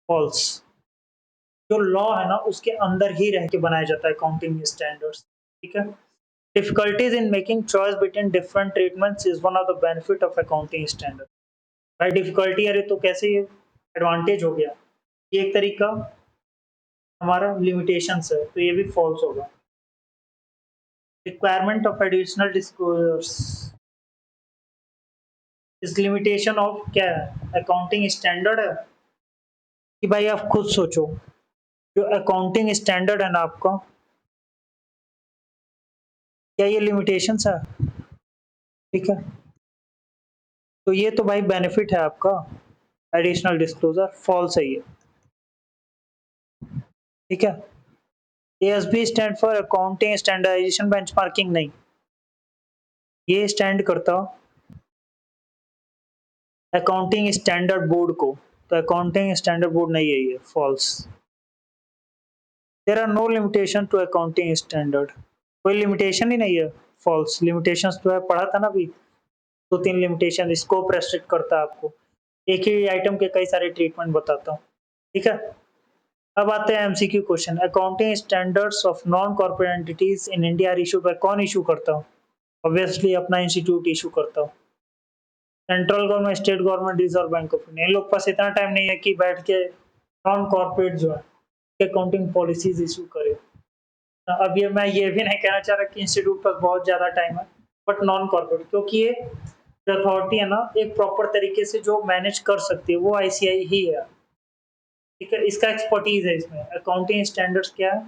फॉल्स। जो लॉ है ना उसके अंदर ही रह के बनाया जाता है अकाउंटिंग स्टैंडर्ड्स, ठीक है। Difficulties in making choice between different treatments is one of the benefit of accounting standard। भाई डिफिकल्टी, अरे तो कैसे ये एडवांटेज हो गया? ये एक तरीका हमारा लिमिटेशंस है, तो ये भी फॉल्स होगा। रिक्वायरमेंट ऑफ एडिशनल डिस्क्लोजर्स, इस लिमिटेशन ऑफ क्या है? अकाउंटिंग स्टैंडर्ड है कि भाई आप खुद सोचो, जो अकाउंटिंग स्टैंडर्ड है ना आपका, क्या ये लिमिटेशंस है? ठीक है, तो ये तो भाई बेनिफिट है आपका, एडिशनल डिस्क्लोजर फॉल्स है ये, ठीक है। ASB stand for accounting standardisation benchmarking, नहीं, ये स्टैंड करता अकाउंटिंग स्टैंडर्ड बोर्ड को, तो अकाउंटिंग स्टैंडर्ड बोर्ड नहीं है ये, false. There are no limitation to accounting standard, कोई लिमिटेशन ही नहीं है, फॉल्स। लिमिटेशंस तो है, पढ़ा था ना अभी, दो तीन लिमिटेशन। स्कोप रेस्ट्रिक्ट करता है आपको, एक ही आइटम के कई सारे ट्रीटमेंट बताता हूँ, ठीक है। अब आते हैं MCQ question. Accounting standards of non corporate entities in India are issue by, कौन इशू करता हूँ? ऑब्वियसली अपना इंस्टीट्यूट इशू करता हूँ। Central government, state government, Reserve Bank of India. इन लोग पास इतना टाइम नहीं है कि बैठ के नॉन कॉर्पोरेट जो है अकाउंटिंग पॉलिसीज इशू करे। अब ये मैं ये भी नहीं कहना चाह रहा कि इंस्टीट्यूट पर बहुत ज्यादा टाइम है, बट नॉन कॉर्पोरेट, क्योंकि ये जो अथॉरिटी है ना एक प्रॉपर तरीके से जो मैनेज कर सकती है वो आईसीआई ही है, ठीक है। इसका एक्सपर्टीज है इसमें। अकाउंटिंग स्टैंडर्ड्स क्या है,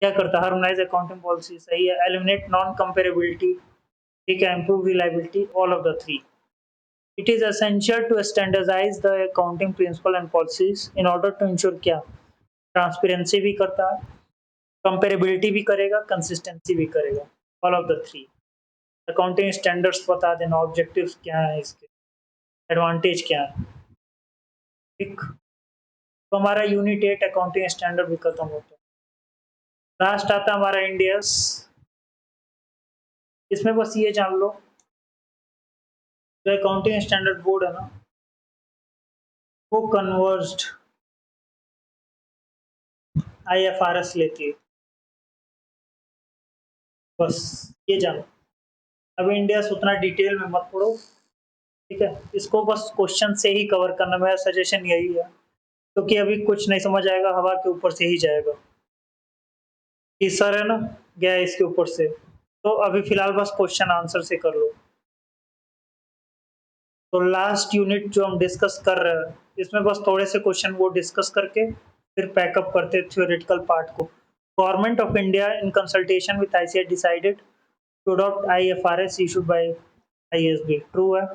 क्या करता है? हार्मोनाइज अकाउंटिंग पॉलिसी, सही है। एलिमिनेट नॉन कंपेरेबिलिटी, ठीक है। Improve reliability, all of the three. It is essential to standardize the accounting principle and policies in order to ensure क्या ट्रांसपेरेंसी भी करता है, कंपेरेबिलिटी भी करेगा, कंसिस्टेंसी भी करेगा, all of the three. Accounting standards बता देना, ऑब्जेक्टिव्स क्या है इसके, एडवांटेज क्या है, ठीक। तो हमारा यूनिट 8 अकाउंटिंग स्टैंडर्ड भी खत्म होता है। लास्ट आता है हमारा इंडियस। इसमें बस ये जान लो, जो अकाउंटिंग स्टैंडर्ड बोर्ड है ना, वो कन्वर्ज्ड आईएफआरएस लेती है, बस ये जानो। अब इंडियस उतना डिटेल में मत पढ़ो, ठीक है, इसको बस क्वेश्चन से ही कवर करना, मेरा सजेशन यही है, क्योंकि अभी कुछ नहीं समझ आएगा, हवा के ऊपर से ही जाएगा। सर है ना, गया इसके ऊपर से, तो अभी फिलहाल बस क्वेश्चन आंसर से कर लो। तो लास्ट यूनिट जो हम डिस्कस कर रहे हैं, इसमें बस थोड़े से क्वेश्चन वो डिस्कस करके फिर पैकअप करते थ्योरेटिकल पार्ट को। Government of India in consultation with ICAI decided to adopt IFRS issued by ISB, true है?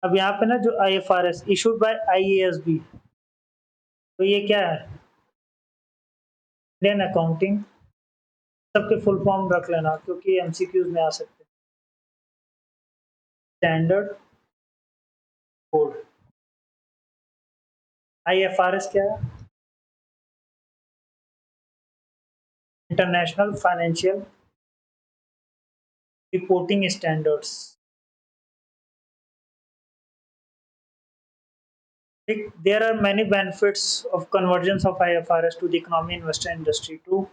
अब यहाँ पे ना जो आईएफआरएस इशूड बाय आईएसबी, तो ये क्या है? इंडियन अकाउंटिंग, सबके फुल फॉर्म रख लेना क्योंकि एमसीक्यूज में आ सकते हैं। स्टैंडर्ड बोर्ड, आईएफआरएस क्या है? International financial reporting standards. There are many benefits of convergence of IFRS to the economy, investor industry too.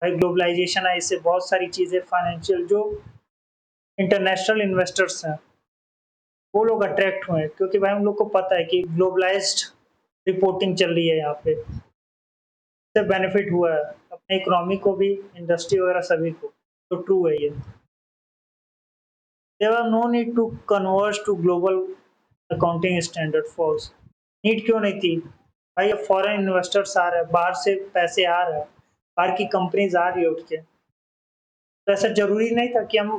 भाई ग्लोबलाइजेशन है, इससे बहुत सारी चीजें फाइनेंशियल जो इंटरनेशनल इन्वेस्टर्स हैं वो लोग अट्रैक्ट हुए हैं, क्योंकि भाई हम लोग को पता है कि ग्लोबलाइज्ड रिपोर्टिंग चल रही है यहाँ पे, इससे बेनिफिट हुआ है अपने इकोनॉमी को भी, इंडस्ट्री वगैरह सभी को, तो ट्रू है ये। There was no need to converge to global accounting standard, false। Need क्यों नहीं थी भाई? अब फॉरेन इन्वेस्टर्स आ रहे हैं, बाहर से पैसे आ रहे हैं, बाहर की कंपनीज आ रही है उठ के, तो ऐसा जरूरी नहीं था कि हम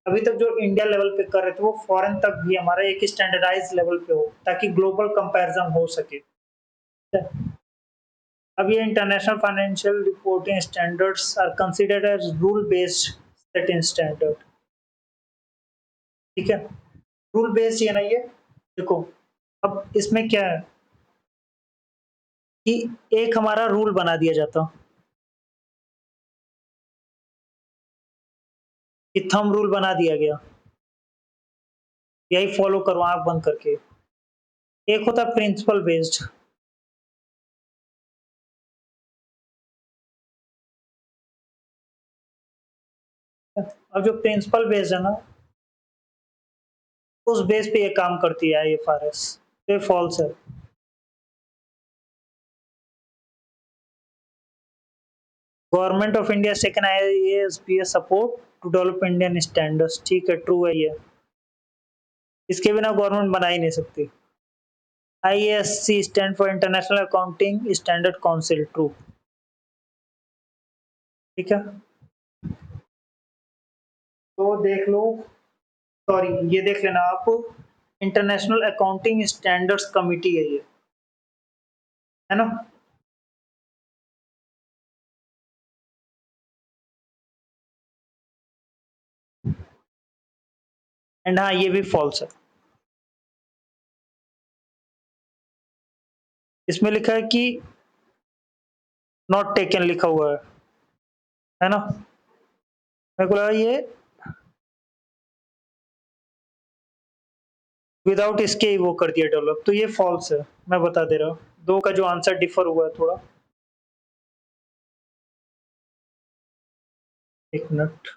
अभी तक जो इंडिया लेवल पे कर रहे थे वो फॉरेन तक भी हमारा एक स्टैंडर्डाइज लेवल पे हो, ताकि ग्लोबल कंपैरिजन हो सके। अब ये international financial reporting standards are considered as rule based setting standard, ठीक है। रूल बेस्ड ये नहीं है, देखो अब इसमें क्या है कि एक हमारा रूल बना दिया जाता, कि थंब रूल बना दिया गया, यही फॉलो करो आंख बंद करके। एक होता है प्रिंसिपल बेस्ड, अब जो प्रिंसिपल बेस्ड है ना, उस बेस पे ये काम करती है आईएफआरएस, तो ये फॉल्स है। Government of India second ISBS support to develop Indian standards, ठीक है, ट्रू है ये, इसके बिना गवर्नमेंट बना ही नहीं सकती। ISC stand for international accounting standard council, true, ठीक है। तो देख लो, सॉरी ये देख लेना आप, इंटरनेशनल अकाउंटिंग स्टैंडर्ड्स कमिटी है ये, है ना। एंड हाँ ये भी फॉल्स है, इसमें लिखा है कि नॉट टेकन लिखा हुआ है ना, मेरे को लगा ये विदाउट इसके ही वो कर दिया डेवलप, तो ये फॉल्स है, मैं बता दे रहा हूँ। दो का जो आंसर डिफर हुआ है थोड़ा, एक minute.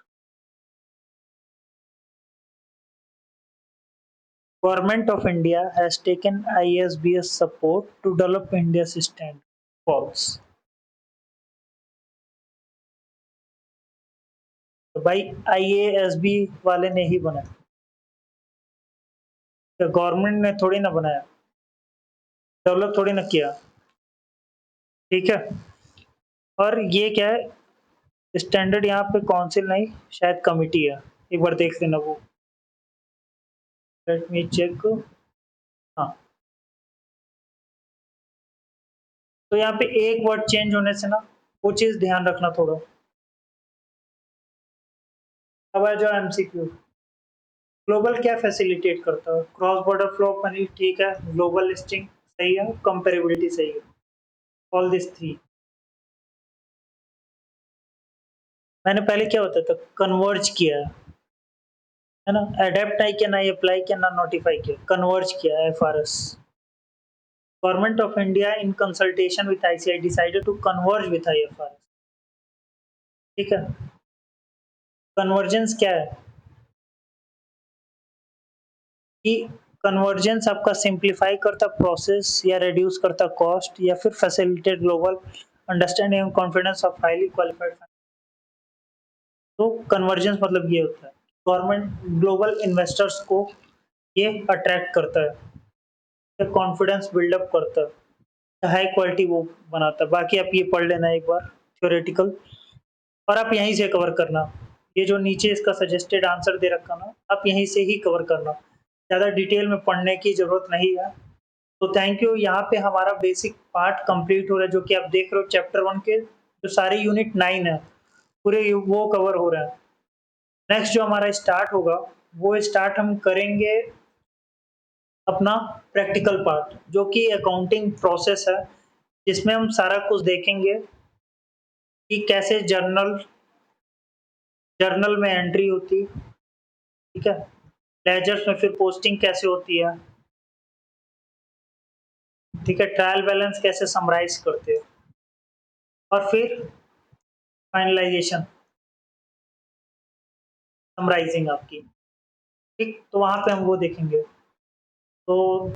Government of India has taken ISBS support to develop India's standard, false। तो भाई IASB वाले ने ही बनाया, तो गवर्नमेंट ने थोड़ी ना बनाया, डेवलप थोड़ी ना किया, ठीक है। और ये क्या है, स्टैंडर्ड यहाँ पे काउंसिल नहीं, शायद कमिटी है, एक बार देख लेना वो। Let me check. हाँ, तो यहाँ पे एक वर्ड चेंज होने से ना वो चीज ध्यान रखना थोड़ा। अब आ जाओ एमसीक्यू। ग्लोबल क्या फैसिलिटेट करता है? क्रॉस बॉर्डर फ्लो मनी, ठीक है। ग्लोबल लिस्टिंग सही है, कंपेरेबिलिटी सही है। All this three. मैंने पहले क्या होता था, कन्वर्ज किया है ना, एडेप्ट आई किया ना, अप्लाई किया ना, नोटिफाई किया, कन्वर्ज किया FRS. Government of India in consultation with ICI decided to converge with IFRS. ठीक है। कन्वर्जेंस क्या है कि कन्वर्जेंस आपका सिंप्लीफाई करता प्रोसेस या रिड्यूस करता कॉस्ट या फिर facilitate global understanding and confidence of highly qualified. तो कन्वर्जेंस मतलब ये होता है, गवर्नमेंट ग्लोबल इन्वेस्टर्स को ये अट्रैक्ट करता है, कॉन्फिडेंस बिल्डअप करता है, हाई क्वालिटी वो बनाता है। बाकी आप ये पढ़ लेना एक बार थ्योरेटिकल, और आप यहीं से कवर करना। ये जो नीचे इसका सजेस्टेड आंसर दे रखा ना, आप यहीं से ही कवर करना, ज़्यादा डिटेल में पढ़ने की ज़रूरत नहीं है। तो थैंक यू, यहाँ पे हमारा बेसिक पार्ट कंप्लीट हो रहा है, जो कि आप देख रहे हो चैप्टर 1 के जो सारे यूनिट 9 है पूरे वो कवर हो रहा है। नेक्स्ट जो हमारा स्टार्ट होगा, वो स्टार्ट हम करेंगे अपना प्रैक्टिकल पार्ट, जो कि अकाउंटिंग प्रोसेस है, जिसमें हम सारा कुछ देखेंगे कि कैसे जर्नल जर्नल में एंट्री होती, ठीक है, लेजर्स में फिर पोस्टिंग कैसे होती है, ठीक है, ट्रायल बैलेंस कैसे समराइज करते हैं, और फिर फाइनलाइजेशन समराइजिंग आपकी। ठीक, तो वहां पे हम वो देखेंगे। तो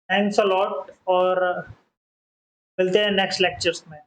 थैंक्स अ लॉट, और मिलते हैं नेक्स्ट लेक्चर्स में।